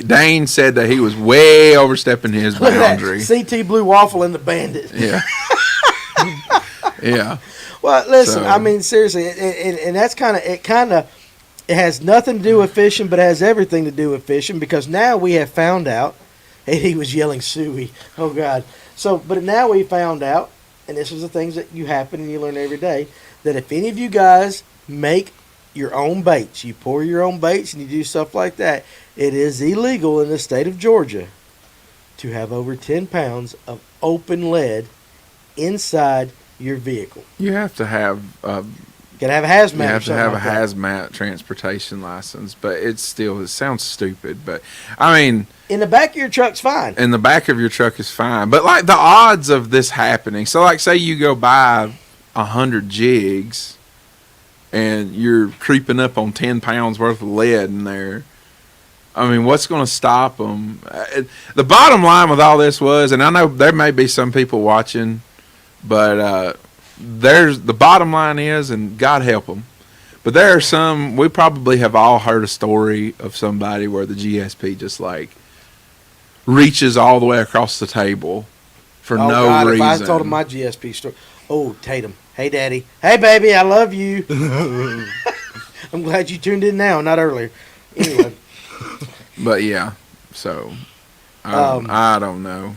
Dane said that he was way overstepping his Look at boundary. that. CT Blue Waffle and the Bandit. Yeah. Yeah. Well, listen, So- I mean, seriously, and that's it has nothing to do with fishing, but it has everything to do with fishing, because now we have found out, and he was yelling suey, oh God. So, but now we found out, and this is the things that you happen and you learn every day, that if any of you guys make your own baits, you pour your own baits and you do stuff like that, it is illegal in the state of Georgia to have over 10 pounds of open lead inside your vehicle. You have to have Gotta have a hazmat. you or have to something have a like that. hazmat transportation license, but it sounds stupid. But I mean, In the back of your truck's fine. in the back of your truck is fine. But like the odds of this happening. So like, say you go buy 100 jigs, and you're creeping up on 10 pounds worth of lead in there. I mean, what's going to stop them? The bottom line with all this was, and I know there may be some people watching, but the bottom line is, and God help them, But there are some, we probably have all heard a story of somebody where the GSP just like reaches all the way across the table for Oh, no God, reason. if I told him my GSP story. Oh, Tatum. Hey, Daddy. Hey, baby. I love you. I'm glad you tuned in now, not earlier. Anyway. But yeah, so I don't know.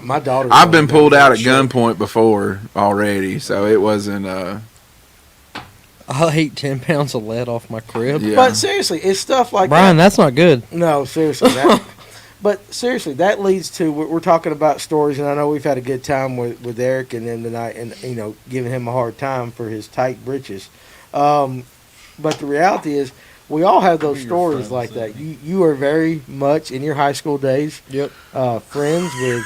My daughter. I've been pulled out at gunpoint before already, so it wasn't. I'll eat 10 pounds of lead off my crib. Yeah. But seriously, it's stuff like Brian, that. that's not good. No, seriously. But seriously, that leads to we're talking about stories, and I know we've had a good time with Eric and them tonight, and giving him a hard time for his tight britches. But the reality is, we all have those stories like that. You are very much in your high school days. Yep. Friends with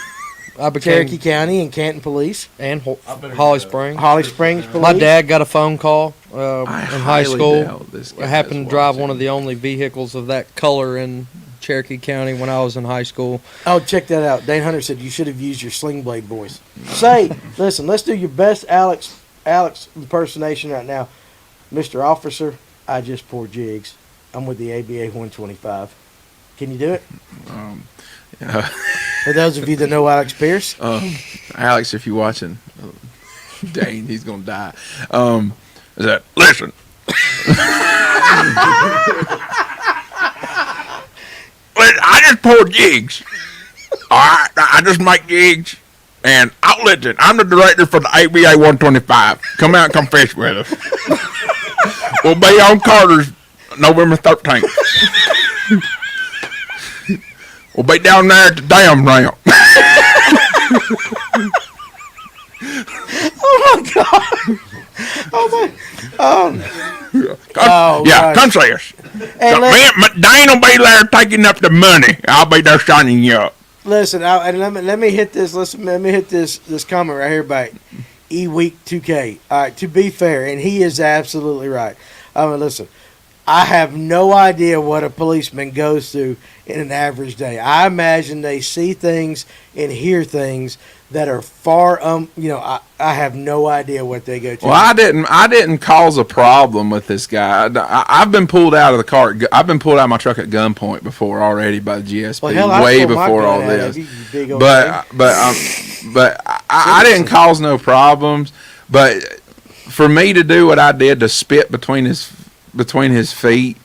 I became Cherokee County and Canton Police, and Holly Springs. Holly Springs Police. My dad got a phone call in high highly school. doubt this I guy happened is to drive watching. one of the only vehicles of that color in Cherokee County when I was in high school. Oh, check that out. Dane Hunter said you should have used your Sling Blade voice. Listen, let's do your best Alex impersonation right now. Mr. Officer, I just poured jigs. I'm with the ABA 125. Can you do it? For those of you that know Alex Pierce. Alex, if you're watching, Dane, he's gonna die. Is that listen? I just pour jigs. All right, I just make jigs. And listen, I'm the director for the ABA 125. Come out and come fish with us. We'll be on Carter's November 13th. We'll be down there at the dam ramp. Oh, my God. Oh, my. Come see us. Hey, Dane will be there taking up the money. I'll be there signing you up. listen, and let me hit this. Let me hit this comment right here by E-Week 2K. All right, to be fair, and he is absolutely right. I mean, listen, I have no idea what a policeman goes through in an average day. I imagine they see things and hear things that are far, I have no idea what they go through. Well, I didn't cause a problem with this guy. I've been pulled out of the car. I've been pulled out of my truck at gunpoint before already by the GSP, Well, hell, I way pulled my before all gun out of this. you, you big old But I didn't cause no problems. But for me to do what I did to spit between his feet,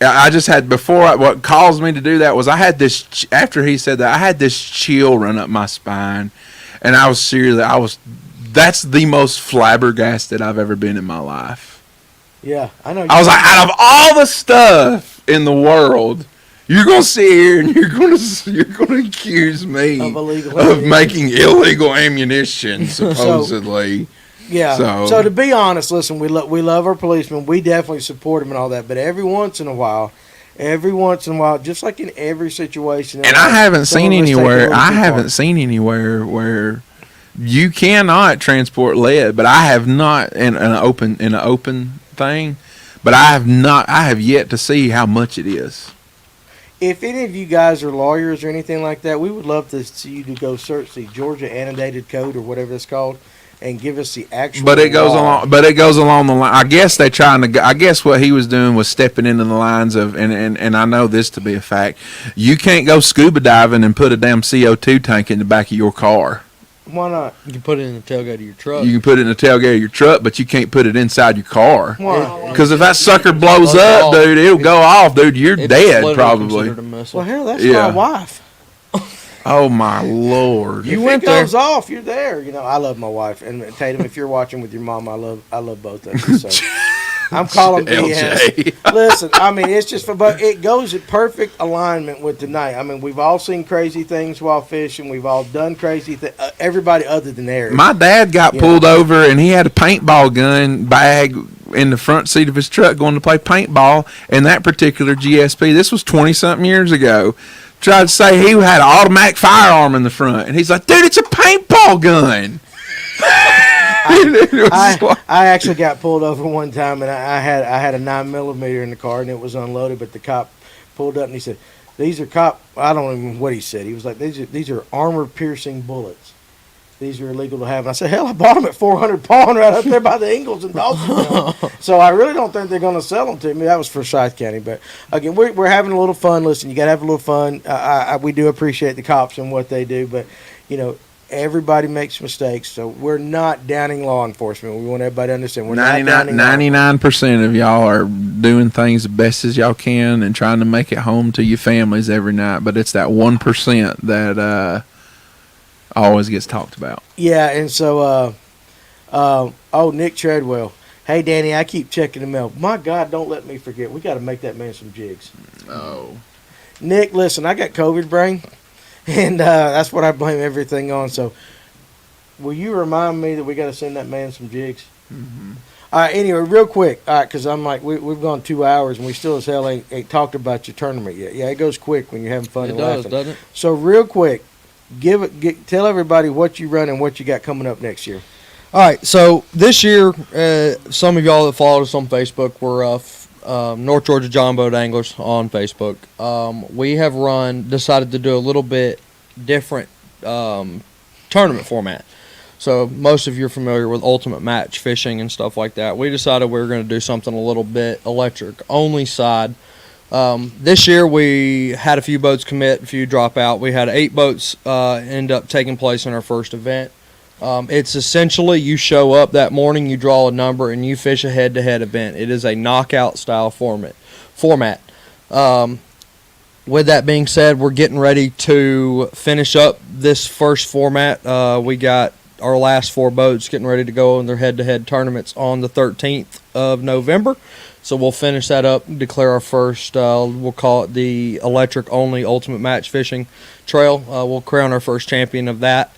I just had what caused me to do that was I had this, after he said that, I had this chill run up my spine, and I was seriously, that's the most flabbergasted I've ever been in my life. Yeah, I know. I was like, out of all the stuff in the world, you're gonna sit here and you're gonna accuse me of making illegal ammunition, supposedly. Yeah. So to be honest, listen, we love our policemen. We definitely support them and all that. But every once in a while, just like in every situation, and I haven't seen anywhere where you cannot transport lead. But I have not in an open thing. But I have yet to see how much it is. If any of you guys are lawyers or anything like that, we would love to see you to go search the Georgia Annotated Code or whatever it's called, and give us the actual. But it goes law. along. But it goes along the line. I guess I guess what he was doing was stepping into the lines of, and I know this to be a fact. You can't go scuba diving and put a damn CO2 tank in the back of your car. Why not? You can put it in the tailgate of your truck. You can put it in the tailgate of your truck, but you can't put it inside your car. Why? Because if that sucker blows up, dude, it'll go off, dude. You're It's dead, literally probably. considered a missile. Well, hell, that's Yeah. my wife. Oh my Lord! If it goes off, you're there. I love my wife, and Tatum. If you're watching with your mom, I love both of you. So I'm calling BS. Listen, I mean, it's just but it goes in perfect alignment with tonight. I mean, we've all seen crazy things while fishing. We've all done crazy things. Everybody other than Eric. My dad got pulled over, and he had a paintball gun bag in the front seat of his truck going to play paintball. And that particular GSP, this was 20-something years ago, tried to say he had an automatic firearm in the front, and he's like, "Dude, it's a paintball gun." I actually got pulled over one time, and I had a 9mm in the car, and it was unloaded. But the cop pulled up, and he said, "These are I don't even know what he said. He was like, "These are armor-piercing bullets." these are illegal to have. And I said, hell, I bought them at 400 pawn right up there by the Ingalls and Dawsonville. So I really don't think they're going to sell them to me. That was for Forsyth County. But again, we're having a little fun. Listen, you got to have a little fun. We do appreciate the cops and what they do, but everybody makes mistakes. So we're not downing law enforcement. We want everybody to understand we're not downing 99% of y'all are doing things the best as y'all can and trying to make it home to your families every night. But it's that 1% that always gets talked about. Yeah, and so, Nick Treadwell. Hey, Danny, I keep checking the mail. My God, don't let me forget. We got to make that man some jigs. Oh. Nick, listen, I got COVID brain, and that's what I blame everything on. So, will you remind me that we got to send that man some jigs? Mm-hmm. All right, anyway, real quick, all right, because I'm like, we've gone 2 hours, and we still as hell ain't talked about your tournament yet. Yeah, it goes quick when you're having fun and laughing. doesn't it? So, real quick, tell everybody what you run and what you got coming up next year. All right, so this year, some of y'all that followed us on Facebook were North Georgia John Boat Anglers on Facebook. We have decided to do a little bit different tournament format. So most of you are familiar with ultimate match fishing and stuff like that. We decided we were going to do something a little bit electric only side. This year we had a few boats commit, a few drop out. We had 8 boats end up taking place in our first event. It's essentially you show up that morning, you draw a number, and you fish a head-to-head event. It is a knockout style format. With that being said, we're getting ready to finish up this first format. We got our last 4 boats getting ready to go in their head-to-head tournaments on the 13th of November. So we'll finish that up, declare our first, we'll call it the electric only ultimate match fishing trail. We'll crown our first champion of that.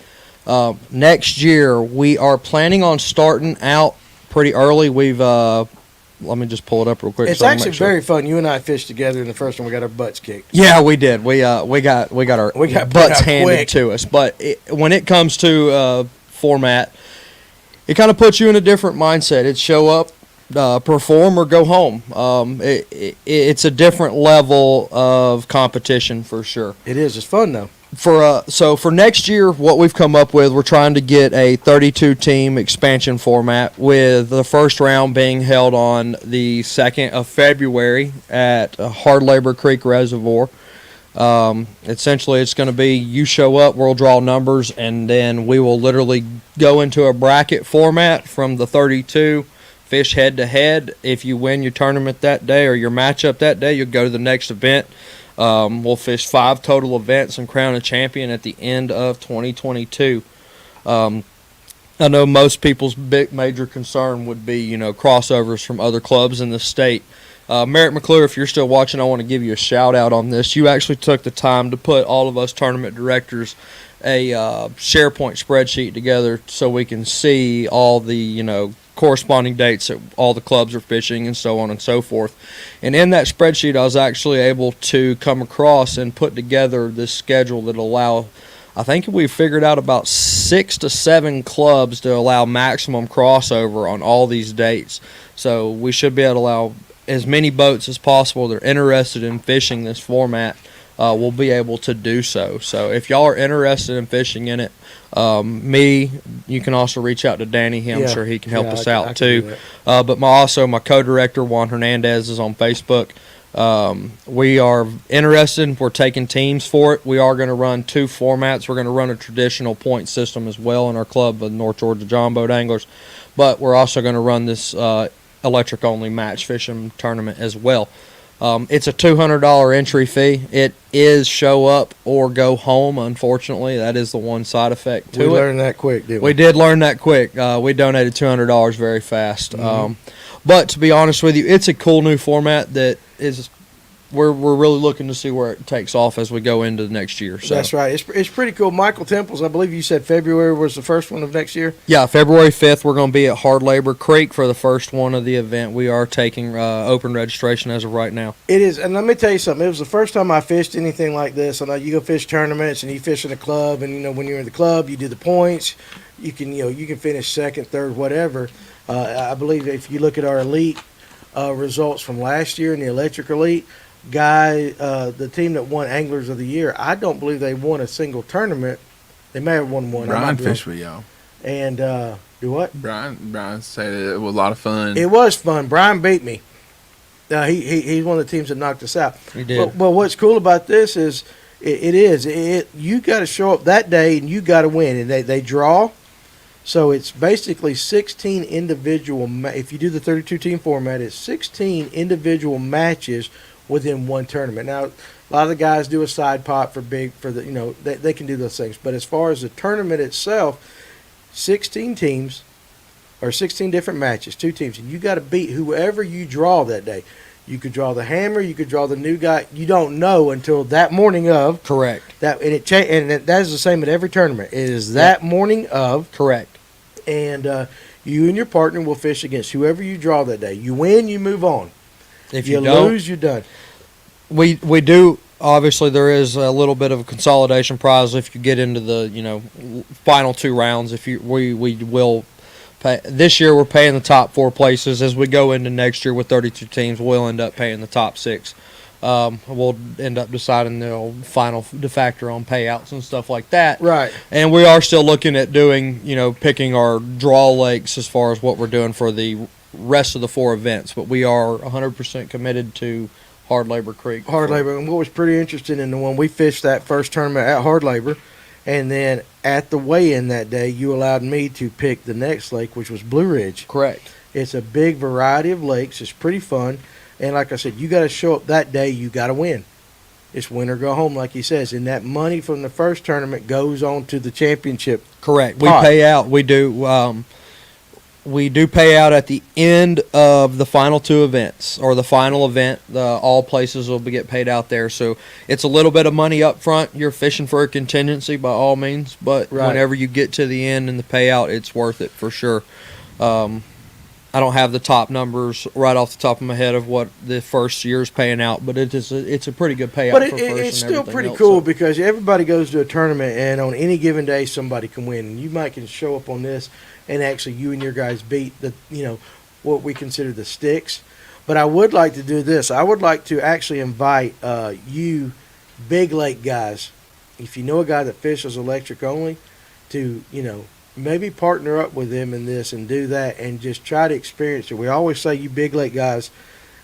Next year, we are planning on starting out pretty early. Let me just pull it up real quick. It's actually very fun. You and I fished together in the first one. We got our butts kicked. Yeah, we did. We got our butts handed to us. But when it comes to format, it kind of puts you in a different mindset. It's show up, perform, or go home. It's a different level of competition for sure. It is. It's fun though. So for next year, what we've come up with, we're trying to get a 32-team expansion format, with the first round being held on the 2nd of February at Hard Labor Creek Reservoir. Essentially, it's going to be you show up, we'll draw numbers, and then we will literally go into a bracket format from the 32, fish head-to-head. If you win your tournament that day or your matchup that day, you'll go to the next event. We'll fish 5 total events and crown a champion at the end of 2022. I know most people's big major concern would be, crossovers from other clubs in the state. Merritt McClure, if you're still watching, I want to give you a shout out on this. You actually took the time to put all of us tournament directors a SharePoint spreadsheet together so we can see all the, corresponding dates that all the clubs are fishing and so on and so forth. And in that spreadsheet, I was actually able to come across and put together this schedule that allow, I think we figured out about 6 to 7 clubs to allow maximum crossover on all these dates. So we should be able to allow as many boats as possible that are interested in fishing this format. We'll be able to do so. So if y'all are interested in fishing in it, you can also reach out to Danny. I'm sure he can help us out too. But my co-director, Juan Hernandez, is on Facebook. We are interested. We're taking teams for it. We are going to run 2 formats. We're going to run a traditional point system as well in our club of North Georgia John Boat Anglers. But we're also going to run this electric-only match fishing tournament as well. It's a $200 entry fee. It is show up or go home, unfortunately. That is the one side effect to it. We learned that quick, didn't we? We did learn that quick. We donated $200 very fast. Mm-hmm. But to be honest with you, it's a cool new format that is we're really looking to see where it takes off as we go into the next year. So. That's right. It's pretty cool. Michael Temples, I believe you said February was the first one of next year? Yeah, February 5th, we're going to be at Hard Labor Creek for the first one of the event. We are taking open registration as of right now. It is, and let me tell you something. It was the first time I fished anything like this. I know you go fish tournaments and you fish in a club, and when you're in the club, you do the points. You can finish second, third, whatever. I believe if you look at our elite results from last year in the Electric Elite, the team that won Anglers of the Year, I don't believe they won a single tournament They may have won one. I Brian might be wrong. fished with y'all. And do what? Brian said it was a lot of fun. It was fun. Brian beat me. He's one of the teams that knocked us out. We did. But what's cool about this is you got to show up that day and you got to win. And they draw. So it's basically 16 individual. If you do the 32 team format, it's 16 individual matches within one tournament. Now, a lot of the guys do a side pot they can do those things. But as far as the tournament itself, 16 teams or 16 different matches, 2 teams, and you got to beat whoever you draw that day. You could draw the hammer, you could draw the new guy. You don't know until that morning of. Correct. That is the same at every tournament. It is that morning of. Correct. And you and your partner will fish against whoever you draw that day. You win, you move on. If you don't, lose, you're done. we do. Obviously, there is a little bit of a consolidation prize if you get into the final 2 rounds. If we will pay this year, we're paying the top 4 places. As we go into next year with 32 teams, we'll end up paying the top 6. We'll end up deciding the final de facto on payouts and stuff like that. Right. And we are still looking at doing, picking our draw lakes as far as what we're doing for the rest of the 4 events. But we are 100% committed to Hard Labor Creek. Hard Labor. And what was pretty interesting in the one we fished that first tournament at Hard Labor, and then at the weigh-in that day, you allowed me to pick the next lake, which was Blue Ridge. Correct. It's a big variety of lakes. It's pretty fun. And like I said, you got to show up that day. You got to win. It's win or go home, like he says. And that money from the first tournament goes on to the championship. Correct. pot. We pay out. We do. We do pay out at the end of the final 2 events or the final event. All places will get paid out there. So it's a little bit of money up front. You're fishing for a contingency by all means, but Right. whenever you get to the end and the payout, it's worth it for sure. I don't have the top numbers right off the top of my head of what the first year's paying out, but it's a pretty good payout. But for first it's and still everything pretty else, cool so. because everybody goes to a tournament, and on any given day, somebody can win. And you might can show up on this, and actually you and your guys beat what we consider the sticks. But I would like to do this. I would like to actually invite you big lake guys, if you know a guy that fishes electric only, to maybe partner up with them in this and do that and just try to experience it. We always say, you big lake guys,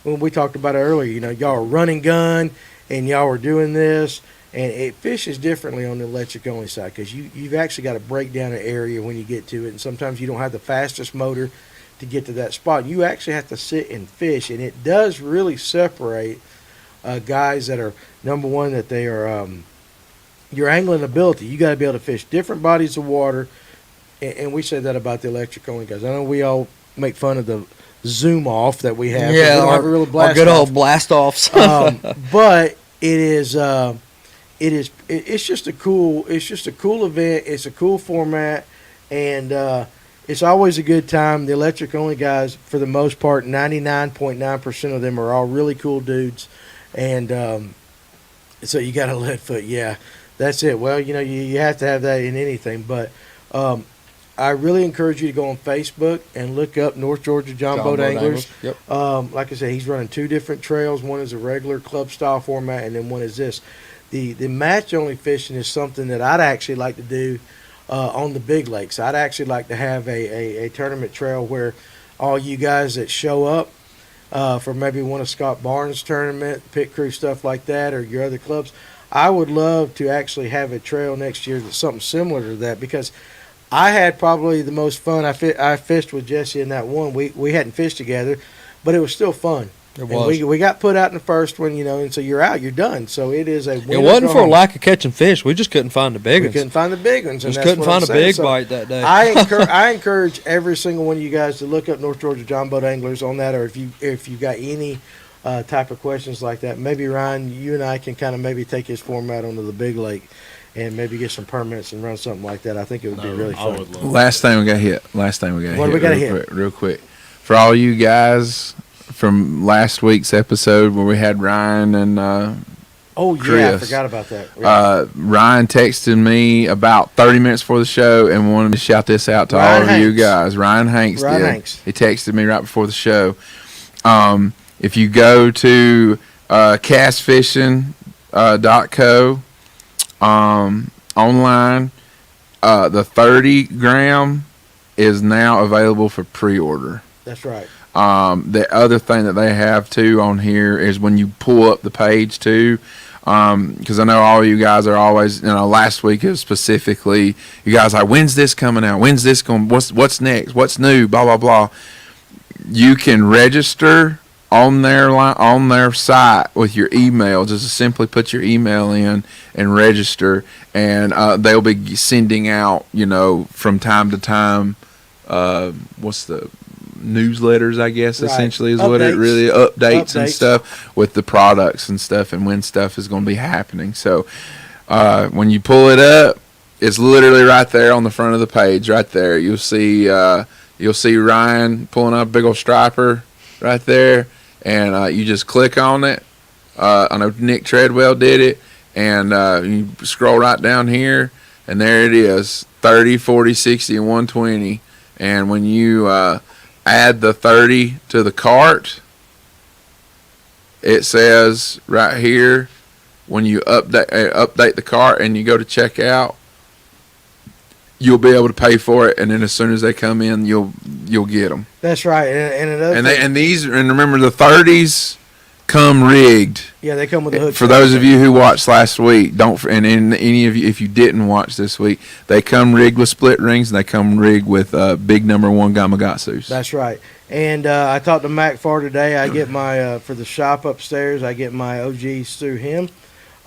when we talked about it earlier, y'all are running gun and y'all are doing this, and it fishes differently on the electric only side because you've actually got to break down an area when you get to it, and sometimes you don't have the fastest motor to get to that spot. You actually have to sit and fish, and it does really separate guys that are, number one, that they are your angling ability. You got to be able to fish different bodies of water. And we say that about the electric only guys. I know we all make fun of the zoom off that we have. Yeah, we don't our, have a real blast our good off. old blast offs. But it's just a cool event. It's a cool format, and it's always a good time. The electric only guys, for the most part, 99.9% of them are all really cool dudes, and so you got a lead foot. Yeah, that's it. Well, you have to have that in anything, but. I really encourage you to go on Facebook and look up North Georgia John Boat Anglers. Yep. Like I said, he's running 2 different trails. One is a regular club style format, and then one is this. The match only fishing is something that I'd actually like to do on the big lakes. I'd actually like to have a tournament trail where all you guys that show up for maybe one of Scott Barnes' tournament, pit crew, stuff like that, or your other clubs, I would love to actually have a trail next year that's something similar to that, because I had probably the most fun. I fished with Jesse in that one. We hadn't fished together, but it was still fun. It And was. we got put out in the first one, and so you're out, you're done. So it is a win It or wasn't go for a home. lack of catching fish. We just couldn't find the big We ones. couldn't find the big ones. Just and couldn't that's what find a I'm saying. big So bite that day. I encourage every single one of you guys to look up North Georgia John Boat Anglers on that, or if you got any type of questions like that, maybe Ryan, you and I can kind of maybe take his format onto the big lake and maybe get some permits and run something like that. I think it would be really I fun. would love Last thing we got hit. What do we gotta hit? Real quick. For all you guys from last week's episode where we had Ryan and Oh, yeah, I Chris. forgot about that. Yeah. Ryan texted me about 30 minutes before the show and wanted me to shout this out to Ryan all of you Hanks. guys. Ryan Hanks Ryan did. Hanks. He texted me right before the show. If you go to castfishing.co online, the 30 gram is now available for pre-order. That's right. The other thing that they have too on here is when you pull up the page too, because I know all you guys are always, last week it was specifically, you guys are like, when's this coming out? When's this going? What's next? What's new? Blah blah blah. You can register on their site with your email. Just simply put your email in and register, and they'll be sending out, from time to time. What's the newsletters, I guess, Right. essentially is what it really updates and stuff with the products and stuff and when stuff is going to be happening. So when you pull it up, it's literally right there on the front of the page. Right there, you'll see Ryan pulling up a big old striper right there, and you just click on it. I know Nick Treadwell did it, and you scroll right down here, and there it is: 30, 40, 60, and 120. And when you add the 30 to the cart, it says right here, when you update the cart and you go to check out, you'll be able to pay for it, and then as soon as they come in, you'll get them. That's right. And another thing, And remember, the 30s come rigged. yeah, they come with a hood. For those of you who watched last week, any of you, if you didn't watch this week, they come rigged with split rings, and they come rigged with big number 1 Gamakatsus. That's right. And I talked to Mac Farr today. I get my for the shop upstairs. I get my OGs through him.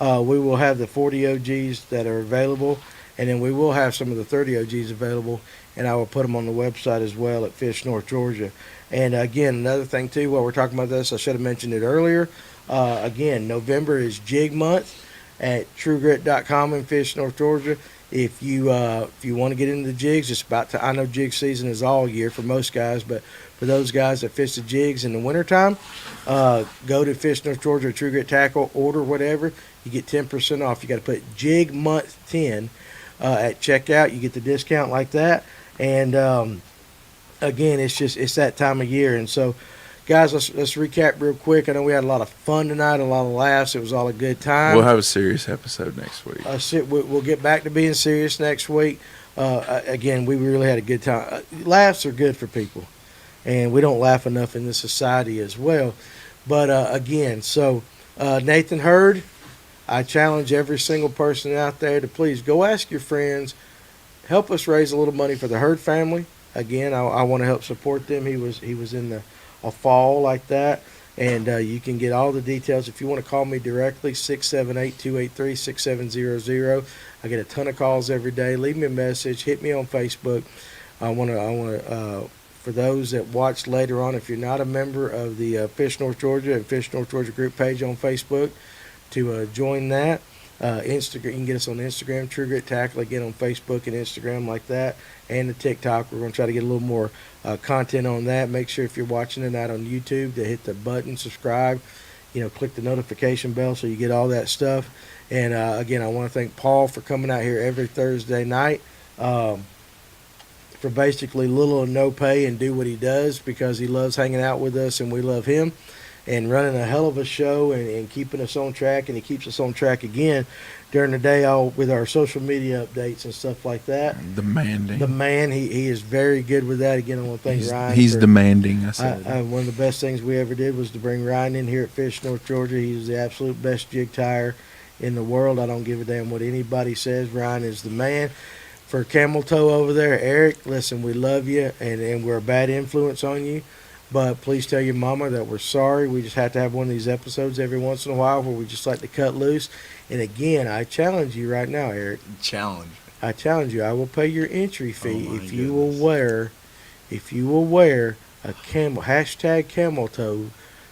We will have the 40 OGs that are available, and then we will have some of the 30 OGs available, and I will put them on the website as well at Fish North Georgia. And again, another thing too, while we're talking about this, I should have mentioned it earlier. Again, November is Jig Month at TrueGrit.com in Fish North Georgia. If you want to get into the jigs, it's about to. I know jig season is all year for most guys, but for those guys that fish the jigs in the wintertime, go to Fish North Georgia, True Grit Tackle, order whatever. You get 10% off. You got to put Jig Month 10 at checkout. You get the discount like that. And again, it's that time of year. And so, guys, let's recap real quick. I know we had a lot of fun tonight, a lot of laughs. It was all a good time. We'll have a serious episode next week. We'll get back to being serious next week. Again, we really had a good time. Laughs are good for people, and we don't laugh enough in this society as well. But again, so Nathan Hurd, I challenge every single person out there to please go ask your friends, help us raise a little money for the Hurd family. Again, I want to help support them. He was in a fall like that. And you can get all the details. If you want to call me directly, 678-283-6700. I get a ton of calls every day. Leave me a message. Hit me on Facebook. I want to for those that watch later on, if you're not a member of the Fish North Georgia and Fish North Georgia group page on Facebook, to join that. Instagram, you can get us on Instagram, True Grit Tackle, again on Facebook and Instagram like that, and the TikTok. We're going to try to get a little more content on that. Make sure if you're watching it out on YouTube to hit the button, subscribe, click the notification bell so you get all that stuff. And again, I want to thank Paul for coming out here every Thursday night for basically little or no pay and do what he does because he loves hanging out with us and we love him. And running a hell of a show and keeping us on track, and he keeps us on track again during the day all with our social media updates and stuff like that. Demanding. The man, he is very good with that. Again, I want to thank Ryan. He's demanding. I said one of the best things we ever did was to bring Ryan in here at Fish North Georgia. He's the absolute best jig tire in the world. I don't give a damn what anybody says. Ryan is the man. For Camel Toe over there, Eric, listen, we love you, and we're a bad influence on you. But please tell your mama that we're sorry. We just have to have one of these episodes every once in a while where we just like to cut loose. And again, I challenge you right now, Eric. Challenge. I challenge you. I will pay your entry fee if you will wear a camel toe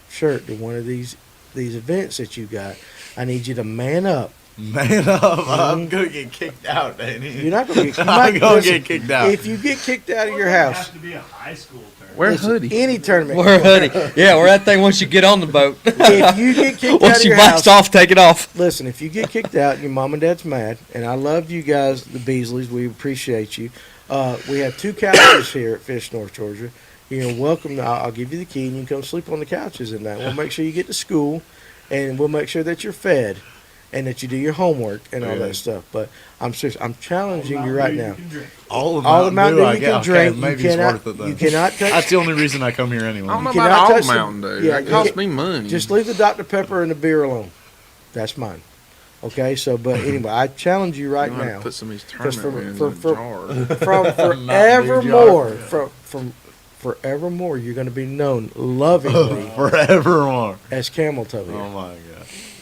shirt to one of these events that you got. I need you to man up. Man up. I'm going to get kicked out, Danny. You're not going to get I'm going to get kicked out. If you get kicked out of your It house, has to be a high school tournament. wear a listen, hoodie. any tournament. Wear a hoodie. Yeah, wear that thing once you get on the boat. If you get kicked out Once of you your blast house, off, take it off. listen, if you get kicked out and your mom and dad's mad, and I love you guys, the Beasleys, we appreciate you. We have 2 couches here at Fish North Georgia. Welcome. I'll give you the key, and you can come sleep on the couches at night. We'll make sure you get to school, and we'll make sure that you're fed. and that you do your homework and all Yeah. that stuff. But I'm serious. I'm challenging you right now. All All the Mountain Dew you can drink, maybe you it's cannot. worth it then. You cannot touch. That's the only reason I come here anyway. I don't know You about cannot all touch the- Mountain Dew. yeah, That you costs can't- me money. Just leave the Dr Pepper and the beer alone. That's mine. Okay. So, but anyway, I challenge you right I'm gonna now. put some of these Because tournament for- wins in for- a jar. From forevermore, from forevermore, you're going to be known lovingly Forevermore. as Camel Toe. here. Oh my god.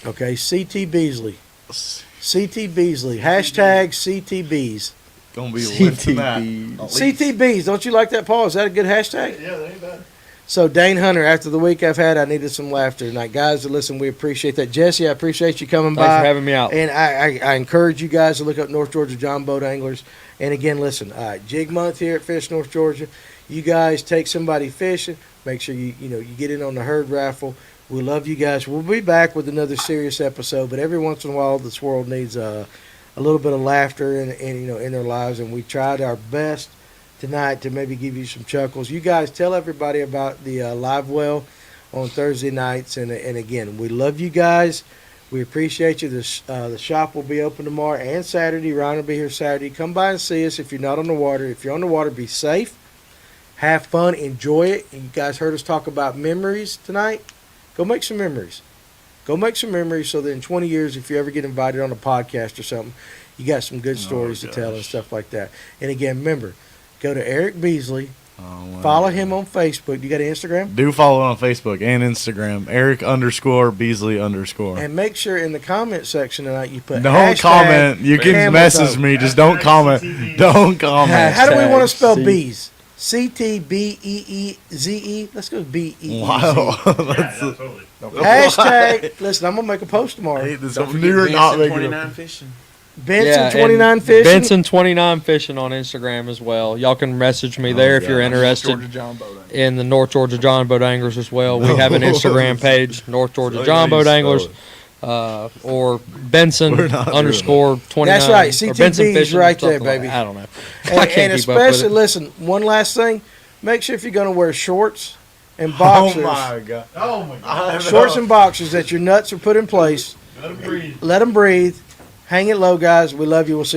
Okay, CT Beasley. CT Beasley. Hashtag CTBs. Gonna be lifting that. CTBs. Don't you like that, Paul? Is that a good hashtag? Yeah, that ain't bad. So, Dane Hunter, after the week I've had, I needed some laughter tonight. Guys, listen, we appreciate that. Jesse, I appreciate you coming Thanks by. for having me out. And I encourage you guys to look up North Georgia John Boat Anglers. And again, listen, Jig Month here at Fish North Georgia. You guys take somebody fishing. Make sure you get in on the herd raffle. We love you guys. We'll be back with another serious episode. But every once in a while, this world needs a little bit of laughter in their lives. And we tried our best tonight to maybe give you some chuckles. You guys tell everybody about the Livewell on Thursday nights. And again, we love you guys. We appreciate you. The shop will be open tomorrow and Saturday. Ryan will be here Saturday. Come by and see us if you're not on the water. If you're on the water, be safe. Have fun. Enjoy it. And you guys heard us talk about memories tonight. Go make some memories. Go make some memories so that in 20 years, if you ever get invited on a podcast or something, you got some good stories to tell and stuff like that. And again, remember, go to Eric Beasley. Follow him on Facebook. You got an Instagram? Do follow on Facebook and Instagram. Eric_Beasley_. And make sure in the comment section tonight you put Don't hashtag comment. You can Camel message Toe. me. Just don't comment. Don't comment. How do we want to spell C- bees? CTBEEZE. Let's go BEEZE. Wow. Yeah, totally. Hashtag. Listen, I'm gonna make a post tomorrow. I hate this. Don't You're forget not Benson making 29 it. fishing. Benson 29 fishing. Benson 29 fishing on Instagram as well. Y'all can message me there if you're interested Georgia John Boat Anglers. in the North Georgia John Boat Anglers as well. We have an Instagram page, North Georgia John Boat Anglers, or Benson We're not doing _29. That's right. or Benson CTB's Fishing, right there, something like baby. that. I don't know. And, I can't and keep up with especially, it. listen, one last thing. Make sure if you're gonna wear shorts and Oh boxers, my god. Oh my god. shorts and boxers, that your nuts are put in place. Let him breathe. Let them breathe. Hang it low, guys. We love you. We'll see you.